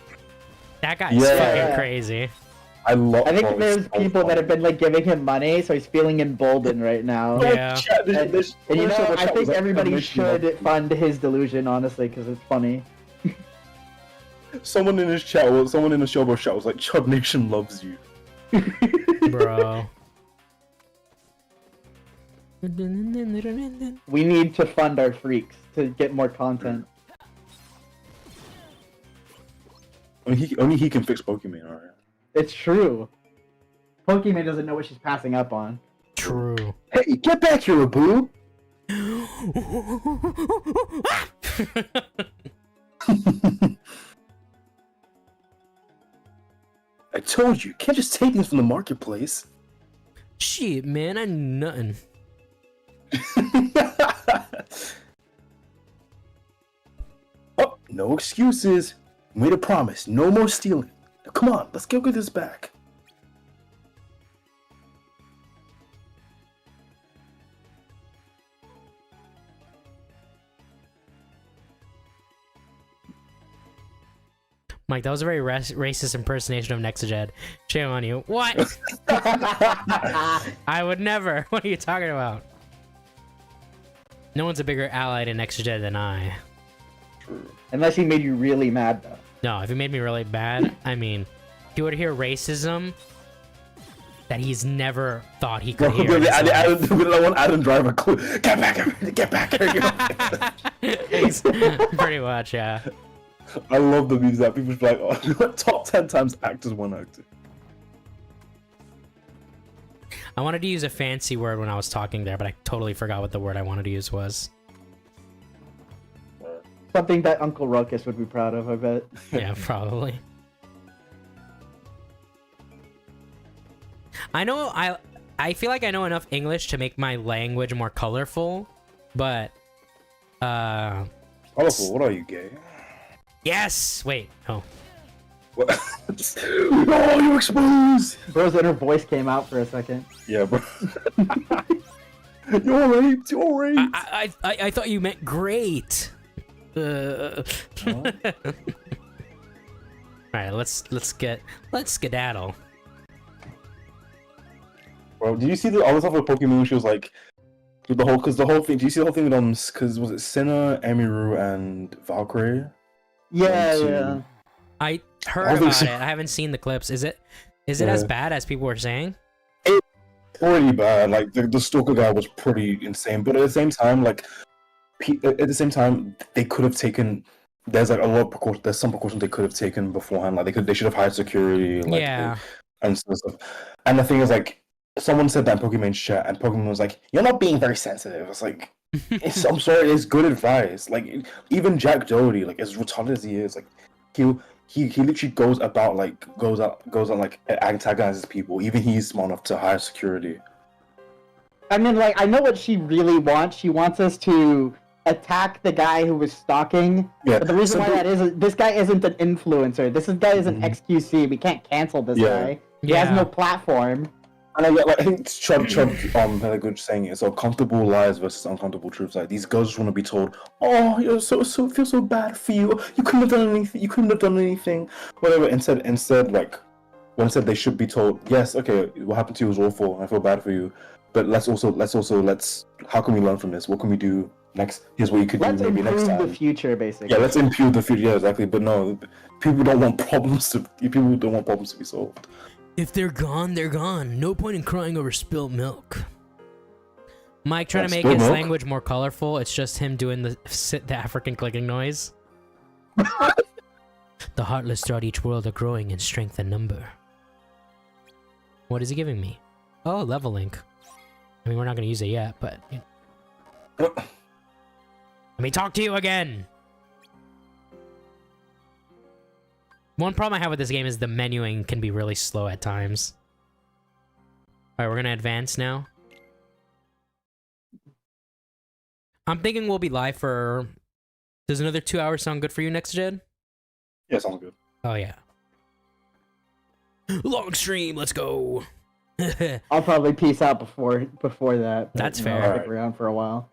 That guy's fucking crazy. I think there's people that have been like giving him money, so he's feeling emboldened right now. Yeah. And you know, I think everybody should fund his delusion, honestly, because it's funny. Someone in his chat, someone in the Showbo chat was like, Chud Nation loves you. Bro. We need to fund our freaks to get more content. Only he can fix Pokemon, alright. It's true. Pokemon doesn't know what she's passing up on. True. Hey, get back here, boo! I told you, can't just take things from the marketplace. Shit, man, I knew nothing. Oh, no excuses. Made a promise, no more stealing. Now, come on, let's go get this back. Mike, that was a very racist impersonation of Nexaged. Shame on you. What? I would never. What are you talking about? No one's a bigger ally to Nexaged than I. Unless he made you really mad, though. No, if he made me really bad, I mean, if you would hear racism that he's never thought he could hear. We don't want Adam Driver clue. Get back here! Get back here! Pretty much, yeah. I love the memes that people be like, oh, top 10 times actors, one actor. I wanted to use a fancy word when I was talking there, but I totally forgot what the word I wanted to use was. Something that Uncle Ruckus would be proud of, I bet. Yeah, probably. I feel like I know enough English to make my language more colorful, but Colorful, what are you, gay? yes! Wait, oh. What? Oh, you're exposed! Bro's inner voice came out for a second. Yeah, bro. You're raped, you're raped! I thought you meant great. Alright, let's skedaddle. Bro, did you see the other stuff with Pokemon? She was like, with the whole thing. Do you see the whole thing with because was it Sinnoh, Emiru, and Valkyrie? Yeah. I heard about it. I haven't seen the clips. Is it as bad as people were saying? It's pretty bad. Like the Stalker guy was pretty insane, but at the same time, they could have taken there's like a lot of precautions. There's some precautions they could have taken beforehand. Like they should have hired security. Like, Yeah. and stuff. And the thing is, like, someone said that in Pokemon's chat, and Pokemon was like, "You're not being very sensitive." It's like, I'm sorry, it's good advice. Like, even Jack Doherty, like, as retarded as he is, like, he literally goes about like goes out like antagonizes people. Even he's smart enough to hire security. I mean, like, I know what she really wants. She wants us to attack the guy who was stalking. Yeah. But the reason why that is this guy isn't an influencer. This guy is an Mhm. XQC. We can't cancel this Yeah. guy. He has no platform. And I think it's Chubb had a good saying it. So comfortable lies versus uncomfortable truths. Like, these girls just want to be told, "Oh, you're so feel so bad for you. You couldn't have done anything. You couldn't have done anything." Whatever. Instead, like, when said they should be told, "Yes, okay, what happened to you was awful. I feel bad for you, but let's how can we learn from this? What can we do next? Here's what you could Let's do maybe next improve time." the future, basically. Yeah, let's improve the future. Yeah, exactly. But no, people don't want problems to be solved. If they're gone, they're gone. No point in crying over spilt milk. Mike trying to make Spilt his milk? language more colorful. It's just him doing the African clicking noise. The heartless throughout each world are growing in strength and number. What is he giving me? Oh, level link. I mean, we're not going to use it yet, but... Let me talk to you again! One problem I have with this game is the menuing can be really slow at times. Alright, we're gonna advance now. I'm thinking we'll be live for... Does another 2 hours sound good for you, Next Gen? Yeah, sounds good. Oh, yeah. Long stream, let's go! I'll probably peace out before that. but, That's you know, fair. I'll stick Alright. around for a while.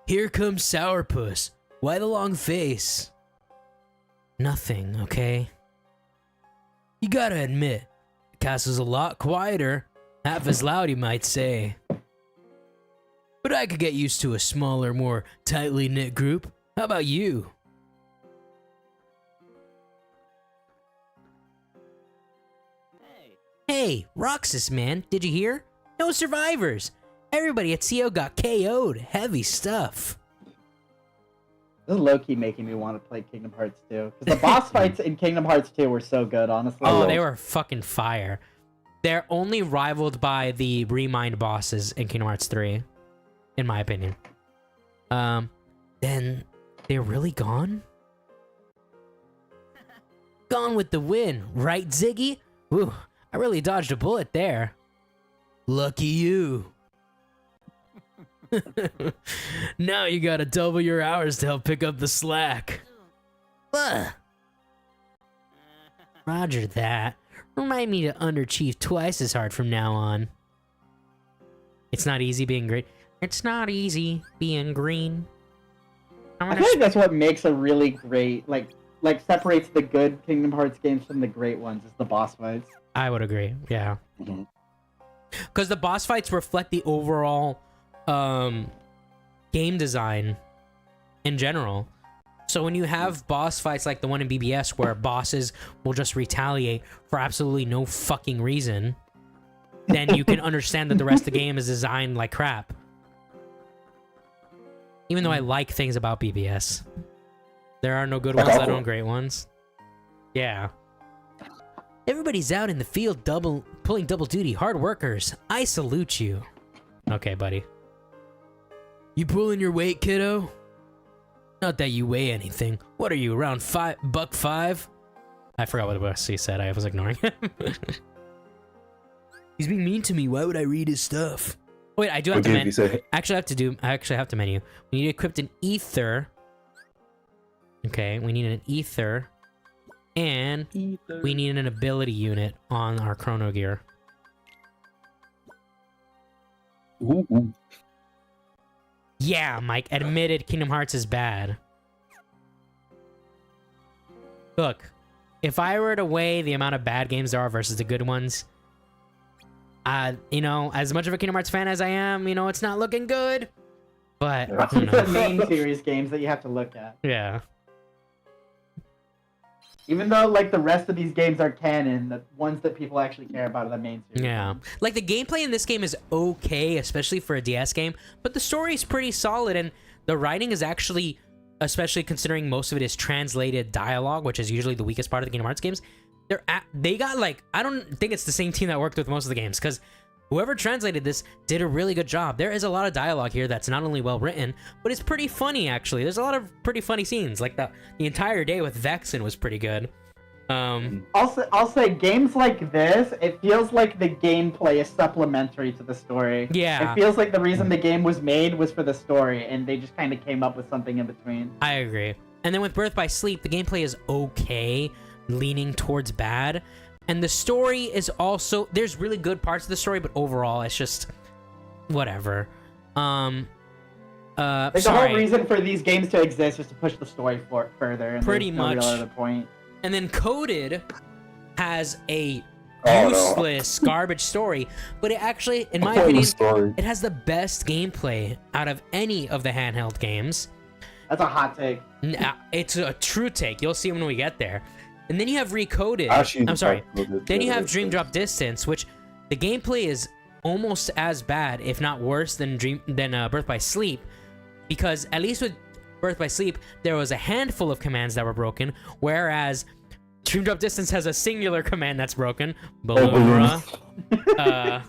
Here comes Sourpuss. Why the long face? Nothing, okay? You gotta admit, the castle's a lot quieter. Half as loud, you might say. But I could get used to a smaller, more tightly knit group. How about you? Hey, Roxas, man, did you hear? No survivors. Everybody at CO got KO'd. Heavy stuff. This is low-key making me want to play Kingdom Hearts 2. Because the boss fights in Kingdom Hearts 2 were so good, honestly. Oh, they were fucking fire. They're only rivaled by the Remind bosses in Kingdom Hearts 3, in my opinion. Then they're really gone? Gone with the win, right, Ziggy? Ooh, I really dodged a bullet there. Lucky you. Now you gotta double your hours to help pick up the slack. Ugh. Roger that. Remind me to underachieve twice as hard from now on. It's not easy being great. It's not easy being green. I feel like that's what makes a really great, like separates the good Kingdom Hearts games from the great ones, is the boss fights. I would agree, yeah. Mhm. Because the boss fights reflect the overall game design in general. So when you have boss fights like the one in BBS where bosses will just retaliate for absolutely no fucking reason, then you can understand that the rest of the game is designed like crap. Even though I like things about BBS. There are no good ones, let alone great ones. Yeah. Everybody's out in the field pulling double duty, hard workers. I salute you. Okay, buddy. You pulling your weight, kiddo? Not that you weigh anything. What are you, around $5? I forgot what he said. I was ignoring him. He's being mean to me. Why would I read his stuff? Wait, I do have to menu. I actually have to menu. We need equipped an ether. Okay, we need an ether. And we need an ability unit on our Chrono Gear. Ooh. Yeah, Mike, admitted Kingdom Hearts is bad. Look, if I were to weigh the amount of bad games there are versus the good ones, you know, as much of a Kingdom Hearts fan as I am, you know, it's not looking good. But, you It's the know, main series games that you have to look at. yeah. Even though, like, the rest of these games are canon, the ones that people actually care about are the main series. Yeah. Like, the gameplay in this game is okay, especially for a DS game, but the story is pretty solid, and the writing is actually especially considering most of it is translated dialogue, which is usually the weakest part of the Kingdom Hearts games. They got like, I don't think it's the same team that worked with most of the games, because whoever translated this did a really good job. There is a lot of dialogue here that's not only well written, but it's pretty funny actually. There's a lot of pretty funny scenes. Like the entire day with Vexen was pretty good. I'll say games like this, it feels like the gameplay is supplementary to the story. Yeah. It feels like the reason the game was made was for the story, and they just kind of came up with something in between. I agree. And then with Birth by Sleep, the gameplay is okay, leaning towards bad. And the story is also, there's really good parts of the story, but overall it's just whatever. Like the whole reason for these games to exist is to push the story further. And Pretty there's no much. real other point. And then Coded has a Oh, no. useless garbage story, but it actually, in my Pointless opinion, story. it has the best gameplay out of any of the handheld games. That's a hot take. It's a true take. You'll see when we get there. And then you have Recoded. Actually, I'm sorry. Recoded, Then you yeah, have it's Dream good. Drop Distance, which the gameplay is almost as bad, if not worse, than Birth by Sleep, because at least with Birth by Sleep, there was a handful of commands that were broken, whereas Dream Drop Distance has a singular command that's broken. Balloon. Yeah.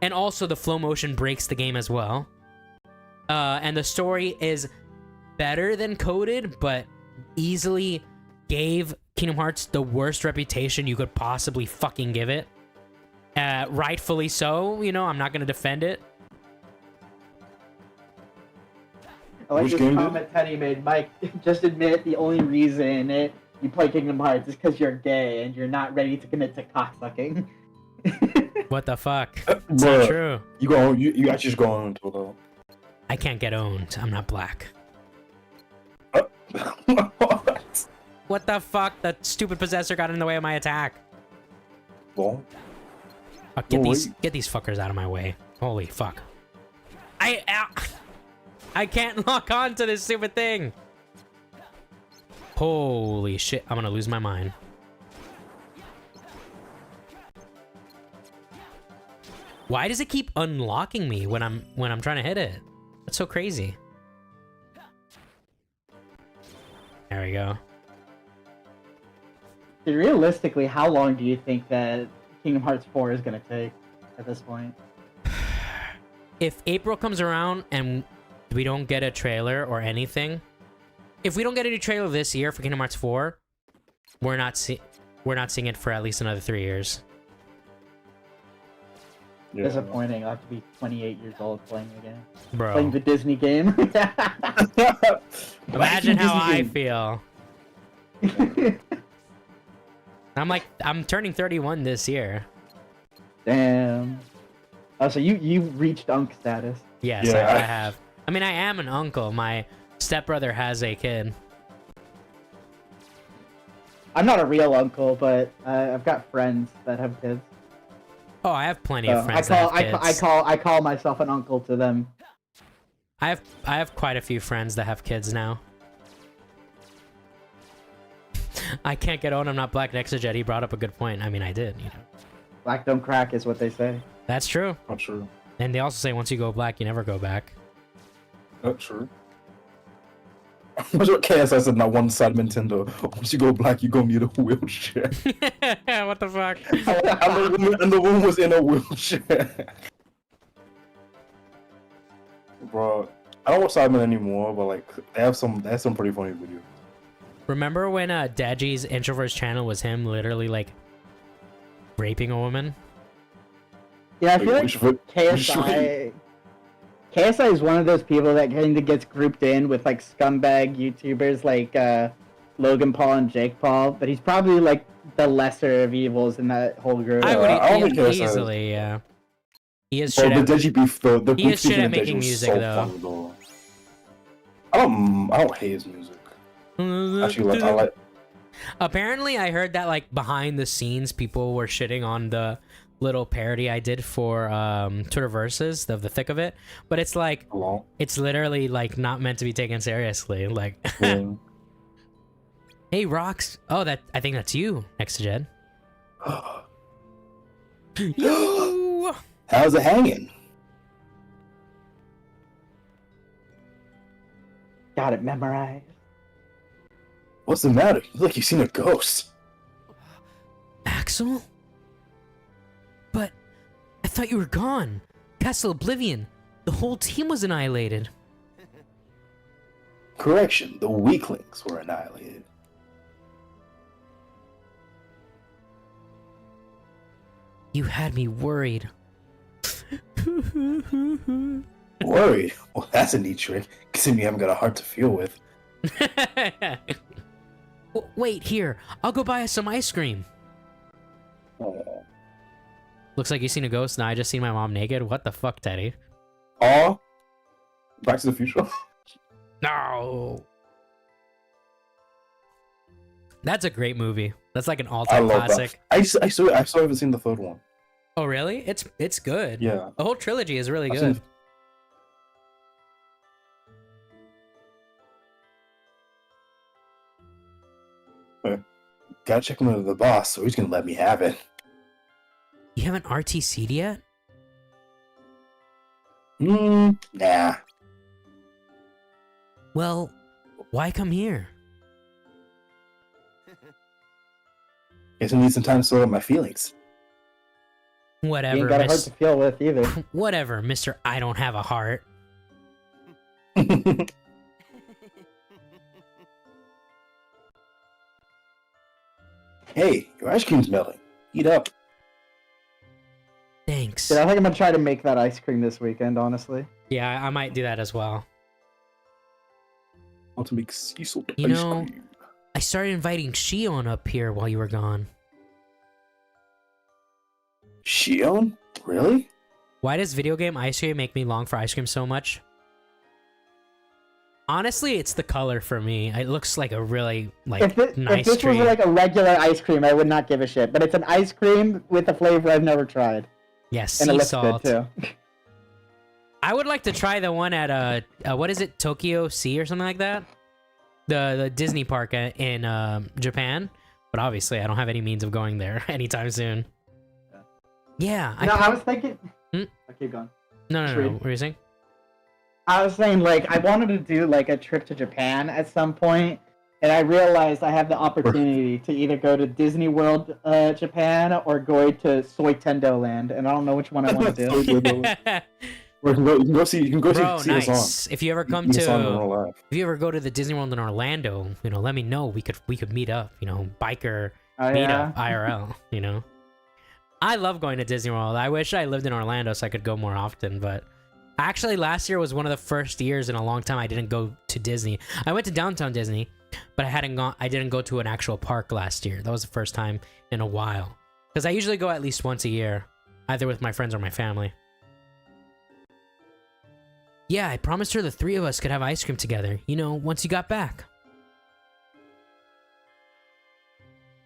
And also the flow motion breaks the game as well. And the story is better than Coded, but easily gave Kingdom Hearts the worst reputation you could possibly fucking give it. Rightfully so, you know, I'm not gonna defend it. I like Which this game comment Teddy made. Mike, just admit the only reason you play Kingdom Hearts is because you're gay and you're not ready to commit to cocksucking. What the fuck? It's not Bruh, true. You actually just go on to though. I can't get owned. I'm not black. What the fuck? That stupid possessor got in the way of my attack. Well, Oh, Oh, get these fuckers out of my way. Holy fuck. I can't lock on to this stupid thing. Holy shit, I'm gonna lose my mind. Why does it keep unlocking me when I'm trying to hit it? That's so crazy. There we go. Realistically, how long do you think that Kingdom Hearts 4 is going to take at this point? If April comes around and we don't get a trailer or anything, if we don't get any trailer this year for Kingdom Hearts 4, we're not seeing it for at least another 3 years. yeah. Disappointing. I'll have to be 28 years old playing again. Bro, Playing the Disney game. imagine how I Disney feel. I'm turning 31 this year. Damn. Oh, so you reached Unk status. Yes, Yeah. I have. I mean, I am an uncle. My stepbrother has a kid. I'm not a real uncle, but I've got friends that have kids. Oh, I have plenty So of friends that have kids. I call myself an uncle to them. I have quite a few friends that have kids now. I can't get on. I'm not black. Nexajet, he brought up a good point. I mean, I did. You know, Black don't crack is what they say. that's true. Not true. And they also say once you go black, you never go back. Not true. What's what KSI said in that one side Nintendo? Once you go black, you go need a wheelchair. What the fuck? and the woman was in a wheelchair. Bro, I don't watch Simon anymore, but like they have some pretty funny videos. Remember when Daji's Introverse channel was him literally like raping a woman? Yeah, I feel like Which vi- KSI is one of those people that kind of gets grouped in with like scumbag YouTubers like Logan Paul and Jake Paul, but he's probably like the lesser of evils in that whole group. I would I don't think KSI easily, yeah. He is Bro, shit the at, Deji beef though. The He beef is shit between at the Deji making was music, so though. funny, though. I don't hate his music. Actually, like, I like. Apparently, I heard that like behind the scenes, people were shitting on the little parody I did for Twitterverses, the thick of it. But it's like, Long. it's literally like not meant to be taken seriously. Like, Yeah. hey, Rocks. Oh, I think that's you, next to Jed. Yo! How's it hanging? Got it memorized. What's the matter? You look like you've seen a ghost. Axel? But I thought you were gone. Castle Oblivion. The whole team was annihilated. Correction, the weaklings were annihilated. You had me worried. Worried? Well, that's a neat trick, considering you haven't got a heart to feel with. Wait, here. I'll go buy us some ice cream. Oh. Looks like you seen a ghost. Now I just seen my mom naked. What the fuck, Teddy? Aw. Back to the Future. No. That's a great movie. That's like an I all-time love classic. that. I still haven't seen the third one. Oh, really? It's good. Yeah. The whole trilogy is really I've seen good. Gotta check him with the boss, so he's gonna let me have it. You haven't RTC'd yet? Nah. Well, why come here? Guess I need some time to sort out my feelings. You Whatever, ain't got a heart miss. to feel with either. Whatever, Mr. I don't have a heart. Hey, your ice cream's melting. Eat up. Thanks. Yeah, I think I'm gonna try to make that ice cream this weekend, honestly. Yeah, I might do that as well. Want to make sea salt You ice know- cream. I started inviting Shion up here while you were gone. Shion? Really? Why does video game ice cream make me long for ice cream so much? Honestly, it's the color for me. It looks like a really If nice this tree. was like a regular ice cream, I would not give a shit. But it's an ice cream with a flavor I've never tried, Yes, and it sea looks salt. good too. I would like to try the one at what is it, Tokyo Sea or something like that? The Disney park in Japan. But obviously, I don't have any means of going there anytime soon. Yeah, No, I was thinking. Hmm? I'll keep going. no. Sweet. What were you saying? I was saying, like, I wanted to do like a trip to Japan at some point, and I realized I have the opportunity to either go to Disney World, Japan, or go to Soitendo Land, and I don't know which one I want to do. Or you can go see. You can go Bro, see us on. nice. If you ever come You can see us on in to, real life. if you ever go to the Disney World in Orlando, let me know. We could meet up. Biker Oh, meet yeah. up IRL. I love going to Disney World. I wish I lived in Orlando so I could go more often, but actually last year was one of the first years in a long time I didn't go to Disney. I went to Downtown Disney, but I didn't go to an actual park last year. That was the first time in a while. Because I usually go at least once a year, either with my friends or my family. Yeah, I promised her the three of us could have ice cream together, once you got back.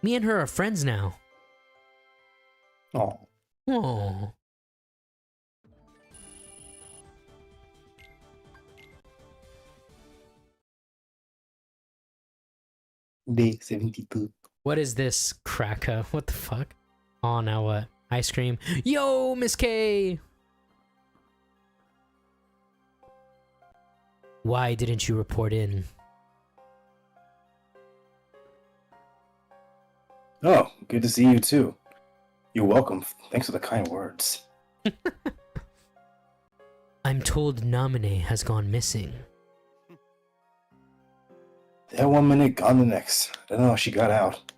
Me and her are friends now. Oh, Oh. day 72. What is this, Kraka? What the fuck? Oh, now what? Ice cream. Yo, Miss K! Why didn't you report in? Oh, good to see you too. You're welcome. Thanks for the kind words. I'm told Namine has gone missing. That 1 minute, gone the next. I don't know how she got out.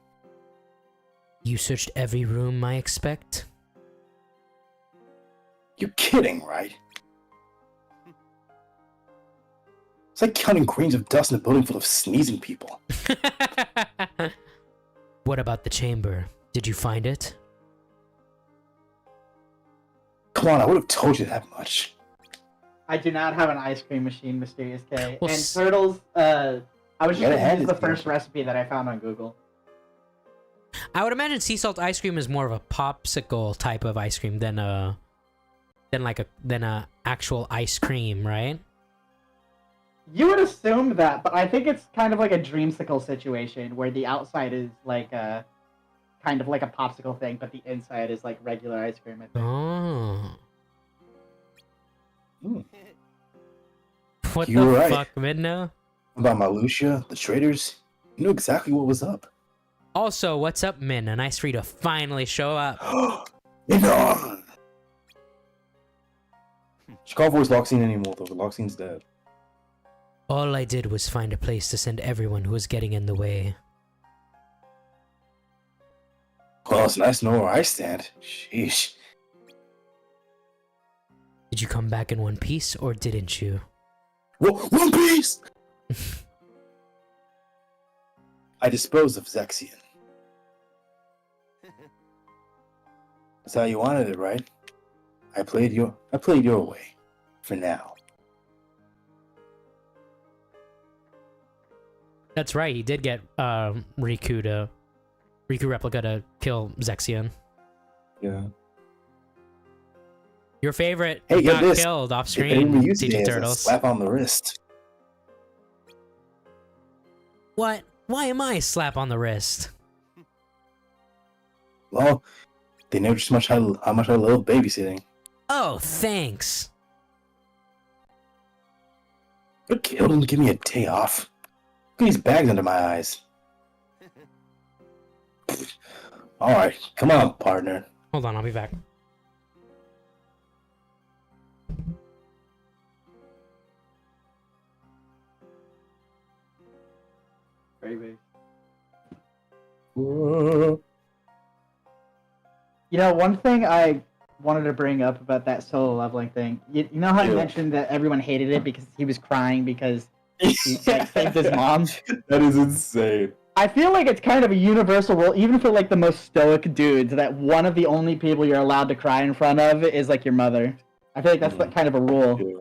You searched every room, I expect? You're kidding, right? It's like counting grains of dust in a building full of sneezing people. What about the chamber? Did you find it? Come on, I would have told you that much. I do not have an ice cream machine, Mysterious K. Well, And turtles, I was just Gotta gonna have use it, the first dude. recipe that I found on Google. I would imagine sea salt ice cream is more of a popsicle type of ice cream than a actual ice cream, right? You would assume that, but I think it's kind of like a dreamsicle situation where the outside is like a kind of like a popsicle thing, but the inside is like regular ice cream. I think. Oh. Hmm. What You were the right. fuck, Midna? About Malusia, the traders, you knew exactly what was up. Also, what's up, Min? Nice for you to finally show up. Inon! She can't voice Loxine anymore, though. Loxine's dead. All I did was find a place to send everyone who was getting in the way. Well, it's nice to know where I stand. Sheesh. Did you come back in one piece, or didn't you? One Piece! I disposed of Zexion. That's how you wanted it, right? I played your way. For now. That's right, he did get Riku Replica to kill Zexion. Yeah. Your favorite Hey, get got this. killed off They screen, even used it TJ as a Turtles. slap on the wrist. What? Why am I slap on the wrist? Well, they know just how much I love babysitting. Oh, thanks. But killed him to give me a day off. Look at these bags under my eyes. Alright, come on, partner. Hold on, I'll be back. Baby. Whoa. You know, one thing I wanted to bring up about that solo leveling thing. You know how I Yeah. mentioned that everyone hated it because he was crying because he like, saved his mom? That is insane. I feel like it's kind of a universal rule, even for like the most stoic dudes, that one of the only people you're allowed to cry in front of is like your mother. I feel like that's like, kind of a rule, Yeah.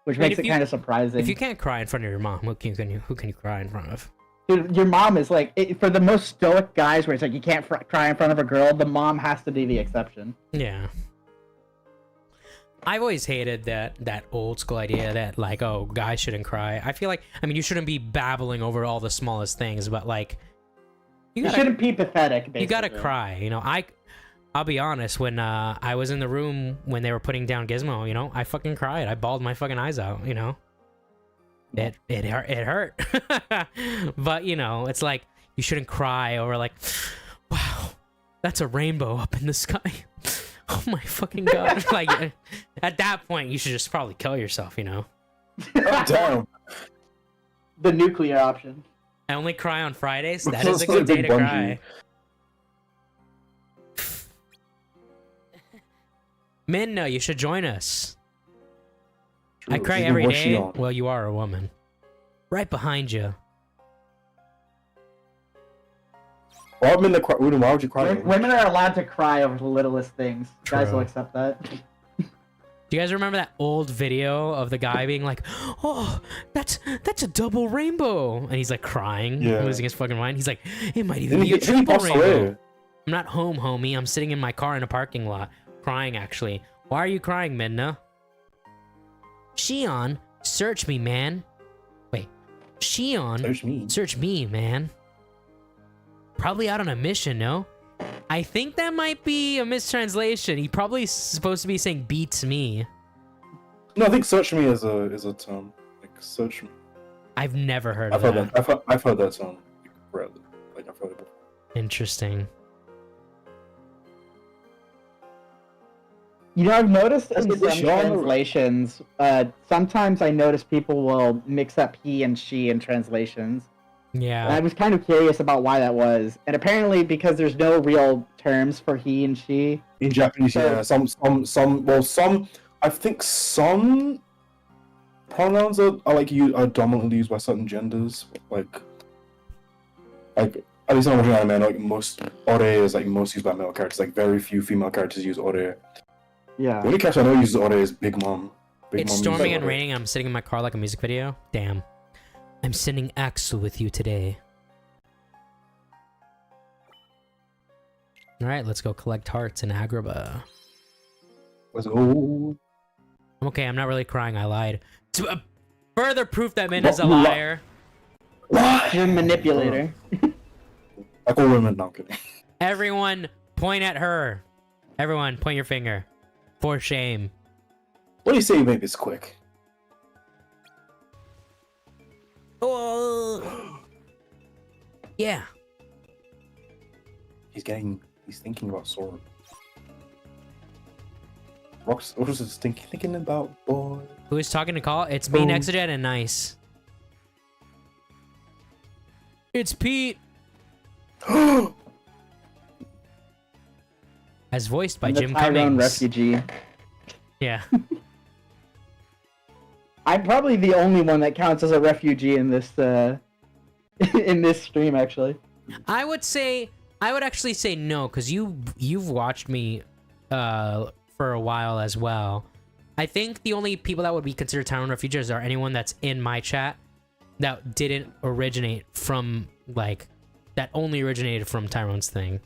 which I mean, makes if it you- kind of surprising. If you can't cry in front of your mom, who can you cry in front of? Dude, your mom is like for the most stoic guys, where it's like you can't cry in front of a girl. The mom has to be the exception. Yeah. I've always hated that old school idea that like, oh, guys shouldn't cry. I feel like, I mean, you shouldn't be babbling over all the smallest things, but like, You shouldn't be pathetic. Basically. you gotta cry. You know, I'll be honest. When I was in the room when they were putting down Gizmo, you know, I fucking cried. I bawled my fucking eyes out. You know, it hurt. But you know, it's like you shouldn't cry over like, wow, that's a rainbow up in the sky. Oh my fucking god! Like at that point, you should just probably kill yourself. You know. Oh, damn. The nuclear option. I only cry on Fridays. That So is a it's good day like to Bungie. cry. Min, no, you should join us. I True. cry She's every been what she day. on. Well, you are a woman. Right behind you. Why would why would you cry? Women are allowed to cry over the littlest things. Guys True. will accept that. Do you guys remember that old video of the guy being like, "Oh, that's a double rainbow," and he's like crying, Yeah. losing his fucking mind. He's like, "It might even Didn't be a he, didn't he triple pass rainbow." away? I'm not home, homie. I'm sitting in my car in a parking lot, crying actually. Why are you crying, Midna? Shion, search me, man. Wait, Shion, Search me. search me, man. Probably out on a mission, no? I think that might be a mistranslation. He probably supposed to be saying beats me. No, I think search me is a term. Like search me. I've never heard I've of heard that. that. I've heard that term. Rarely. Like I've heard it before. Interesting. You know, I've noticed That's in a good some genre. translations, sometimes I notice people will mix up he and she in translations. And I Yeah. was kind of curious about why that was. And apparently because there's no real terms for he and she. In Japanese, So- yeah. Some. I think some pronouns are dominantly used by certain genders. Like at least I'm watching anime. Like most ore is like most used by male characters. Like very few female characters use ore. Yeah. The only character I know uses ore is Big Mom. Big It's Mom uses storming and ore. raining. I'm sitting in my car like a music video. Damn. I'm sending Axel with you today. Alright, let's go collect hearts in Agrabah. Let's go. Okay, I'm not really crying. I lied. Further proof that Min What- is a liar. Why? You're a manipulator. I call women. No, I'm kidding. Everyone, point at her. Everyone, point your finger. For shame. What do you say you make this quick? Oh. Yeah. He's thinking about Sora. Rox, what was he thinking about, boy? Who is talking to call? It's me, Nexojet, and Nice. It's Pete. As voiced by I'm the Jim Tyrone Cummings. refugee. Yeah. I'm probably the only one that counts as a refugee in this in this stream, actually. I would actually say no, because you've watched me for a while as well. I think the only people that would be considered Tyrone refugees are anyone that's in my chat that didn't originate from, like, that only originated from Tyrone's thing.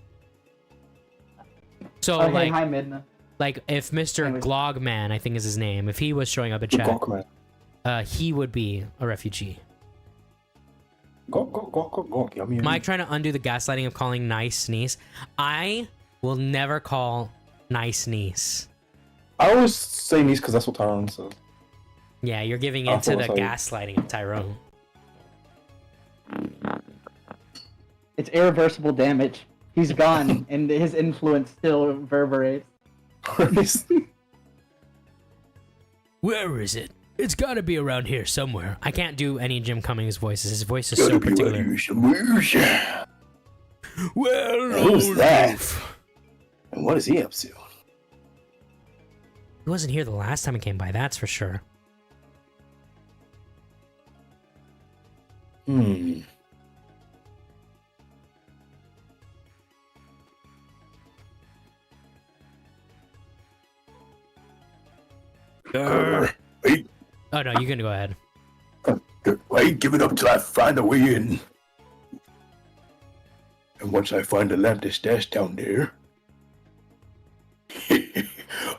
So, Oh, like, hey, hi, Midna. like if Mr. Anyways. Glogman, I think is his name, if he was showing up in chat, Gawkman. he would be a refugee. Gawk. Yummy. Mike trying to undo the gaslighting of calling Nice Niece. I will never call Nice Niece. I always say niece because that's what Tyrone says. Yeah, you're giving I into the thought so. gaslighting of Tyrone. It's irreversible damage. He's gone, and his influence still reverberates. Where is it? It's got to be around here somewhere. I can't do any Jim Cummings voices. His voice is so particular. Well, Who's old that? wolf. And what is he up to? He wasn't here the last time he came by, that's for sure. Wait, Oh no, you can go ahead. I ain't giving up till I find a way in. And once I find a lamp that's stashed down there,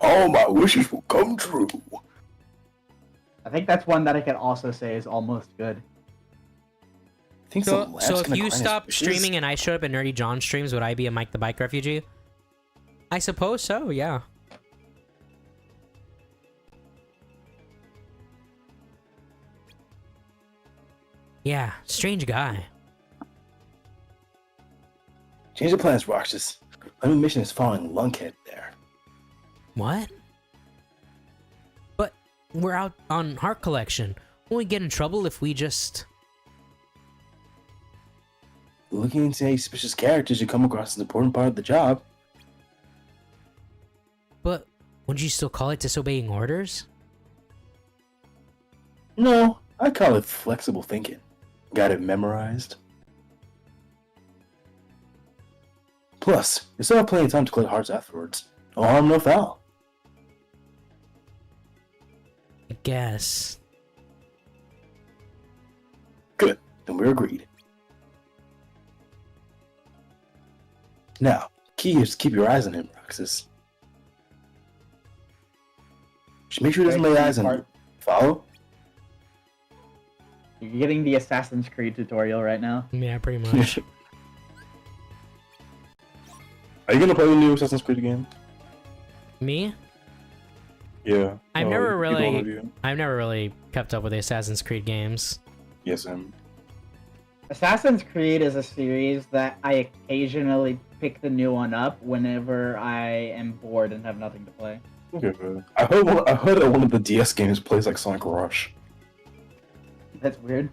all my wishes will come true. I think that's one that I could also say is almost good. I think So if you stop streaming and I showed up at Nerdy John streams, would I be a Mike the Bike refugee? I suppose so, yeah. Yeah, strange guy. Change the plans, Roxas. My new mission is following Lunkhead there. What? But we're out on Heart Collection. Won't we get in trouble if we just... Looking into any suspicious characters you come across is an important part of the job. But wouldn't you still call it disobeying orders? No, I call it flexible thinking. Got it memorized. Plus, you still have plenty of time to collect hearts afterwards. No harm, no foul. I guess. Good, then we're agreed. Now, key is to keep your eyes on him, Roxas. Just make sure he doesn't lay eyes on you. Follow? You're getting the Assassin's Creed tutorial right now. Yeah, pretty much. Are you gonna play the new Assassin's Creed again? Me? Yeah. I've never people really- love you. I've never really kept up with the Assassin's Creed games. Yes, Assassin's Creed is a series that I occasionally pick the new one up whenever I am bored and have nothing to play. Okay. I heard that one of the DS games plays like Sonic Rush. That's weird.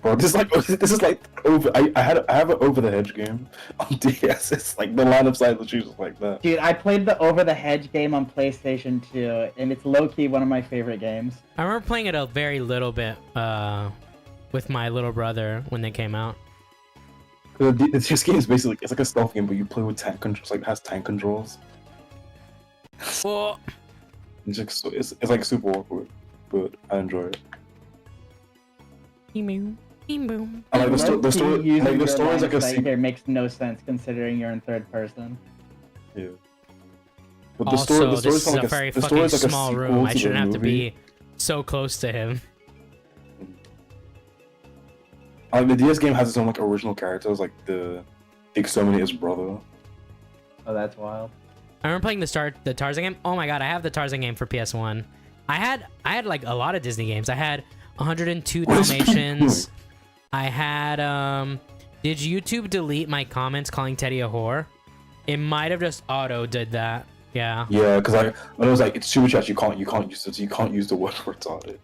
Bro, this is like over. I have an over the hedge game on DS. It's like the line of sight that chooses like that. Dude, I played the Over the Hedge game on PlayStation 2, and it's low-key one of my favorite games. I remember playing it a very little bit with my little brother when they came out. This game is basically it's like a stealth game, but you play with tank controls. Like it has tank controls. Oh. It's like super awkward, but I enjoy it. Emu. Emu. I like the story. The Low-key story. using Like the your story is like a line of sight sequel. here makes no sense considering you're in third person. Yeah. But Also, the this is story's a very the fucking story's like a small sequel room. I to the shouldn't have to movie. be so close to him. The DS game has its own like original characters, like the Exterminator's brother. Oh, that's wild. I remember playing the Tarzan game. Oh my god, I have the Tarzan game for PS1. I had like a lot of Disney games. I had 102 What is Dalmatians. I had did YouTube delete my comments calling Teddy a whore? It might have just auto did that. Yeah. Yeah, because when it was like it's super chats, you can't use the word retarded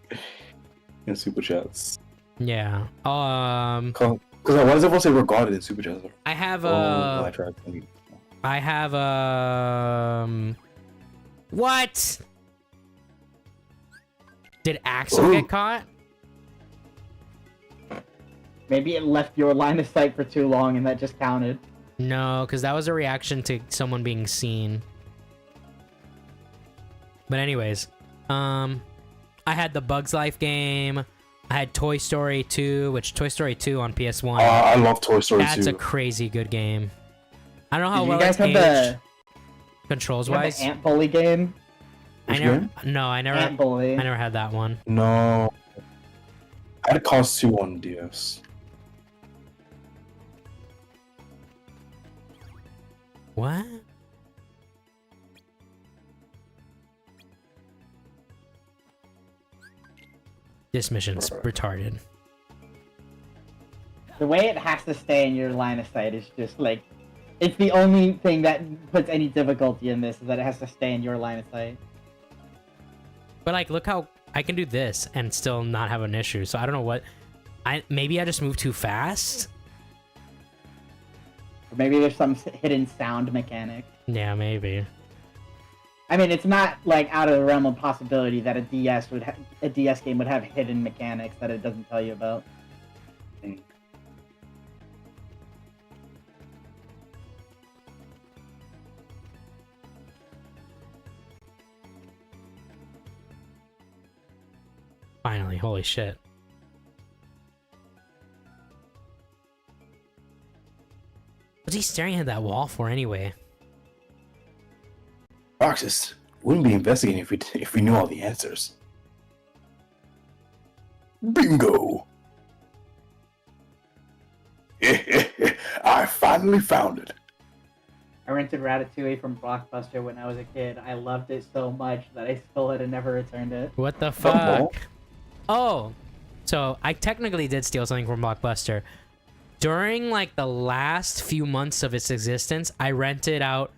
in super chats. Yeah. Because why does everyone say regarded in super chats? I have I tried. I have what? Did Axel Ooh. get caught? Maybe it left your line of sight for too long, and that just counted. No, because that was a reaction to someone being seen. But anyways, I had the Bugs Life game. I had Toy Story 2, which Toy Story 2 on PS1. I love Toy Story 2. That's a crazy good game. I don't know how Did well you guys it's have aged, the controls you have wise. the Ant Bully game? Which I never. game? No, I never. Ant Bully. I never had that one. No. I had Cars 2 on DS. What? This mission's retarded. The way it has to stay in your line of sight is just like, it's the only thing that puts any difficulty in this, is that it has to stay in your line of sight. But like, look how I can do this and still not have an issue. So I don't know what. Maybe I just move too fast. Or maybe there's some hidden sound mechanic. Yeah, maybe. I mean, it's not like out of the realm of possibility that a DS game would have hidden mechanics that it doesn't tell you about. Finally, holy shit. What's he staring at that wall for anyway? Roxas, wouldn't be investigating if we knew all the answers. Bingo! I finally found it. I rented Ratatouille from Blockbuster when I was a kid. I loved it so much that I stole it and never returned it. What the fuck? Oh, so I technically did steal something from Blockbuster. During like the last few months of its existence, I rented out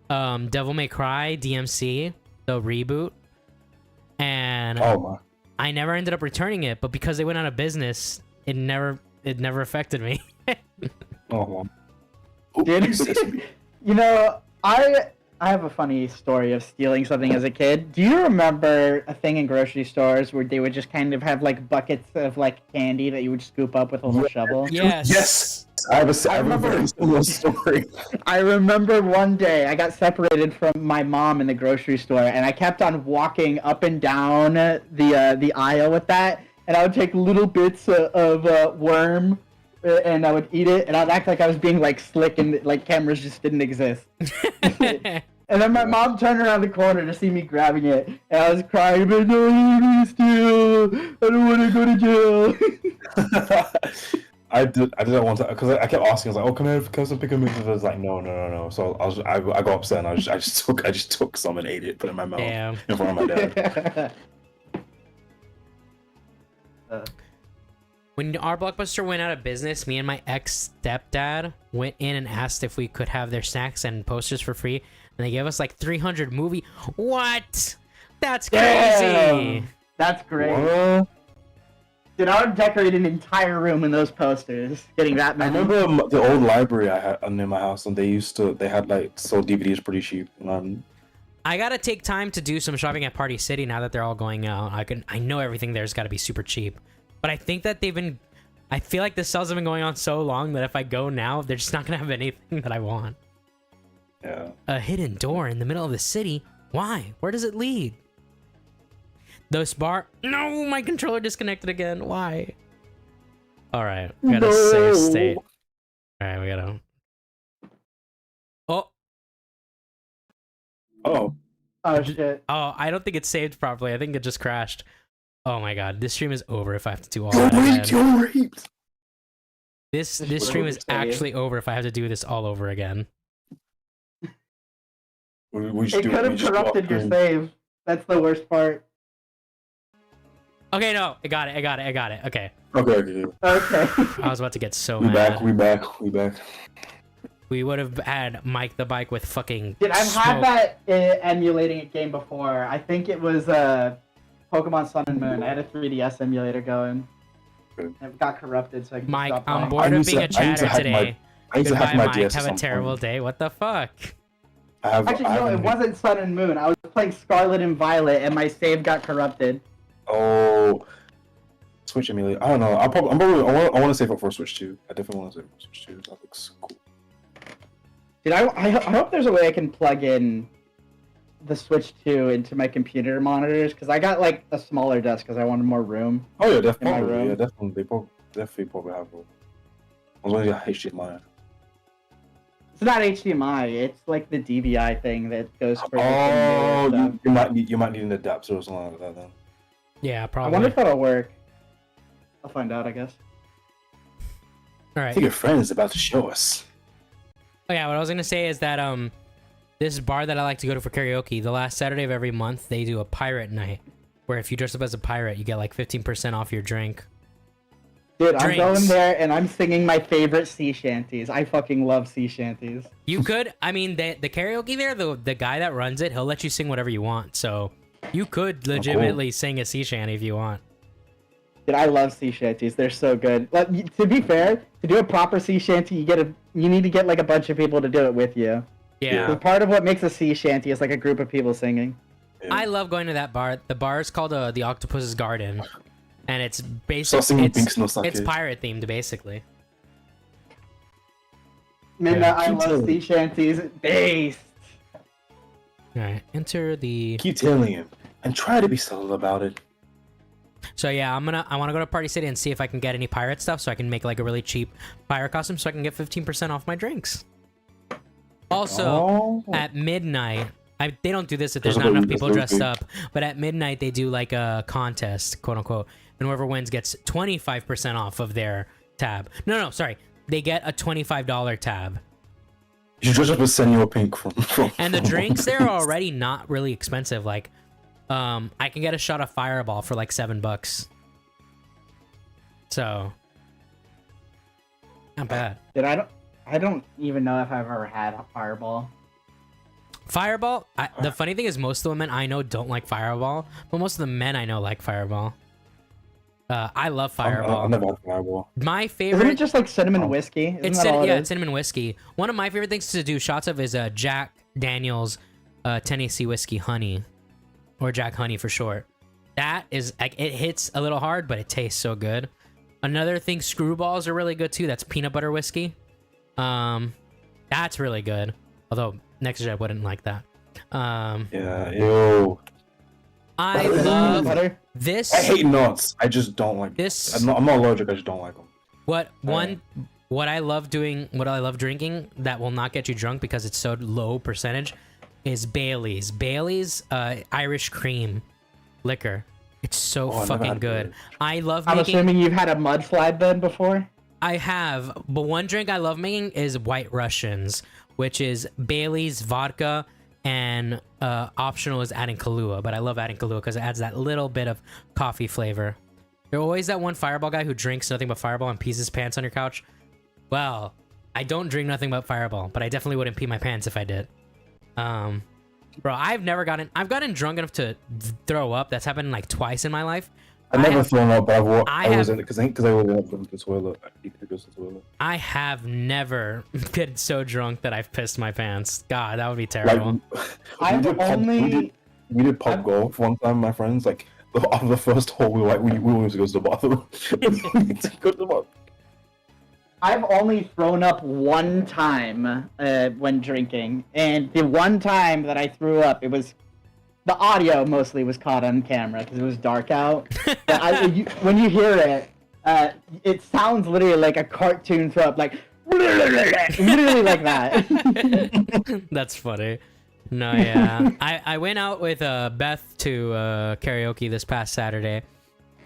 Devil May Cry DMC, the reboot, and Oh my. I never ended up returning it. But because they went out of business, it never affected me. Oh my. Dude, you know, I have a funny story of stealing something as a kid. Do you remember a thing in grocery stores where they would just kind of have like buckets of like candy that you would scoop up with a little shovel? Yes. Yes. I have a very similar story. I remember one day I got separated from my mom in the grocery store, and I kept on walking up and down the aisle with that, and I would take little bits of worm, and I would eat it, and I'd act like I was being like slick, and like cameras just didn't exist. And then my mom turned around the corner to see me grabbing it, and I was crying, but no, you need to steal. I don't want to go to jail. I did that one time because I kept asking. I was like, "Oh, can I pick a movie?" I was like, "No." So I got upset and I just took some and ate it, put it in my mouth Damn. in front of my dad. When our Blockbuster went out of business, me and my ex-stepdad went in and asked if we could have their snacks and posters for free, and they gave us like 300 movie. What? That's crazy. Damn. That's great. What? Dude, I would decorate an entire room in those posters. Getting that I many. remember the old library I had near my house, and they had like sold DVDs pretty cheap. I gotta take time to do some shopping at Party City now that they're all going out. I know everything there's gotta be super cheap, but I think that I feel like the sales have been going on so long that if I go now, they're just not gonna have anything that I want. Yeah. A hidden door in the middle of the city? Why? Where does it lead? This bar? No, my controller disconnected again. Why? All right, we gotta save state. All right, we gotta. Oh, Oh. Oh shit. oh! I don't think it's saved properly. I think it just crashed. Oh my god, this stream is over if I have to do all that again. You're raped. This stream is actually over if I have to do this all over again. We It could have corrupted your save. That's the worst part. Okay, no, I got it. Okay. Okay. Okay. I was about to get so We mad. back. We would have had Mike the Bike with fucking Dude, I've smoke. had that emulating a game before. I think it was Pokemon Sun and Moon. I had a 3DS emulator going. Good. It got corrupted, so I Mike, stopped I'm playing. bored I of need being to- a I need to chatter hack today. I need to Goodbye, hack my Mike. DS. Have at a some terrible point. day. What the fuck? Actually, no, it wasn't Sun and Moon. I was playing Scarlet and Violet, and my save got corrupted. Oh, Switch emulator. I don't know. I want to save up for Switch 2. I definitely want to save up for Switch 2. That looks cool. Dude, I hope there's a way I can plug in the Switch 2 into my computer monitors, because I got like a smaller desk because I wanted more room. Oh yeah, In my definitely. room. Yeah, definitely. Definitely probably have one. As long as you got HDMI. It's not HDMI. It's like the DVI thing that goes for. Oh, the stuff. you might need an adapter or something like that then. Yeah, I probably. wonder if that'll work. I'll find out, I guess. All I right. think your friend is about to show us. Oh yeah, what I was gonna say is that this bar that I like to go to for karaoke, the last Saturday of every month, they do a pirate night, where if you dress up as a pirate, you get like 15% off your drink. Dude, I'm Drinks. going there and I'm singing my favorite sea shanties. I fucking love sea shanties. You could, I mean, the karaoke there, the guy that runs it, he'll let you sing whatever you want. So you could legitimately sing a sea shanty if you want. Dude, I love sea shanties. They're so good. To be fair, to do a proper sea shanty, you need to get like a bunch of people to do it with you. Yeah. The part of what makes a sea shanty is like a group of people singing. Yeah. I love going to that bar. The bar is called the Octopus's Garden, and it's Stop basically singing Binks no Sake. it's pirate themed basically. Midnight, I keep love telling sea me. shanties. Based. All right, enter the. Keep telling him and try to be subtle about it. So yeah, I want to go to Party City and see if I can get any pirate stuff, so I can make like a really cheap pirate costume, so I can get 15% off my drinks. Also, Oh. at midnight, they don't do this if There's there's not a- enough people there's dressed big- up, but at midnight they do like a contest, quote unquote, and whoever wins gets 25% off of their tab. No, sorry, they get a $25 tab. You should dress up as Senor Pink from And the drinks there are already not really expensive. Like, I can get a shot of Fireball for like $7. So, not bad. Dude, I don't even know if I've ever had a fireball. Fireball. The funny thing is, most of the women I know don't like Fireball, but most of the men I know like Fireball. I love Fireball. I've never had Fireball. My Isn't favorite. it just like cinnamon whiskey? Isn't It's that all it yeah, is? it's cinnamon whiskey. One of my favorite things to do shots of is Jack Daniel's Tennessee whiskey honey, or Jack Honey for short. That is like, it hits a little hard, but it tastes so good. Another thing, screwballs are really good too. That's peanut butter whiskey. That's really good. Although next year I wouldn't like that. Yeah, ew. I love butter. this. I hate nuts. I just don't like This- I'm not allergic. I just don't like them. What I love doing, what I love drinking that will not get you drunk because it's so low percentage is Bailey's. Bailey's Irish cream liquor. It's so Oh, I've never fucking had good. Bailey's. I love I'm making. assuming you've had a mudslide then before. I have, but one drink I love making is White Russians, which is Bailey's vodka, and optional is adding Kahlua. But I love adding Kahlua because it adds that little bit of coffee flavor. There's always that one Fireball guy who drinks nothing but Fireball and pees his pants on your couch. Well, I don't drink nothing but Fireball, but I definitely wouldn't pee my pants if I did. Bro, I've gotten drunk enough to throw up. That's happened like twice in my life. I've never have- thrown up, but I I was have- in it because I was in the toilet. I need to go to the toilet. I have never been so drunk that I've pissed my pants. God, that would be terrible. I've we did pub golf one time, my friends. Like after the first hole, we were like, we wanted to go to the bathroom. We need to go to the bathroom. I've only thrown up one time when drinking, and the one time that I threw up, it was the audio mostly was caught on camera because it was dark out. But when you hear it, it sounds literally like a cartoon throw up, like literally like that. That's funny. No, yeah. I went out with Beth to karaoke this past Saturday,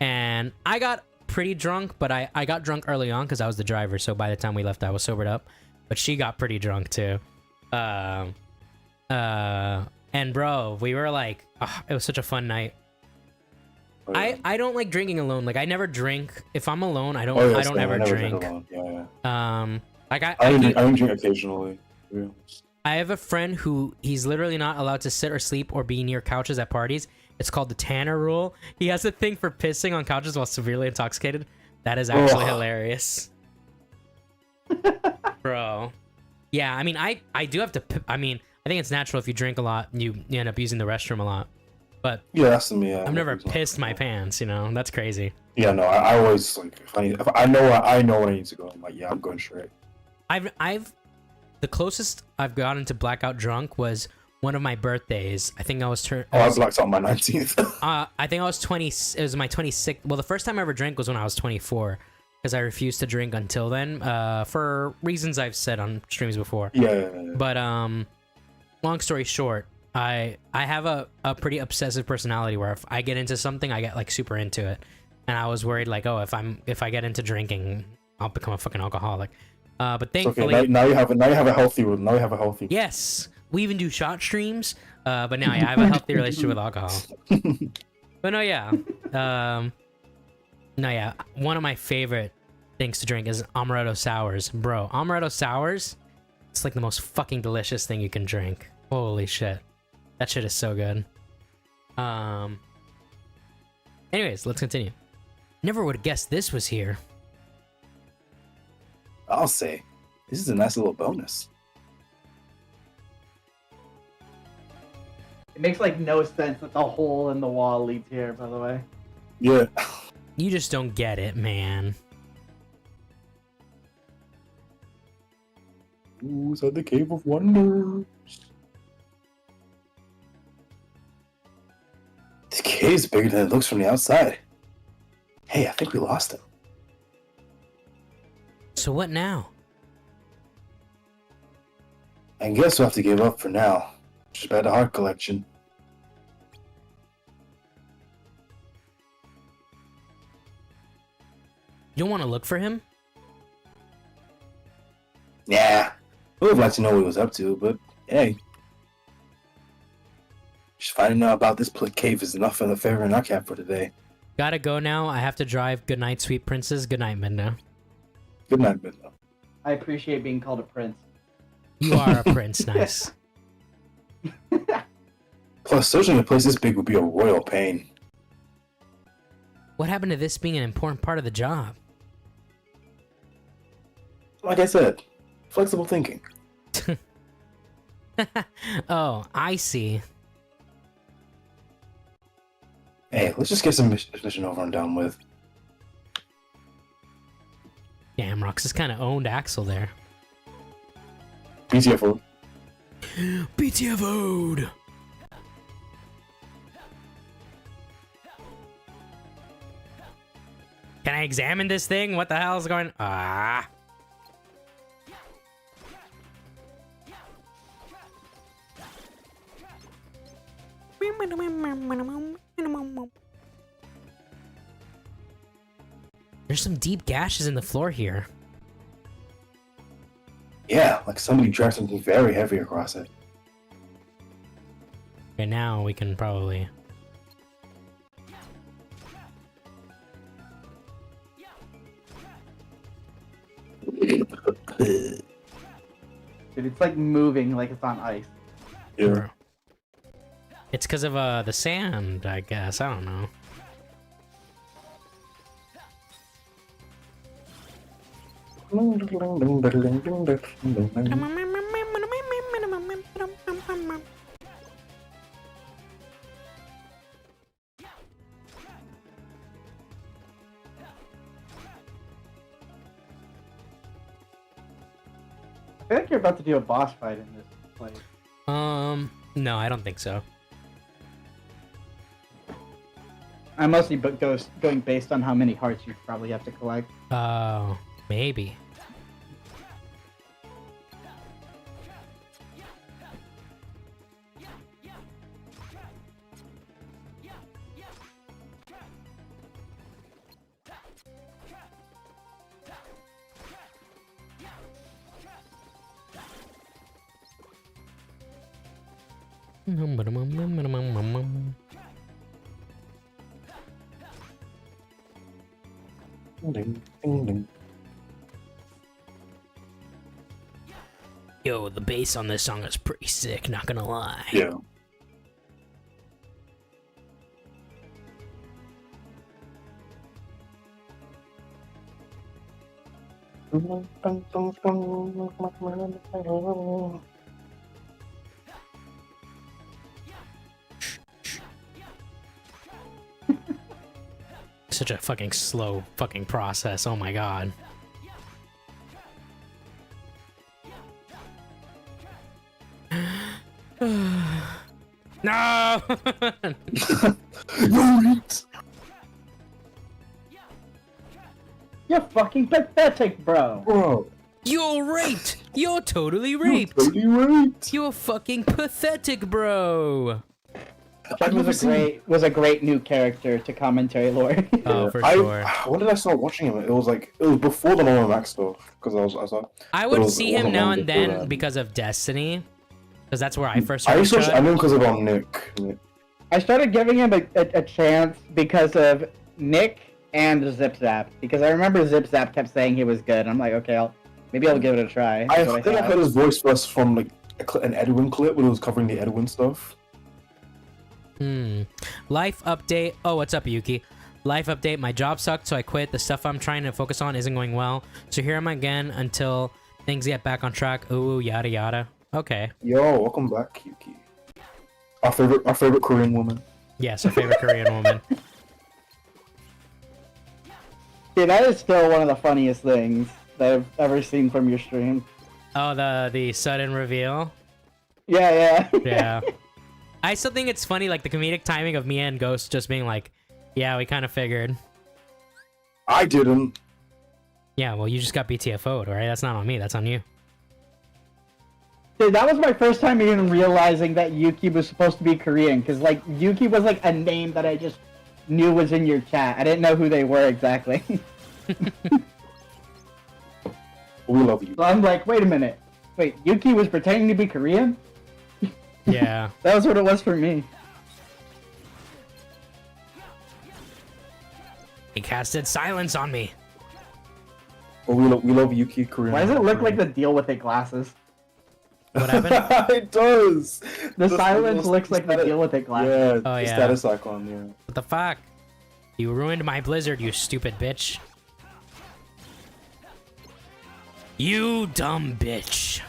and I got pretty drunk, but I got drunk early on because I was the driver, so by the time we left, I was sobered up. But she got pretty drunk too. And bro, we were like, it was such a fun night. Oh, yeah. I don't like drinking alone. Like I never drink. If I'm alone, I don't Oh, yeah, I don't same. ever I never drink. alone. Yeah. Like I only drink occasionally. Yeah. I have a friend who he's literally not allowed to sit or sleep or be near couches at parties. It's called the Tanner rule. He has a thing for pissing on couches while severely intoxicated. That is actually hilarious. Bro. Yeah, I mean, I do have to, I mean, I think it's natural if you drink a lot, you end up using the restroom a lot. But Yeah, that's me. Yeah, I've never pissed my pants, you know? That's crazy. Yeah, no, I always like if I know when I need to go, I'm like, yeah, I'm going straight. I've the closest I've gotten to blackout drunk was one of my birthdays. I think I was I blacked out on my 19th. I think I was 20. It was my 26th. Well, the first time I ever drank was when I was 24, because I refused to drink until then, for reasons I've said on streams before. Yeah. But long story short, I have a pretty obsessive personality where if I get into something, I get like super into it, and I was worried like, oh, if I get into drinking, I'll become a fucking alcoholic. But thankfully, okay, now you have a healthy one. Now you have a healthy one. Yes, we even do shot streams. But now, yeah, I have a healthy relationship with alcohol. But no, yeah. No, yeah. One of my favorite things to drink is amaretto sours. Bro, amaretto sours, it's like the most fucking delicious thing you can drink. Holy shit. That shit is so good. Anyways, let's continue. Never would have guessed this was here. I'll say, this is a nice little bonus. It makes like no sense that the hole in the wall leads here, by the way. Yeah. You just don't get it, man. Who's at the Cave of Wonders? This cave's bigger than it looks from the outside. Hey, I think we lost him. So what now? I guess we'll have to give up for now. Just about the heart collection. You don't want to look for him? Yeah. I would have liked to know what he was up to, but hey. Just finding out about this cave is enough of the favor in our cap for today. Gotta go now. I have to drive. Good night, sweet princess. Good night, Minda. Good night, Midno. I appreciate being called a prince. You are a prince. Nice. Plus, searching a place this big would be a royal pain. What happened to this being an important part of the job? Like I said, flexible thinking. Oh, I see. Hey, let's just get some mission over and done with. Damn, Roxas kind of owned Axel there. BTFO. BTFO'd! Can I examine this thing? What the hell is going... Ah. There's some deep gashes in the floor here. Yeah, like somebody dragged something very heavy across it. Okay, now we can probably... Dude, it's like moving like it's on ice. Yeah. It's because of the sand, I guess. I don't know. I feel like you're about to do a boss fight in this place. No, I don't think so. I mostly going based on how many hearts you probably have to collect. Oh, maybe. Ding, ding, ding. Yo, the bass on this song is pretty sick, not gonna lie. Yeah. Such a fucking slow fucking process. Oh my god. No! You're fucking pathetic, bro. Bro, You're raped! You're totally raped! totally right. You're fucking pathetic, bro! Chud was a great new character to commentary lore. Oh, for sure. When did I start watching him? It was before the Norman Max stuff. Because I it would was- see it him wasn't now long and before then that. because of Destiny. Because that's where I first I heard used to, I Chud. knew because of Nick. I started giving him a chance because of Nick and Zip Zap. Because I remember Zip Zap kept saying he was good. I'm like, okay, maybe I'll give it a try. I That's what think I thought. heard his voice first from like an Edwin clip when it was covering the Edwin stuff. Life update. Oh, what's up, Yuki? Life update. My job sucked, so I quit. The stuff I'm trying to focus on isn't going well. So here I'm again until things get back on track. Ooh, yada yada. Okay. Yo, welcome back, Kiki. Our favorite Korean woman. Yes, our favorite Korean woman. Dude, that is still one of the funniest things that I've ever seen from your stream. Oh, the sudden reveal. Yeah, yeah. Yeah. I still think it's funny, like the comedic timing of Mia and Ghost just being like, "Yeah, we kind of figured." I didn't. Yeah, well, you just got BTFO'd, right? That's not on me. That's on you. Dude, that was my first time even realizing that Yuki was supposed to be Korean. Because, like, Yuki was, like, a name that I just knew was in your chat. I didn't know who they were exactly. We love you. So I'm like, wait a minute. Wait, Yuki was pretending to be Korean? Yeah. That was what it was for me. He casted silence on me. But we love Yuki Korean. Why does it look like the deal with the glasses? What happened? It does. The silence looks like the status- deal with the glasses. Yeah, Oh, the yeah. status icon. Yeah. What the fuck? You ruined my blizzard, you stupid bitch. You dumb bitch.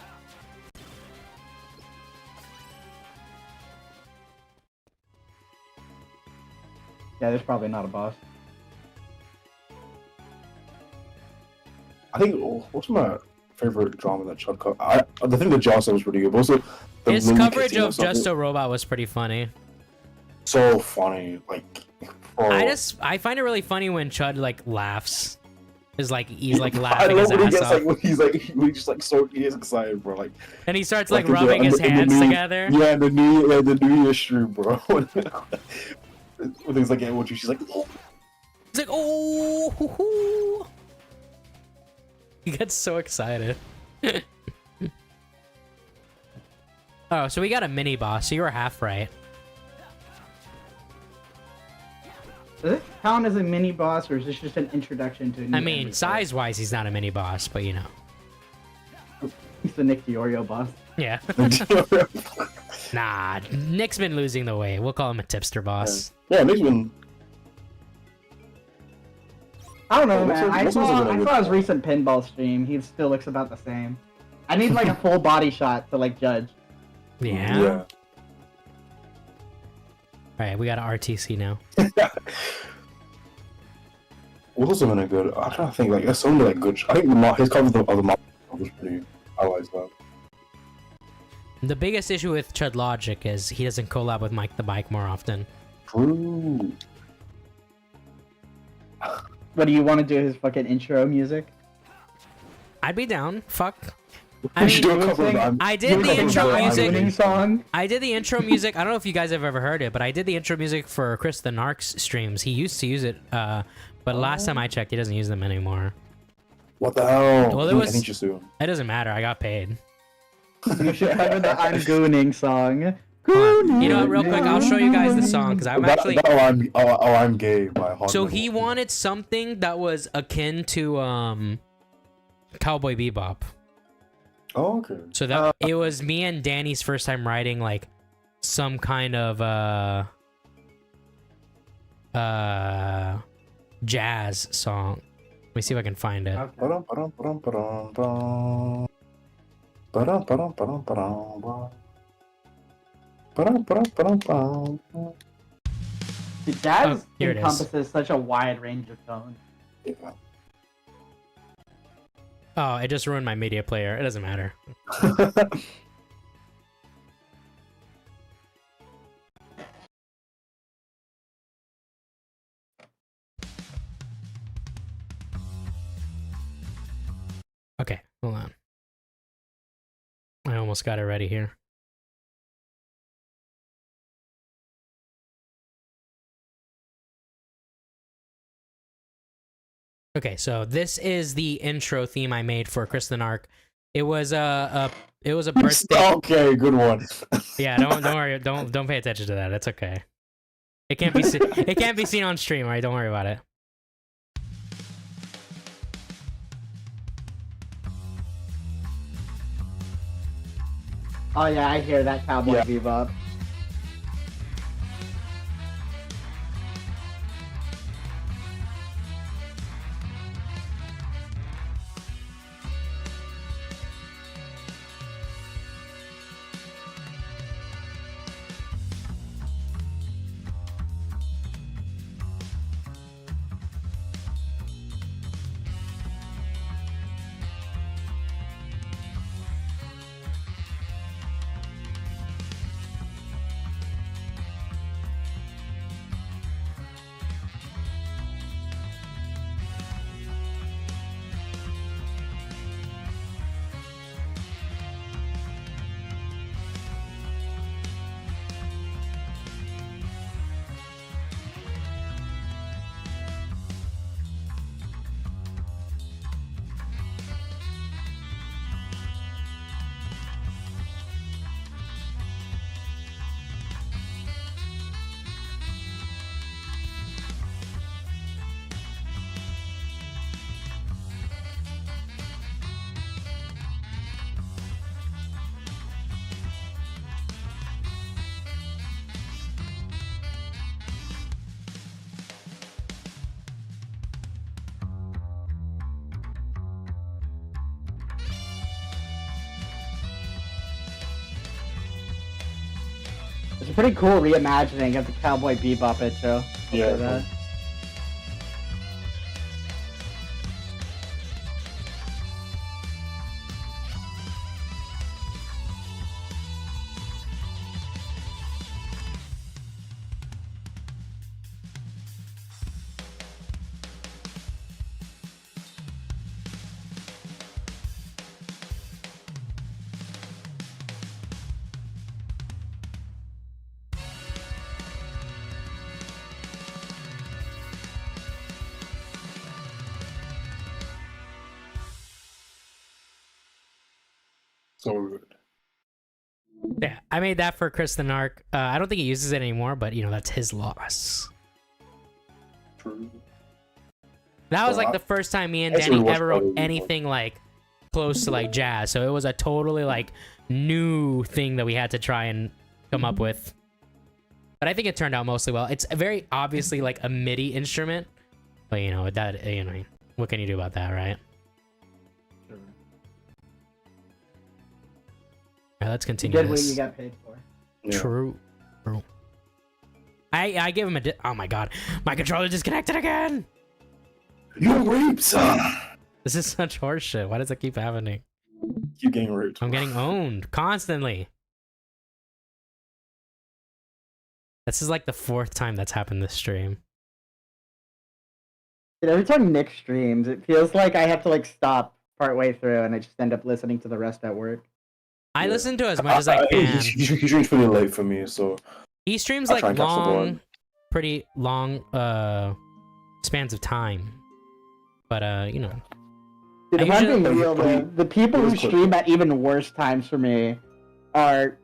Yeah, there's probably not a boss. I think what's my favorite drama that Chud covered? The thing that Joss said was pretty good. But also, the His Lily coverage Casino of stuff Just was a Robot was pretty funny. so funny. Like, oh, I find it really funny when Chud like laughs. Is like he's like I laughing love his when he ass gets off, like when he's just like so he is excited, bro. Like and he starts like in the- rubbing his in the hands new- together. Yeah, the New Year stream, bro. When things like what she's like, oh. He's like, oh, hoo, hoo." He gets so excited. Oh, so we got a mini boss. So you were half right. Does it count as a mini boss, or is this just an introduction to a new I mean, enemy? size-wise, he's not a mini boss, but you know. He's the Nick Diorio boss. Yeah. Nah, Nick's been losing the way. We'll call him a tipster boss. Yeah, Nick's been. I don't know, Oh, man. I what's also saw, been a I good saw his boss? recent pinball stream. He still looks about the same. I need like a full body shot to like judge. Yeah. Yeah. All right, we got an RTC now. What also been a good? I'm trying to think. Like, there's so many like good. I think his cover of the Marvel was pretty. I like that. The biggest issue with Chud Logic is he doesn't collab with Mike the Bike more often. True. What do you want to do? His fucking intro music? I'd be down. Fuck. I I should do mean, a cover of saying- I You did were the talking intro about music. Winning song. I did the intro music. I don't know if you guys have ever heard it, but I did the intro music for Chris the Narcs streams. He used to use it, but last time I checked, he doesn't use them anymore. What the hell? Well, it I was- think you soon. It doesn't matter. I got paid. You should have the I'm Gooning song. Hold on. You know what, real quick, I'll show you guys the song because I'm actually. I'm gay by Hard. So he wanted something that was akin to Cowboy Bebop. Oh, okay. So that it was me and Danny's first time writing like some kind of jazz song. Let me see if I can find it. The jazz here it is. encompasses such a wide range of tones. Yeah. Oh, it just ruined my media player. It doesn't matter. Okay, hold on. I almost got it ready here. Okay, so this is the intro theme I made for Chris the Narc. It was a birthday. Okay, good one. Yeah, don't worry, don't pay attention to that. It's okay. It can't be it can't be seen on stream, all right? Don't worry about it. Oh yeah, I hear that Cowboy Yeah. Bebop. It's a pretty cool reimagining of the Cowboy Bebop intro. Yeah. That. So good. Yeah, I made that for Chris the Narc. I don't think he uses it anymore, but you know that's his loss. True. That was Well, like the first time me and actually Danny was ever wrote probably anything like close to like jazz. So it was a totally like new thing that we had to try and come up with. But I think it turned out mostly well. It's very obviously like a MIDI instrument, but you know that what can you do about that, right? All right, let's You continue did what this. you got paid for. Yeah. True. I give him a oh my god, my controller disconnected again. You raped, son. This is such horseshit. Why does it keep happening? You getting raped. I'm getting owned constantly. This is like the 4th time that's happened this stream. Dude, every time Nick streams, it feels like I have to like stop partway through and I just end up listening to the rest at work. I listen to as much as I can. He streams pretty late for me, so He streams I'll like try and catch the long, one. pretty long spans of time. But you know, Dude, I if I'm usually- being real, the people who stream at even worse times for me are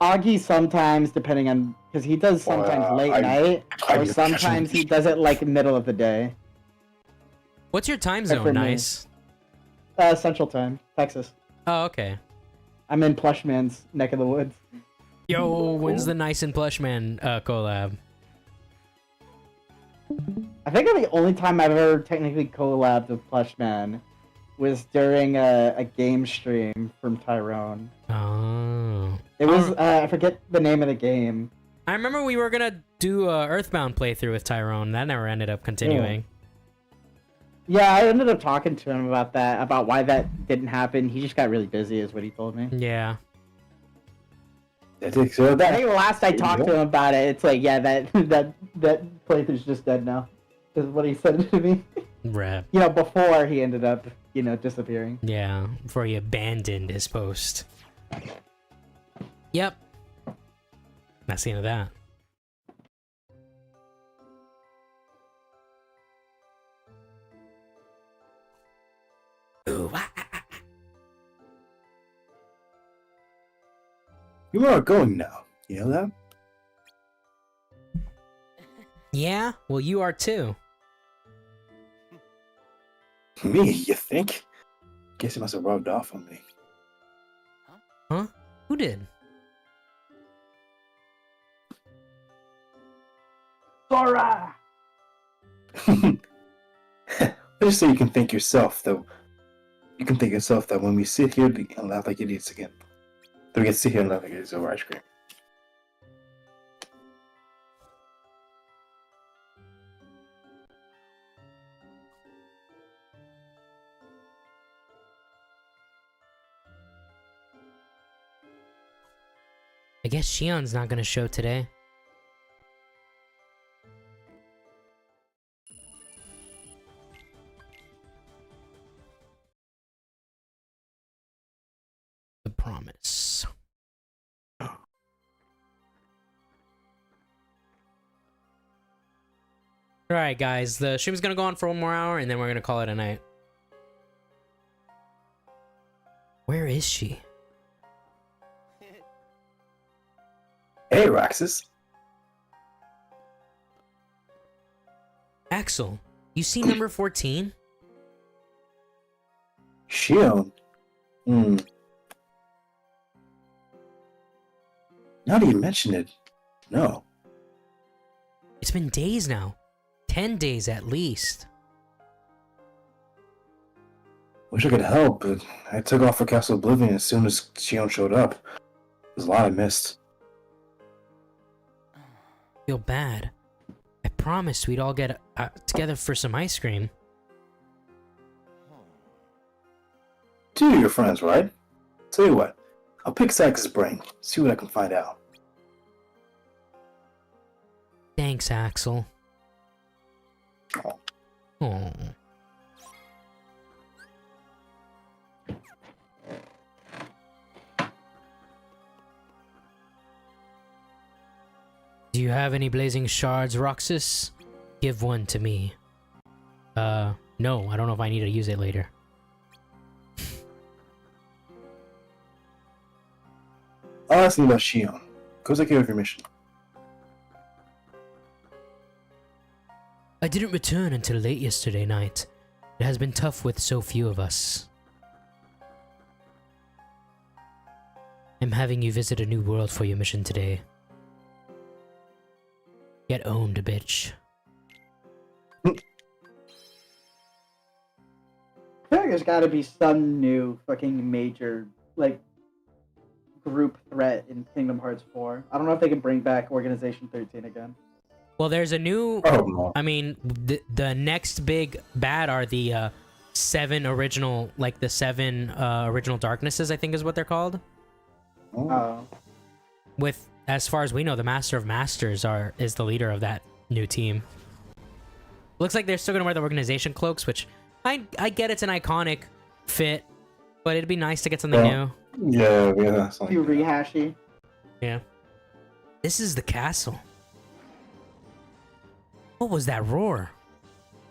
Augie sometimes, depending on, because he does sometimes late night, or sometimes he does it like middle of the day. What's your time Except for zone? me. Nice. Central Time, Texas. Oh, okay. I'm in Plushman's neck of the woods. Yo, when's the Nice and Plushman collab? I think the only time I've ever technically collabed with Plushman was during a game stream from Tyrone. Oh. It was, I forget the name of the game. I remember we were gonna do a Earthbound playthrough with Tyrone. That never ended up continuing. Yeah, I ended up talking to him about that, about why that didn't happen. He just got really busy, is what he told me. Yeah. I think so. I think last I talked to him about it, it's like, yeah, that playthrough's just dead now. Is what he said to me. Rep. You know, before he ended up, disappearing. Yeah, before he abandoned his post. Yep. That's the end of that. Ooh, You are going now. You know that? yeah? Well, you are too. Me, you think? Guess he must have rubbed off on me. Huh? Who did? Sora! Just so you can think yourself, though. You can think yourself that when we sit here and laugh like idiots again, that we can sit here and laugh like idiots over ice cream. I guess Shion's not gonna show today. The promise. Alright guys, the stream's gonna go on for one more hour and then we're gonna call it a night. Where is she? Hey, Roxas. Axel, you see number 14? Shion. Now that you mention it, no. It's been days now. 10 days at least. Wish I could help, but I took off for Castle Oblivion as soon as Shion showed up. There's a lot I missed. Feel bad. I promised we'd all get together for some ice cream. Two of your friends, right? Tell you what, I'll pick Sax's brain, see what I can find out. Thanks, Axel. Oh. Oh. Do you have any blazing shards, Roxas? Give one to me. No, I don't know if I need to use it later. I'll ask you about Shion. Go take care of your mission. I didn't return until late yesterday night. It has been tough with so few of us. I'm having you visit a new world for your mission today. Get owned, bitch. I feel like there's gotta be some new fucking major, like, group threat in Kingdom Hearts 4. I don't know if they can bring back Organization 13 again. Well, there's a new... Oh, no. I mean, the next big bad are the 7 original... Like, the 7 original Darknesses, I think is what they're called. Oh. With, as far as we know, the Master of Masters is the leader of that new team. Looks like they're still gonna wear the organization cloaks, which I get it's an iconic fit, but it'd be nice to get something new. Yeah. Too rehashy. Yeah. This is the castle. What was that roar?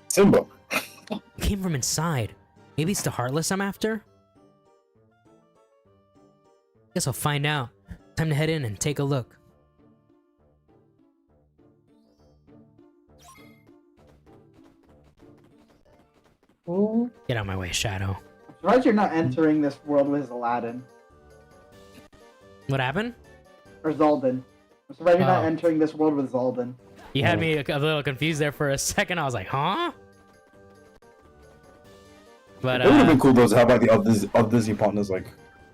Simba. It came from inside. Maybe it's the Heartless I'm after? Guess I'll find out. Time to head in and take a look. Ooh. Get out of my way, Shadow. I'm surprised you're not entering this world with Aladdin. What happened? Or Zaldin. I'm surprised you're not Oh. entering this world with Zaldin. You had me a little confused there for a second. I was like, huh? But It would have been cool though to have like the other Disney partners like.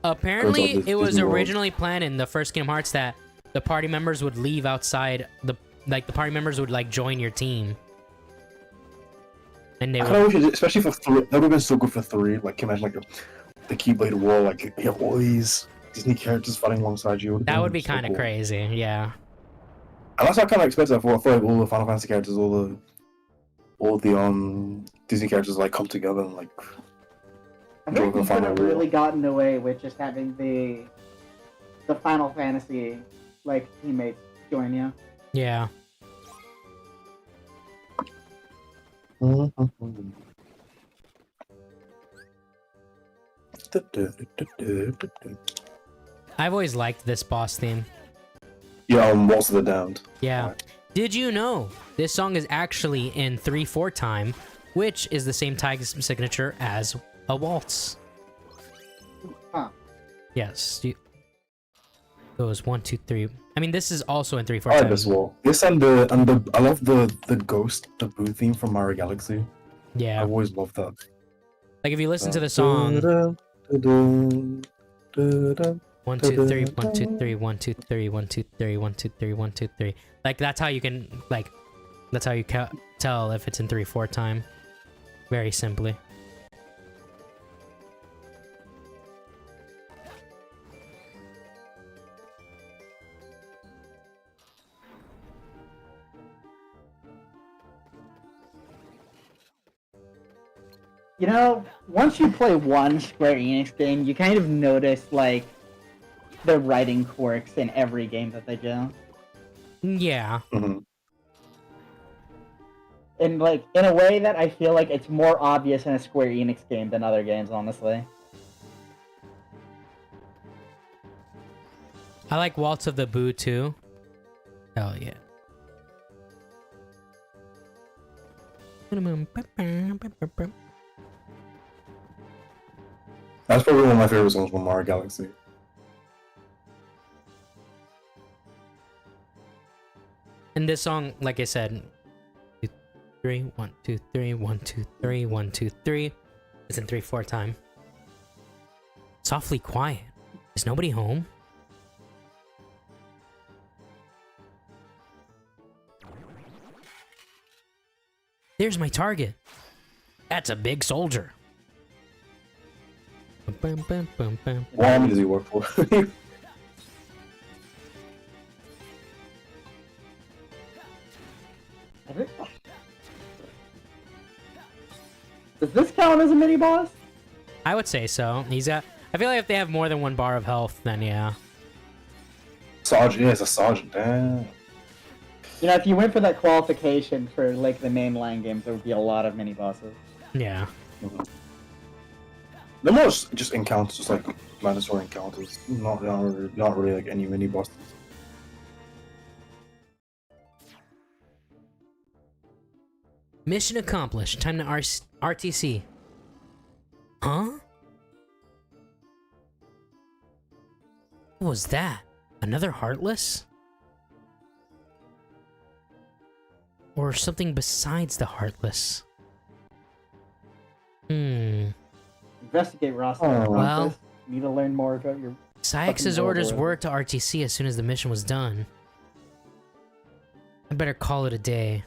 apparently, Disney it was World. originally planned in the first Kingdom Hearts that the party members would leave outside the party members would like join your team, and they I would. kind of wish, especially for 3, that would have been so good for 3. Like, can you imagine like the Keyblade War, like you have all these Disney characters fighting alongside you. That would be so kind of cool. crazy, yeah. And that's what I kind of expected for. I thought like, all the Final Fantasy characters, all the Disney characters like come together and like. I think Joker you could Final have War. really gotten away with just having the Final Fantasy like teammates join you. Yeah. I've always liked this boss theme. Yeah, Waltz of the Damned. Yeah. Did you know this song is actually in 3/4 time, which is the same time signature as a waltz? Huh. Yes. Goes 1, 2, 3. I mean, this is also in 3/4 I like time. this wall. This and the I love the Ghost, the Boo theme from Mario Galaxy. I Yeah. always loved that. Like if you listen to the song 1, 2, 3, 1, 2, 3, 1, 2, 3, 1, 2, 3, 1, 2, 3, 1, 2, 3. Like that's how you can that's how you tell if it's in 3/4 time. Very simply. You know, once you play one Square Enix game, you kind of notice like the writing quirks in every game that they do. Yeah. Mhm. And like in a way that I feel like it's more obvious in a Square Enix game than other games, honestly. I like Waltz of the Boo too. Hell yeah. That's probably one of my favorite songs from Mario Galaxy. And this song, like I said, 2, 3, 1, 2, 3, 1, 2, 3, 1, 2, 3. It's in 3/4 time. Softly quiet. Is nobody home? There's my target. That's a big soldier. Bum, bum, bum, bum. What army does he work for? Does this count as a mini boss? I would say so. He's got. I feel like if they have more than 1 bar of health, then yeah. Sergeant, yeah, it's a sergeant. Damn. You know, if you went for that qualification for like the mainline games, there would be a lot of mini bosses. Yeah. The most just encounters, just like mandatory encounters, not really like any mini bosses. Mission accomplished. Time to RTC. Huh? What was that? Another Heartless? Or something besides the Heartless? Investigate, Ross. Oh. Well- You need to learn more about your. Sykes' Fucking orders horrible. were to RTC as soon as the mission was done. I better call it a day.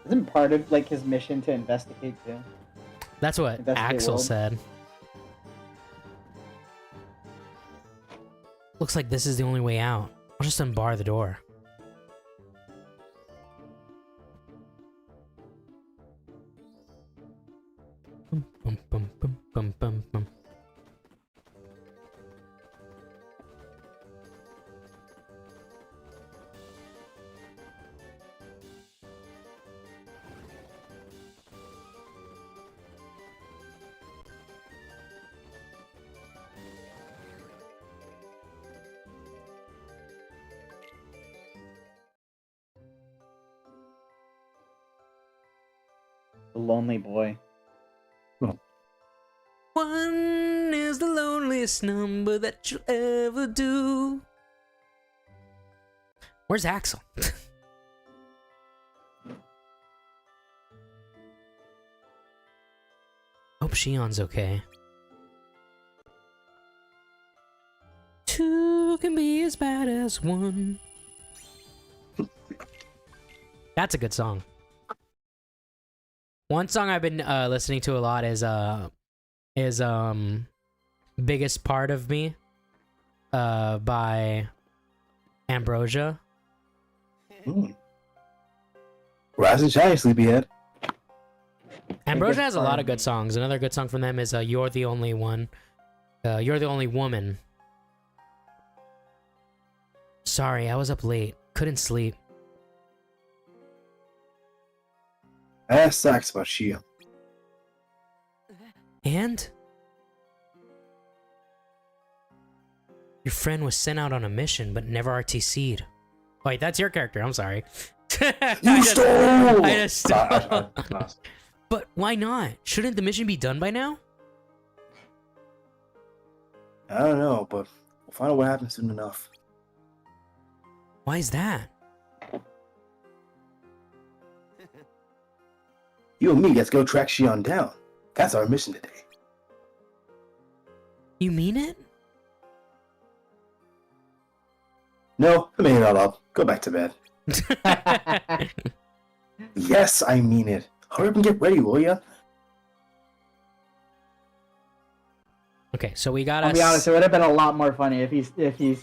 Isn't part of like his mission to investigate too? That's what Investigate Axel world. said. Looks like this is the only way out. I'll just unbar the door. Bum, bum, bum, bum, bum, bum, bum. The lonely boy. One is the loneliest number that you'll ever do. Where's Axel? Hope Shion's okay. Two can be as bad as one. That's a good song. One song I've been listening to a lot is Biggest Part of Me by Ambrosia. Rise and shine, sleepyhead. Ambrosia has a lot of good songs. Another good song from them is You're the Only One. You're the Only Woman. Sorry, I was up late. Couldn't sleep. That sucks about Shion. And? Your friend was sent out on a mission, but never RTC'd. Wait, that's your character. I'm sorry. You stole! I just stole. Nah. But why not? Shouldn't the mission be done by now? I don't know, but we'll find out what happens soon enough. Why is that? You and me, let's go track Shion down. That's our mission today. You mean it? No, I made it all up. Go back to bed. Yes, I mean it. Hurry up and get ready, will ya? Okay, so we got I'll be honest, it would have been a lot more funny if he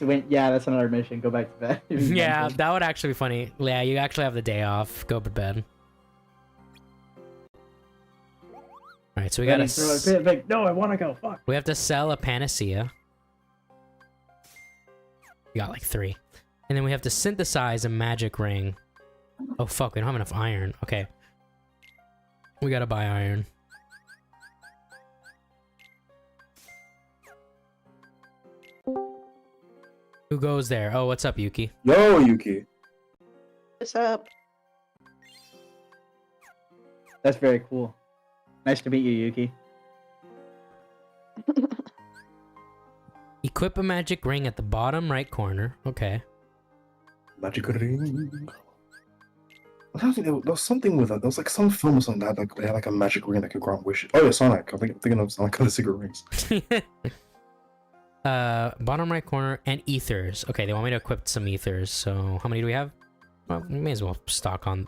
went, yeah, that's another mission, go back to bed. Yeah, that would actually be funny. Yeah, you actually have the day off. Go to bed. Alright, so we gotta... No, I want to go, fuck. We have to sell a panacea. We got like 3. And then we have to synthesize a magic ring. Oh fuck, we don't have enough iron. Okay. We gotta buy iron. Who goes there? Oh, what's up, Yuki? Yo, Yuki. What's up? That's very cool. Nice to meet you, Yuki. Equip a magic ring at the bottom right corner. Okay. Magic ring. I don't think there was something with that. There was like some film or something that had like, they had like a magic ring that could grant wishes. Oh yeah, Sonic. I'm thinking of Sonic and the cigarette rings. Bottom right corner and ethers. Okay, they want me to equip some ethers. So how many do we have? Well, we may as well stock on.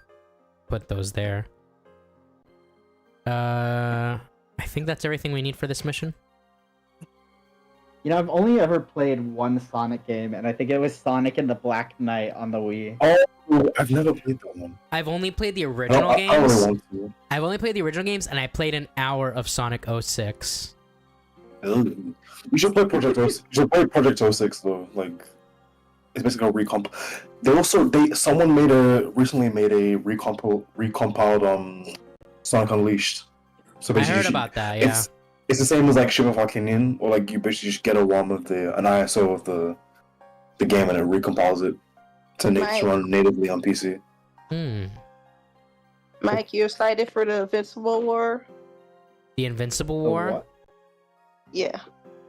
Put those there. I think that's everything we need for this mission. You know, I've only ever played one Sonic game, and I think it was Sonic and the Black Knight on the Wii. Oh, I've never played that one. I've only played the original I games. really want to. I've only played the original games, and I played an hour of Sonic 06. You should play Project 06. You should play Project 06 though. Like, it's basically a recomp. Someone recently made a recompiled Sonic Unleashed. So I heard about that. Yeah. It's the same as like Shiver Volcanion, or like you basically just get an ISO of the game and it recompiles it to run natively on PC. Mike, you excited for the Invincible War? The Invincible War? What? Yeah.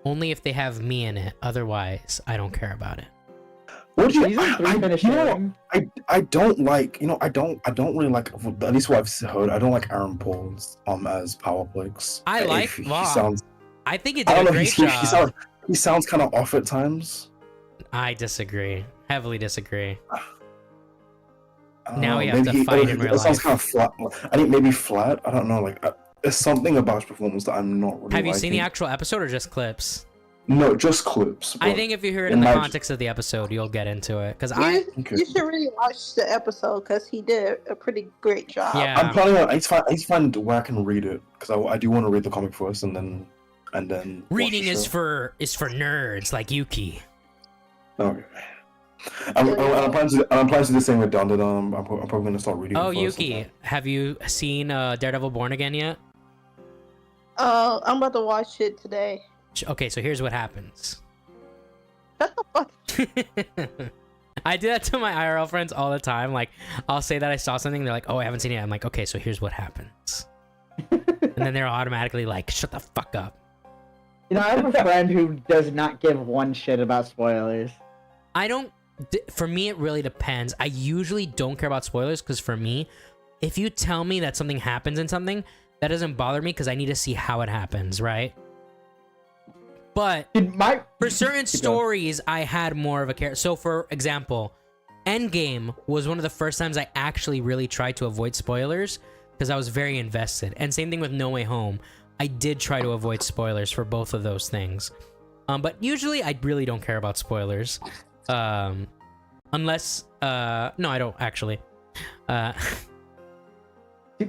Only if they have me in it. Otherwise, I don't care about it. What do you? Season 3 finished airing. I don't like. I don't really like. At least what I've heard, I don't like Aaron Paul's as Powerplex. I like. He Wow. sounds. I think he I did don't a know. great job. He sounds kind of off at times. I disagree. Heavily disagree. I don't Now know, we have to fight in real It sounds life. kind of flat. I think maybe flat. I don't know. Like there's something about his performance that I'm not really. Have you seen the liking. actual episode or just clips? No, just clips. I but think if you hear it in in the my- context of the episode, you'll get into it. Because You, Okay. you should really watch the episode because he did a pretty great job. Yeah. I'm planning on. I need to find where I can read it because I do want to read the comic first and then watch reading the is show. for nerds like Yuki. Okay. I'm planning to do the same with Dawn. That I'm probably gonna start reading. Oh, it first and Yuki, have you seen Daredevil Born Again yet? I'm about to watch it today. Okay, so here's what happens. Shut the fuck. I do that to my IRL friends all the time. Like, I'll say that I saw something, they're like, "Oh, I haven't seen it." I'm like, "Okay, so here's what happens." and then they're automatically like, "Shut the fuck up." You know, I have a friend who does not give one shit about spoilers. I don't. For me, it really depends. I usually don't care about spoilers because for me, if you tell me that something happens in something, that doesn't bother me because I need to see how it happens, right? But for certain stories, I had more of a care. So, for example, Endgame was one of the first times I actually really tried to avoid spoilers because I was very invested. And same thing with No Way Home. I did try to avoid spoilers for both of those things. But usually, I really don't care about spoilers. Unless, no, I don't actually.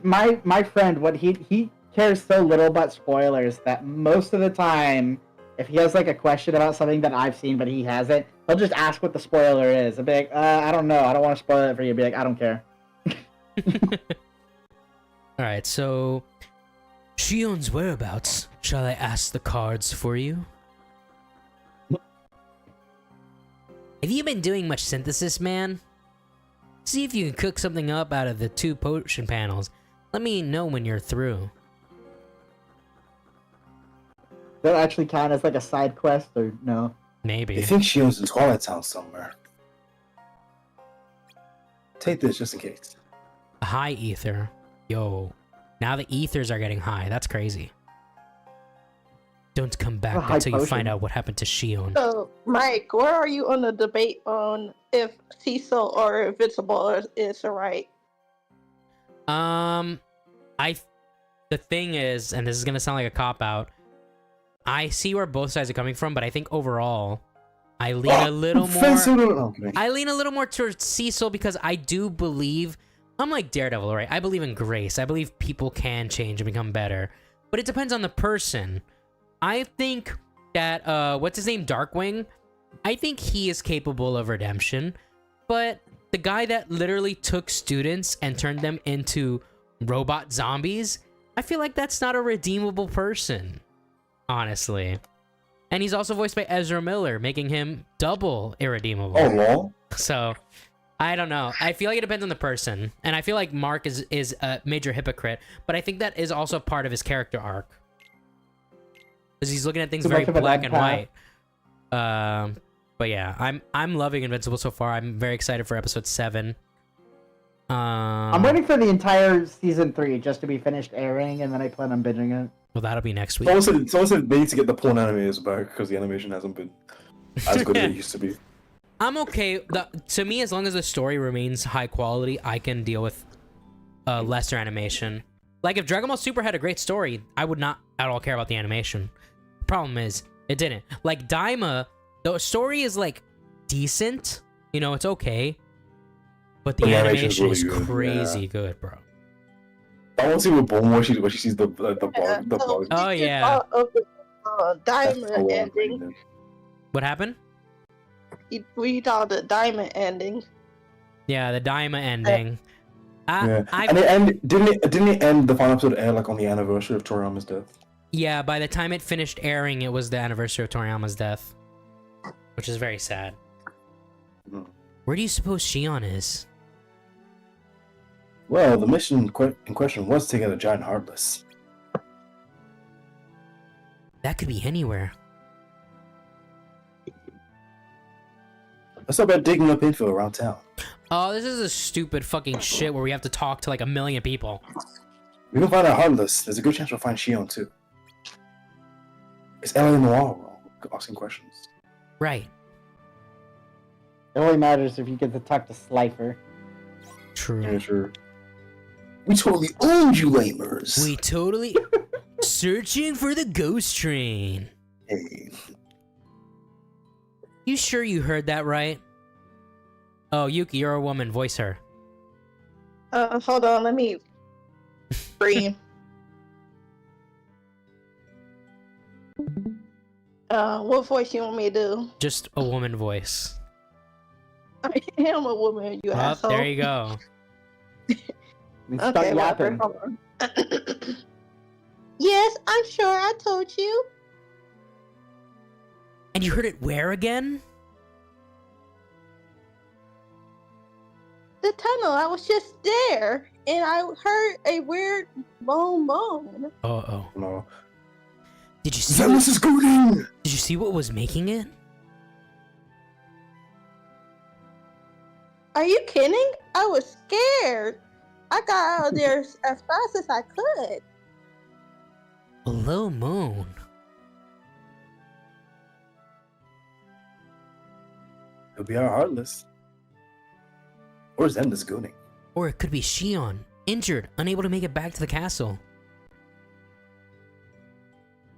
My friend, what he cares so little about spoilers that most of the time, if he has like a question about something that I've seen but he hasn't, he'll just ask what the spoiler is. I'll be like, I don't know. I don't want to spoil it for you. I'll be like, I don't care. All right, so Shion's whereabouts. Shall I ask the cards for you? Have you been doing much synthesis, man? See if you can cook something up out of the 2 potion panels. Let me know when you're through. That actually count as like a side quest or no? Maybe. I think she owns in Twilight Town somewhere. Take this just in case. A high ether. Yo. Now the ethers are getting high. That's crazy. Don't come back until you find out what happened to Shion. So, Mike, where are you on the debate on if Cecil or Invincible is right? The thing is, and this is gonna sound like a cop-out, I see where both sides are coming from, but I think overall, I lean a little more. I lean a little more towards Cecil because I do believe, I'm like Daredevil, right? I believe in grace. I believe people can change and become better, but it depends on the person. I think that what's his name, Darkwing? I think he is capable of redemption, but the guy that literally took students and turned them into robot zombies, I feel like that's not a redeemable person. Honestly. And he's also voiced by Ezra Miller, making him double irredeemable. Oh, lol. So, I don't know. I feel like it depends on the person. And I feel like Mark is a major hypocrite, but I think that is also part of his character arc. Because he's looking at things very black and white. But yeah, I'm loving Invincible so far. I'm very excited for episode 7. I'm waiting for the entire season 3 just to be finished airing, and then I plan on binging it. Well, that'll be next week. Someone said they need to get the porn animators back because the animation hasn't been as good as it used to be. I'm okay. To me, as long as the story remains high quality, I can deal with lesser animation. Like, if Dragon Ball Super had a great story, I would not at all care about the animation. The problem is, it didn't. Like, Daima, the story is, like, decent. You know, it's okay. But the animation is really crazy good, bro. I want to see what Bulma where she sees the bug. Oh, yeah. Diamond ending. What happened? We saw the diamond ending. Yeah, the Daima ending. And didn't it end the final episode air like on the anniversary of Toriyama's death? Yeah, by the time it finished airing, it was the anniversary of Toriyama's death, which is very sad. Where do you suppose Shion is? Well, the mission in question was to get a giant heartless. That could be anywhere. Let's talk about digging up info around town. Oh, this is a stupid fucking shit where we have to talk to like 1 million people. We can find out heartless. There's a good chance we'll find Shion too. Is Ellie Noir wrong? Asking questions. Right. It only matters if you get to talk to Slifer. True. Yeah, sure. We totally owned you, lamers. We totally searching for the ghost train. Hey. You sure you heard that right? Oh, Yuki, you're a woman. Voice her. Hold on, let me breathe. What voice you want me to do? Just a woman voice. I am a woman, you asshole. There you go. Okay, whatever. Hold on. Yes, I'm sure I told you. And you heard it where again? The time know. I was just there, and I heard a weird moan. Oh. No. Did you see? Zealous is going. Did you see what was making it? Are you kidding? I was scared. I got out of there as fast as I could. A low moan. It'll be our Heartless. Or Zenda's gooning. Or it could be Shion, injured, unable to make it back to the castle.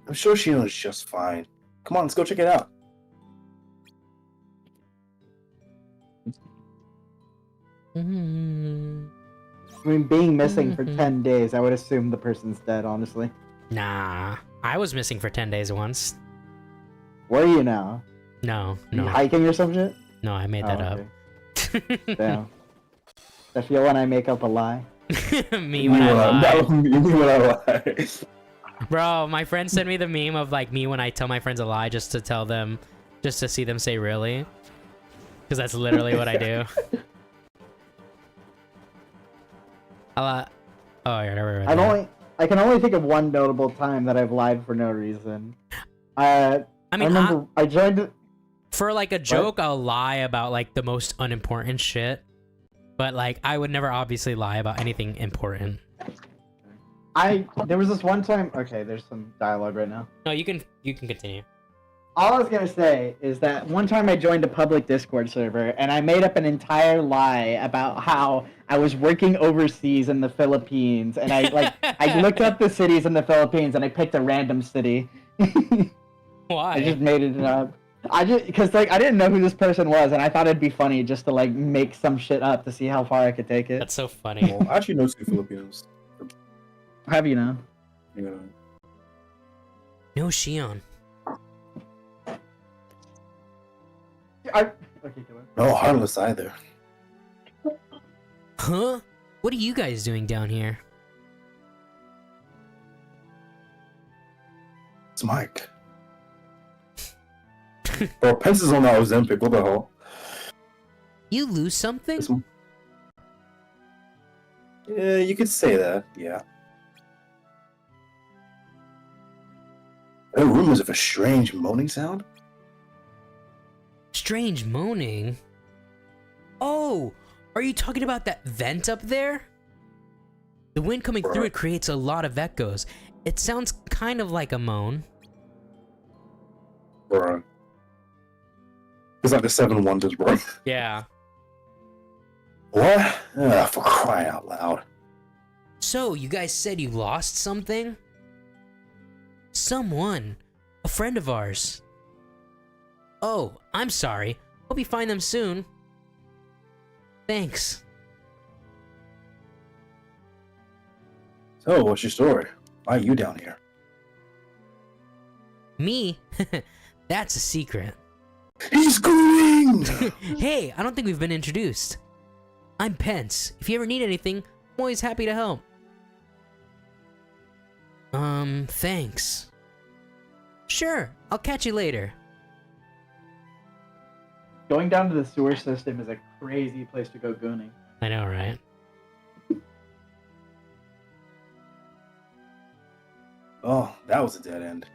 I'm sure Shion's just fine. Come on, let's go check it out. Mm. I mean, being missing for 10 days, I would assume the person's dead, honestly. Nah, I was missing for 10 days once. Where are you now? No, You no, hiking or some shit? no, I made that Oh, up. okay. Damn. I feel when I make up a lie. Me when I lie. That was me when I lied. Bro, my friend sent me the meme of like me when I tell my friends a lie just to tell them, just to see them say really. Because that's literally what I do. Oh, yeah, never read I can only think of one notable time that I've lied for no reason. I I mean, remember I joined. for like a joke, I'll lie about like the most unimportant shit. But like, I would never obviously lie about anything important. There was this one time. Okay, there's some dialogue right now. No, you can continue. All I was gonna say is that one time I joined a public Discord server and I made up an entire lie about how I was working overseas in the Philippines, and I looked up the cities in the Philippines and I picked a random city. Why? I just made it up. Because like I didn't know who this person was, and I thought it'd be funny just to like make some shit up to see how far I could take it. That's so funny. Well, I actually know 2 Filipinos. Have you know? Yeah. No Shion. Okay, go on. No Heartless either. Huh? What are you guys doing down here? It's Mike. Bro, Pence is on the Ozempic. What the hell? You lose something? It's- Yeah, you could say that. Yeah. There are rumors of a strange moaning sound. Strange moaning? Oh, are you talking about that vent up there? The wind coming through it creates a lot of echoes. It sounds kind of like a moan. Bro. It's like the 7 Wonders, bro. Yeah. What? Ugh, for crying out loud. So, you guys said you lost something? Someone. A friend of ours. Oh, I'm sorry. Hope you find them soon. Thanks. So, what's your story? Why are you down here? Me? That's a secret. He's going! Hey, I don't think we've been introduced. I'm Pence. If you ever need anything, I'm always happy to help. Thanks. Sure, I'll catch you later. Going down to the sewer system is a crazy place to go gooning. I know, right? Oh, that was a dead end.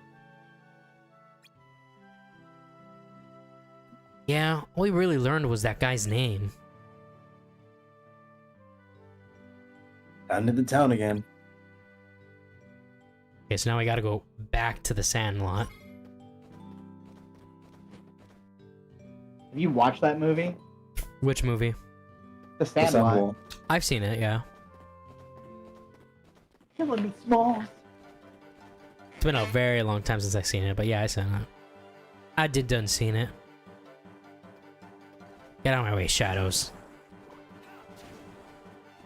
Yeah, all we really learned was that guy's name. Down into town again. Okay, so now we gotta go back to the Sandlot. Have you watched that movie? Which movie? The The Sandlot. Sandwall. I've seen it, yeah. Killing me small. It's been a very long time since I've seen it, but yeah, I seen it. I done seen it. Get out of my way, shadows.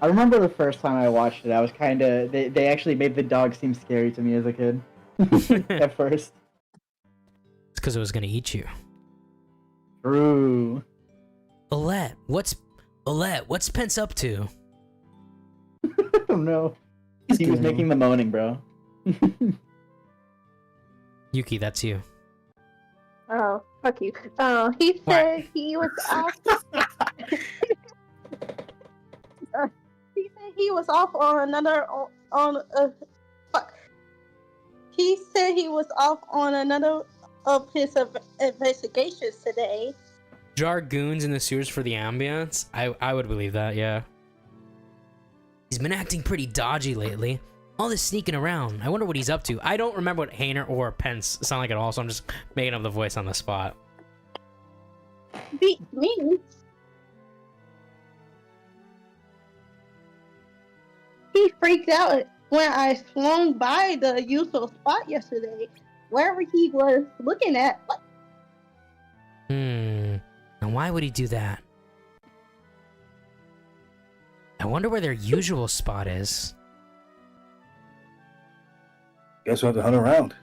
I remember the first time I watched it, I was kind of... They actually made the dog seem scary to me as a kid. At first. It's because it was gonna eat you. True. Olette, what's Pence up to? I don't know. He was making the moaning, bro. Yuki, that's you. Oh, fuck you. He said he was he was off on another fuck. He said he was off on another of his investigations today. Jargoons in the sewers for the ambience? I would believe that, yeah. He's been acting pretty dodgy lately. All this sneaking around. I wonder what he's up to. I don't remember what Hayner or Pence sound like at all, so I'm just making up the voice on the spot. Beat me. He freaked out when I swung by the usual spot yesterday, wherever he was looking at. And why would he do that? I wonder where their usual spot is. Guess we'll have to hunt around.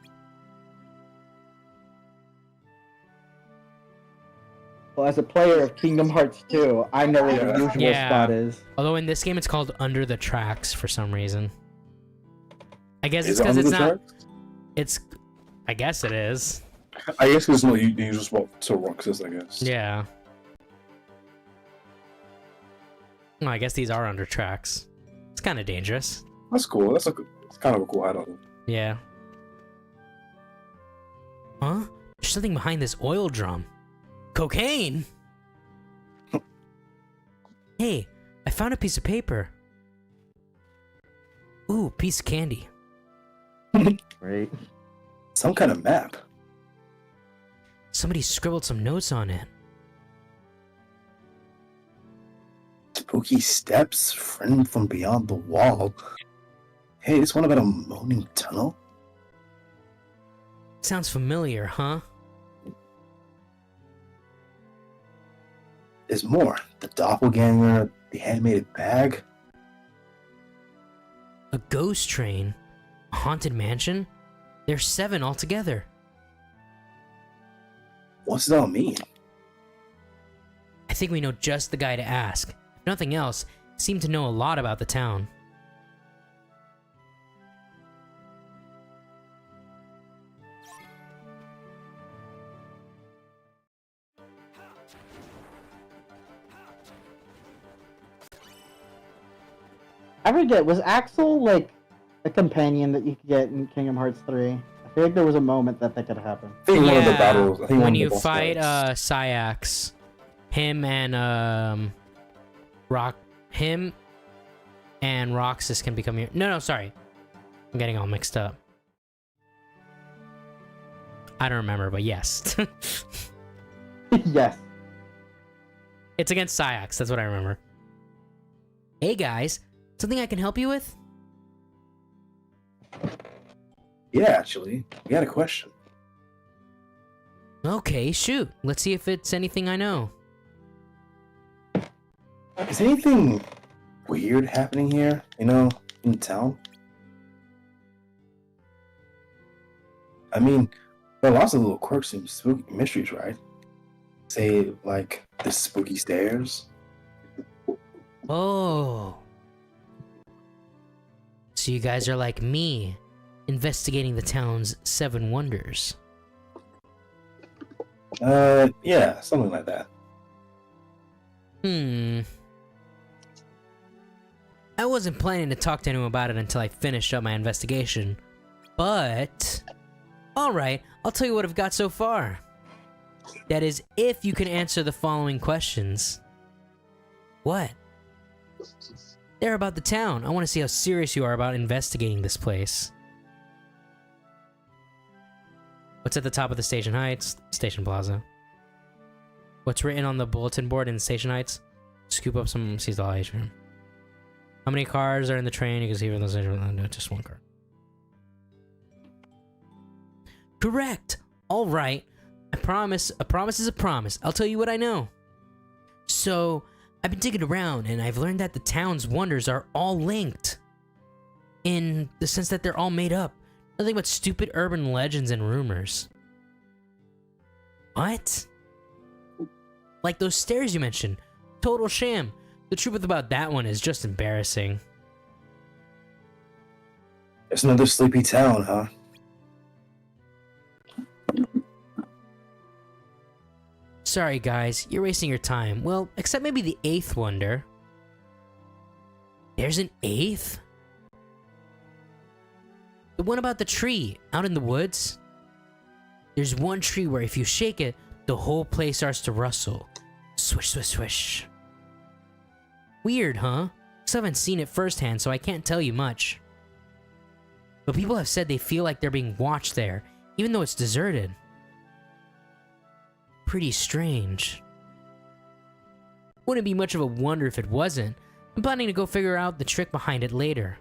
Well, as a player of Kingdom Hearts 2, I know where the usual Yeah. spot is. Although in this game it's called Under the Tracks for some reason. I guess it's Is it because under it's the not. tracks? It's. I guess it is. I guess there's no usual spot to Roxas, I guess. Yeah. Well, I guess these are under tracks. It's kind of dangerous. That's cool. It's kind of a cool add-on. Yeah. Huh? There's something behind this oil drum. Cocaine! Hey, I found a piece of paper. Ooh, piece of candy. Great. Some kind of map. Somebody scribbled some notes on it. Spooky steps, friend from beyond the wall. Hey, this one about a moaning tunnel? Sounds familiar, huh? There's more. The doppelganger, the animated bag. A ghost train? A haunted mansion? There's 7 altogether. What's it all mean? I think we know just the guy to ask. If nothing else, seem to know a lot about the town. I forget, was Axel like a companion that you could get in Kingdom Hearts 3? I feel like there was a moment that could happen. I think one of the battles. I think one when of the you boss fight fights. Syax, him and Roxas can become your. No, sorry, I'm getting all mixed up. I don't remember, but yes, Yes. it's against Syax. That's what I remember. Hey guys, something I can help you with? Yeah, actually, we got a question. Okay, shoot. Let's see if it's anything I know. Is anything weird happening here? You know, in town? I mean, there are lots of little quirks and spooky mysteries, right? Say, like the spooky stairs. Oh. So you guys are like me, investigating the town's 7 wonders. Yeah, something like that. I wasn't planning to talk to anyone about it until I finished up my investigation. But... Alright, I'll tell you what I've got so far. That is, if you can answer the following questions. What? They're about the town. I want to see how serious you are about investigating this place. What's at the top of the Station Heights? Station Plaza. What's written on the bulletin board in Station Heights? Scoop up some seasonal ice cream. How many cars are in the train? You can see from the station. No, just 1 car. Correct. All right. I promise. A promise is a promise. I'll tell you what I know. So, I've been digging around, and I've learned that the town's wonders are all linked. In the sense that they're all made up. Nothing but stupid urban legends and rumors. What? Like those stairs you mentioned. Total sham. The truth about that one is just embarrassing. It's another sleepy town, huh? Sorry guys, you're wasting your time. Well, except maybe the 8th wonder. There's an 8th? The one about the tree out in the woods? There's one tree where if you shake it, the whole place starts to rustle. Swish, swish, swish. Weird, huh? Still haven't seen it firsthand, so I can't tell you much. But people have said they feel like they're being watched there, even though it's deserted. Pretty strange. Wouldn't be much of a wonder if it wasn't. I'm planning to go figure out the trick behind it later.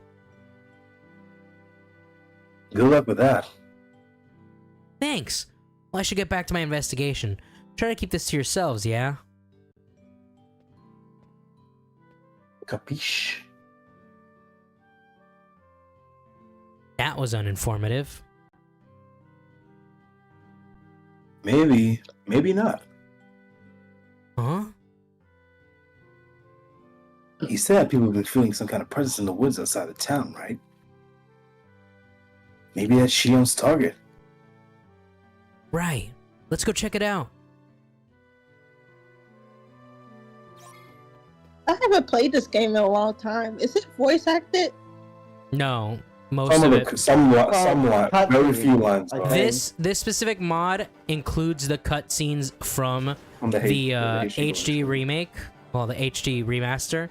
Good luck with that. Thanks. Well, I should get back to my investigation. Try to keep this to yourselves, yeah? Capiche? That was uninformative. Maybe, maybe not. Huh? He said people have been feeling some kind of presence in the woods outside of town, right? Maybe that's Shion's target. Right. Let's go check it out. I haven't played this game in a long time. Is it voice acted? No, most Some of of it. it, somewhat, very few lines. Okay. are This specific mod includes the cutscenes from from the HD remake, well, the HD remaster.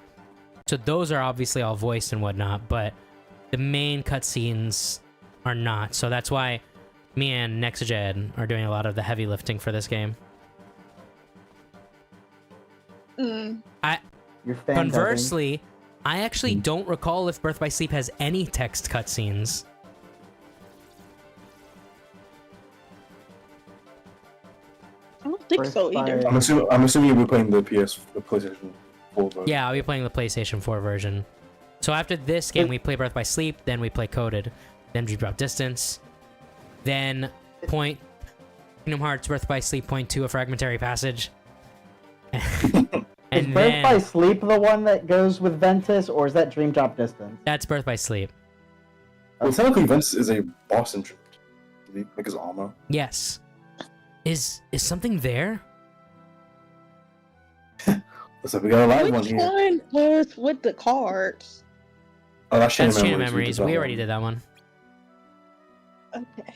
So those are obviously all voiced and whatnot, but the main cutscenes are not. So that's why me and Nexagen are doing a lot of the heavy lifting for this game. Your fan Conversely, I actually don't recall if Birth by Sleep has any text cutscenes. I don't think so First either. fire. I'm assuming you'll be playing the PlayStation 4 version. Yeah, I'll be playing the PlayStation 4 version. So after this game, we play Birth by Sleep, then we play Coded, then we drop Distance, then Kingdom Hearts Birth by Sleep Point 2, a fragmentary passage. Is And Birth by then Sleep the one that goes with Ventus, or is that Dream Drop Distance? that's Birth by Sleep. Well, technically, Vince is a boss in like his armor. Yes. Is something there? So we got a live one Which here. one was with the cards? Oh, that's Chain That's of Chain of Memories. Memories. We already did that one. Okay.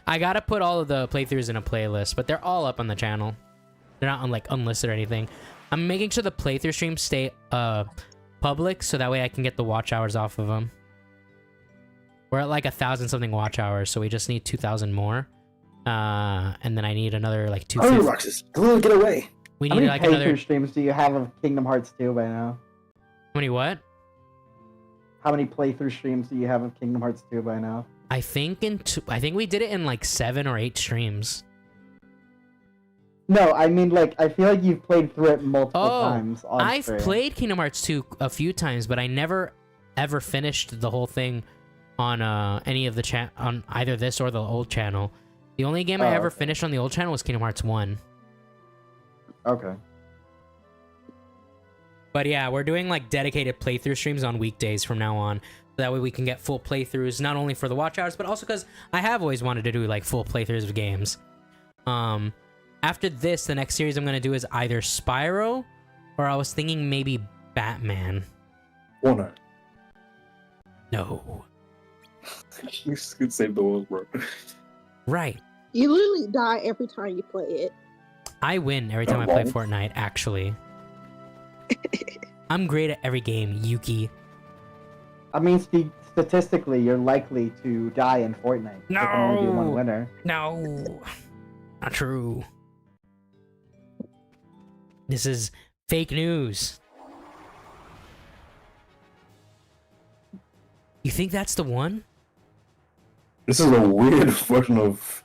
I gotta put all of the playthroughs in a playlist, but they're all up on the channel. They're not on like unlisted or anything. I'm making sure the playthrough streams stay public, so that way I can get the watch hours off of them. We're at like 1,000 something watch hours, so we just need 2,000 more. And then I need another like Hurry, 250. Roxas! Come on, get away! We How need many like playthrough another. streams do you have of Kingdom Hearts 2 by now? How many what? How many playthrough streams do you have of Kingdom Hearts 2 by now? I think I think we did it in like 7 or 8 streams. No, I mean, like, I feel like you've played through it multiple Oh, times on I've stream. played Kingdom Hearts 2 a few times, but I never ever finished the whole thing on any of the on either this or the old channel. The only game I ever okay. finished on the old channel was Kingdom Hearts 1. Okay. But yeah, we're doing like dedicated playthrough streams on weekdays from now on. So that way we can get full playthroughs, not only for the watch hours, but also because I have always wanted to do like full playthroughs of games. After this, the next series I'm going to do is either Spyro, or I was thinking maybe Batman. Warner. No. You could save the world, bro. Right. You literally die every time you play it. I win every time I play Fortnite, actually. I'm great at every game, Yuki. I mean, statistically, you're likely to die in Fortnite. There can only be one No. winner. No. Not true. This is fake news. You think that's the one? This is a weird version of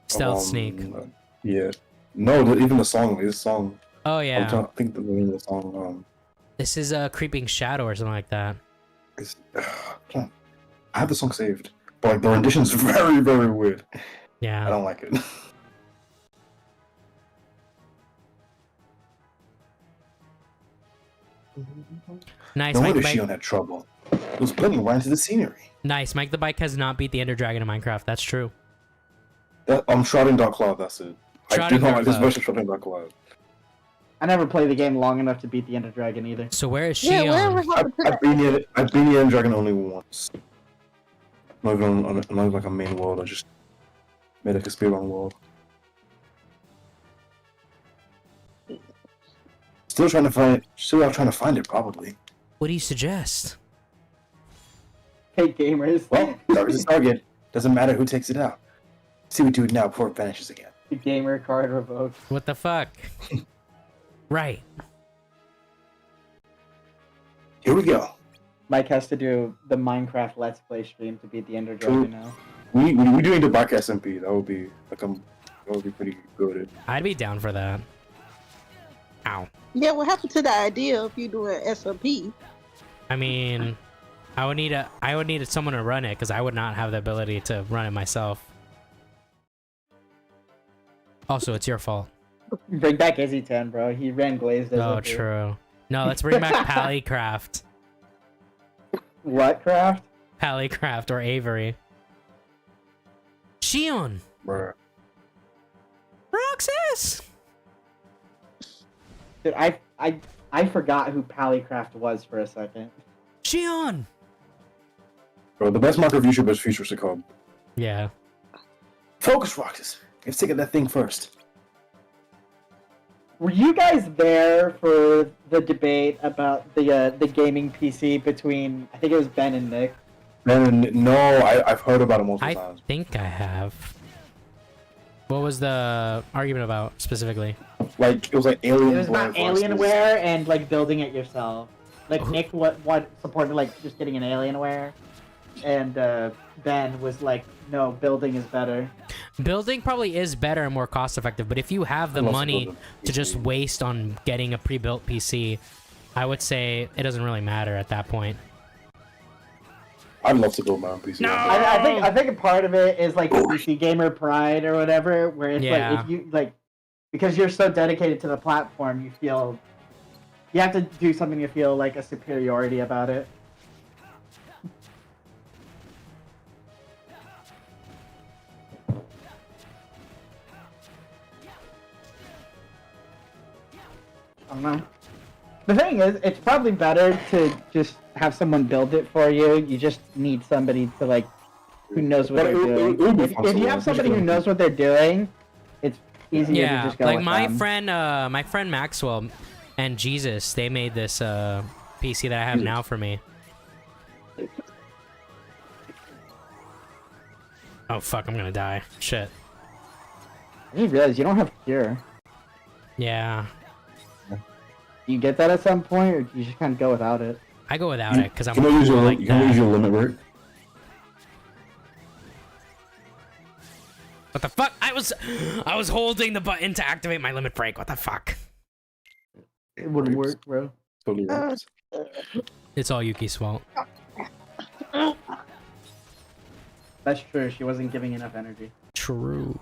Stealth Sneak. Yeah. No, even the song. This song. Oh I'm yeah. trying to think the name of the song. This is a Creeping Shadow or something like that. I have the song saved, but like the rendition's very, very weird. I Yeah. don't like it. Nice, No Mike wonder the Bike. Shion had trouble. It was blending right into the scenery. Nice, Mike the Bike has not beat the Ender Dragon in Minecraft. That's true. Shrouding Dark Cloud, that's it. I do Shrouding not Dark like this Cloud. version of Shrouding Dark Cloud. I never played the game long enough to beat the Ender Dragon either. So where is Yeah, whatever Shion? happened to I've that? been the End Dragon only once. Not even on like a main world. I just made like a speedrun world. Still trying to find it. Still out trying to find it. Probably. What do you suggest? Hey gamers. Well, target's a target. Doesn't matter who takes it out. See what we do it now before it vanishes again. The gamer card revoked. What the fuck? Right. Here we go. Mike has to do the Minecraft Let's Play stream to beat the Ender Dragon now. We doing the back SMP. That would be like that would be pretty good. I'd be down for that. Ow. Yeah, what happened to the idea of you doing SMP? I mean, I would need someone to run it because I would not have the ability to run it myself. Also, it's your fault. Bring back Izzy 10, bro. He ran glazed as Oh, true. No, let's bring back Pallycraft. What craft? Pallycraft or Avery. Shion! Bruh. Roxas! Dude, I forgot who Pallycraft was for a second. Shion! Bro, the best marker of YouTube is Future Jacob. Yeah. Focus, Roxas. Let's take that thing first. Were you guys there for the debate about the gaming PC between, I think it was Ben and Nick? No, I've heard about it multiple I times. think I have. What was the argument about specifically? Like it was like Alien. It was about Alienware and like building it yourself. Like Nick what supported like just getting an Alienware, and Ben was like, no, building is better. Building probably is better and more cost effective, but if you have the I'd love to money build a to just PC. waste on getting a pre-built PC, I would say it doesn't really matter at that point. I'd love to build my own PC. No! I think a part of it is like PC gamer pride or whatever, where it's Yeah. like if you like because you're so dedicated to the platform, you feel you have to do something to feel like a superiority about it. I don't know. The thing is, it's probably better to just have someone build it for you. You just need somebody to like who knows what But they're doing. it would be If, fun if to you learn. have somebody who knows what they're doing, it's easier to Yeah, just go like with my them. friend Maxwell and Jesus, they made this PC that I have now for me. Oh fuck, I'm gonna die. Shit. I just realized you don't have cure. Yeah, Do you get that at some point, or do you just kind of go without it? I go without it because I'm You can use your like you can that. use your limit break. What the fuck? I was holding the button to activate my limit break. What the fuck? It wouldn't work, bro. Totally works. It's all Yuki's fault. That's true. She wasn't giving enough energy. True.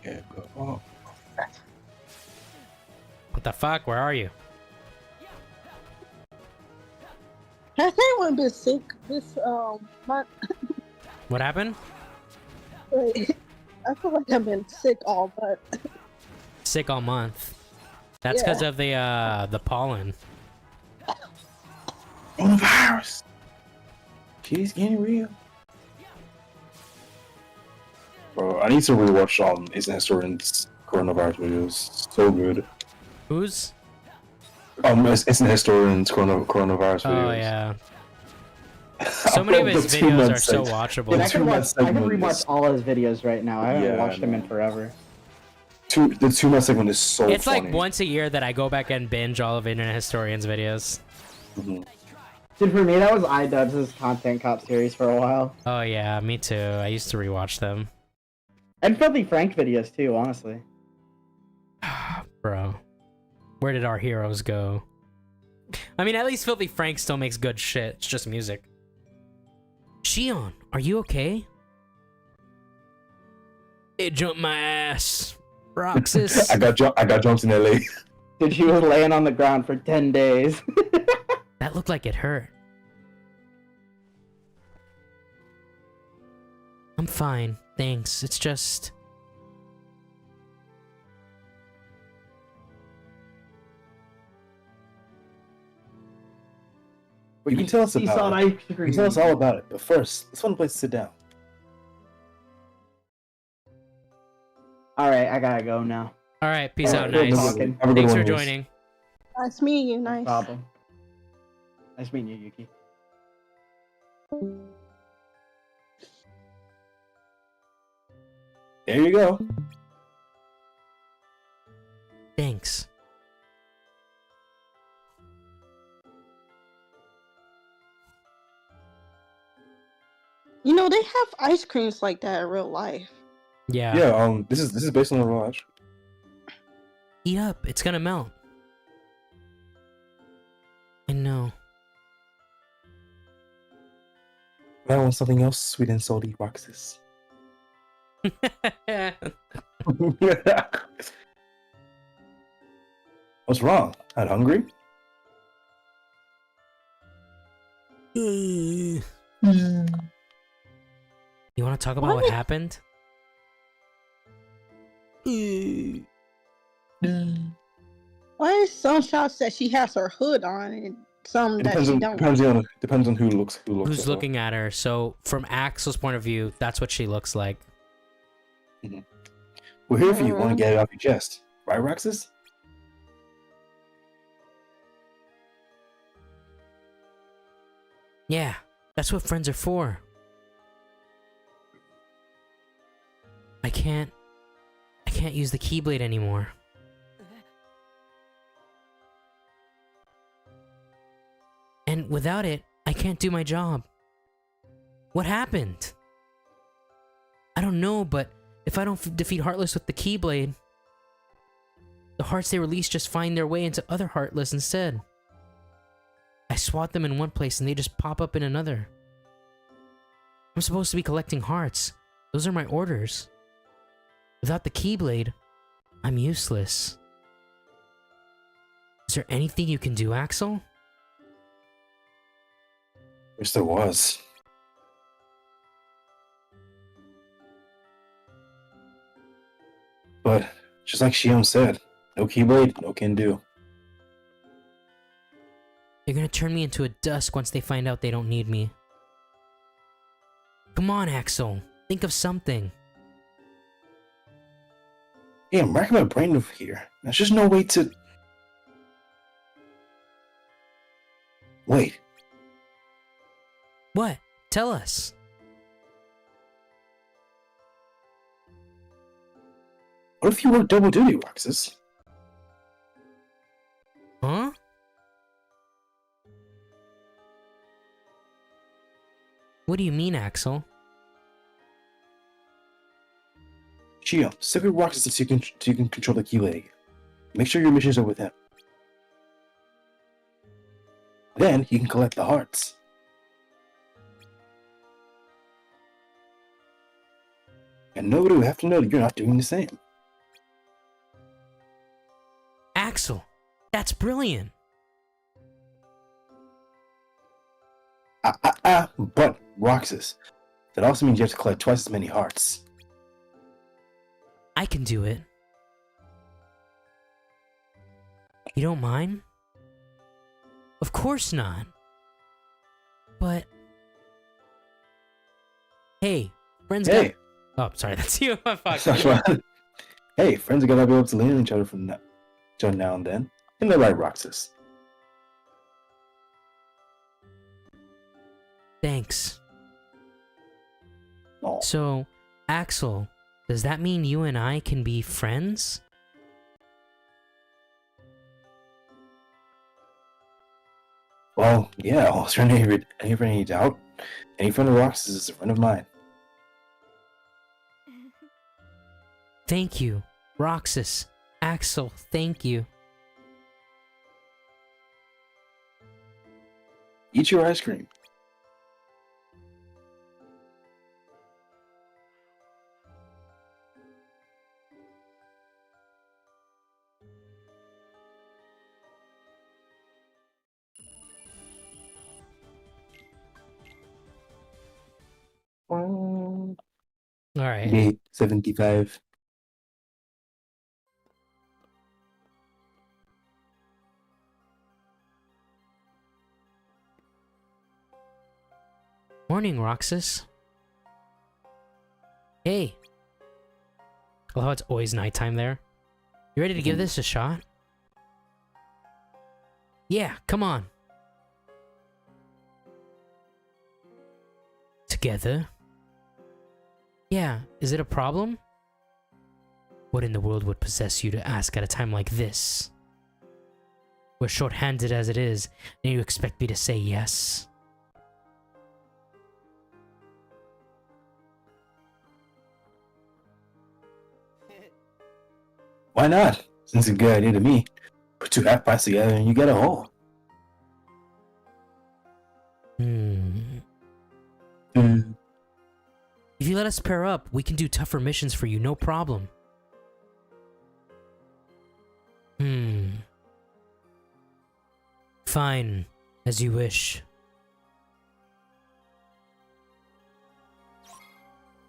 Yeah, go. Oh. What the fuck? Where are you? Has anyone been sick this month? What happened? Like, I feel like I've been sick all month. Sick all month. That's because of the pollen. Coronavirus. She's getting real. Bro, I need to rewatch Ace Historian's coronavirus videos. So good. Who's? Ace Historian's coronavirus videos. Oh yeah. So many of his The videos 2-month are so segment. watchable. Dude, I It's can too watch. much I can segment rewatch is- all his videos right now. I haven't Yeah, watched them in no. forever. The 2-month segment is so It's funny. like once a year that I go back and binge all of Internet Historian's videos. Mhm. Dude, for me, that was iDubbbz' Content Cop series for a while. Oh yeah, me too. I used to rewatch them. And Filthy Frank videos too, honestly. Bro, where did our heroes go? I mean, at least Filthy Frank still makes good shit. It's just music. Shion, are you okay? It jumped my ass. Roxas. I got jumped in LA. Dude, she was laying on the ground for 10 days. That looked like it hurt. I'm fine, thanks. It's just... You can tell us sea about salt it. ice You cream. can tell us all about it. But first, let's find a place to sit down. All right, I gotta go now. All right, peace out, Alright, nice. talking. have a good Thanks for one, Luis. joining. Nice meeting you. No Nice. problem. Nice meeting you, Yuki. There you go. Thanks. You know, they have ice creams like that in real life. Yeah. Yeah. This is based on the real life. Eat up. It's gonna melt. I know. I want something else sweet and salty, Roxas. What's wrong? Not hungry? You want to talk about what happened? Why is Sunshine said she has her hood on and some It that depends she on don't? depends on who looks Who's at her. looking at her? So, from Axel's point of view, that's what she looks like. We're here for you. Want to get it off your chest, right, Roxas? Yeah, that's what friends are for. I can't use the Keyblade anymore. And without it, I can't do my job. What happened? I don't know, but if I don't defeat Heartless with the Keyblade, the hearts they release just find their way into other Heartless instead. I swat them in one place and they just pop up in another. I'm supposed to be collecting hearts. Those are my orders. Without the Keyblade, I'm useless. Is there anything you can do, Axel? Wish there was. But just like Shion said, no Keyblade, no can do. They're gonna turn me into a dusk once they find out they don't need me. Come on, Axel. Think of something. Yeah, I'm racking my brain over here. There's just no way to. Wait, What? Tell us. what if you work double duty, Roxas? Huh? What do you mean, Axel? Shion, stick with Roxas so you can control the Keyblade. Make sure your missions are with him. Then he can collect the hearts. And nobody will have to know that you're not doing the same. Axel, that's brilliant. But, Roxas, that also means you have to collect twice as many hearts. I can do it. You don't mind? Of course not. But... Hey, friends Hey! Oh, sorry, that's you. Fuck. That's right. Hey, friends are gonna be able to lean on each other from now and then. In the right, Roxas. Thanks. Oh, So, Axel, does that mean you and I can be friends? well, yeah. Was there any doubt? Any friend of Roxas is a friend of mine. Thank you. Roxas. Axel, thank you. Eat your ice cream. Alright. Day 75. Morning, Roxas. Hey. I love how it's always nighttime there. You ready to give this a shot? Yeah, come on. Together? Yeah, is it a problem? What in the world would possess you to ask at a time like this? We're short-handed as it is, and you expect me to say yes? Why not? Since it's a good idea to me. Put two half pints together and you get a whole. If you let us pair up, we can do tougher missions for you, no problem. Fine, as you wish.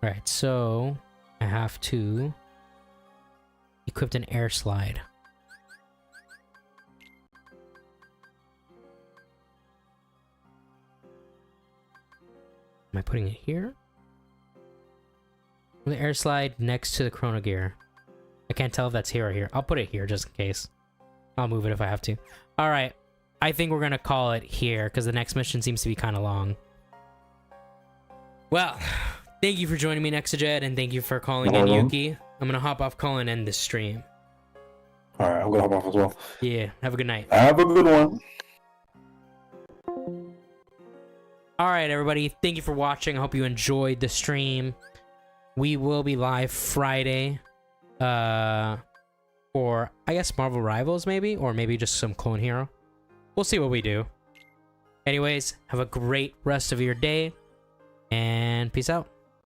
Alright, so I have to equip an air slide. Am I putting it here? The air slide next to the chrono gear. I can't tell if that's here or here. I'll put it here just in case. I'll move it if I have to. Alright, I think we're gonna call it here because the next mission seems to be kind of long. Well, thank you for joining me, Nexajet, and thank you for calling in Yuki. I'm gonna hop off call and end this stream. Alright, I'm gonna hop off as well. Yeah, have a good night. Have a good one. Alright, everybody, thank you for watching. I hope you enjoyed the stream. We will be live Friday. For, I guess, Marvel Rivals, maybe? Or maybe just some Clone Hero. We'll see what we do. Anyways, have a great rest of your day. And peace out.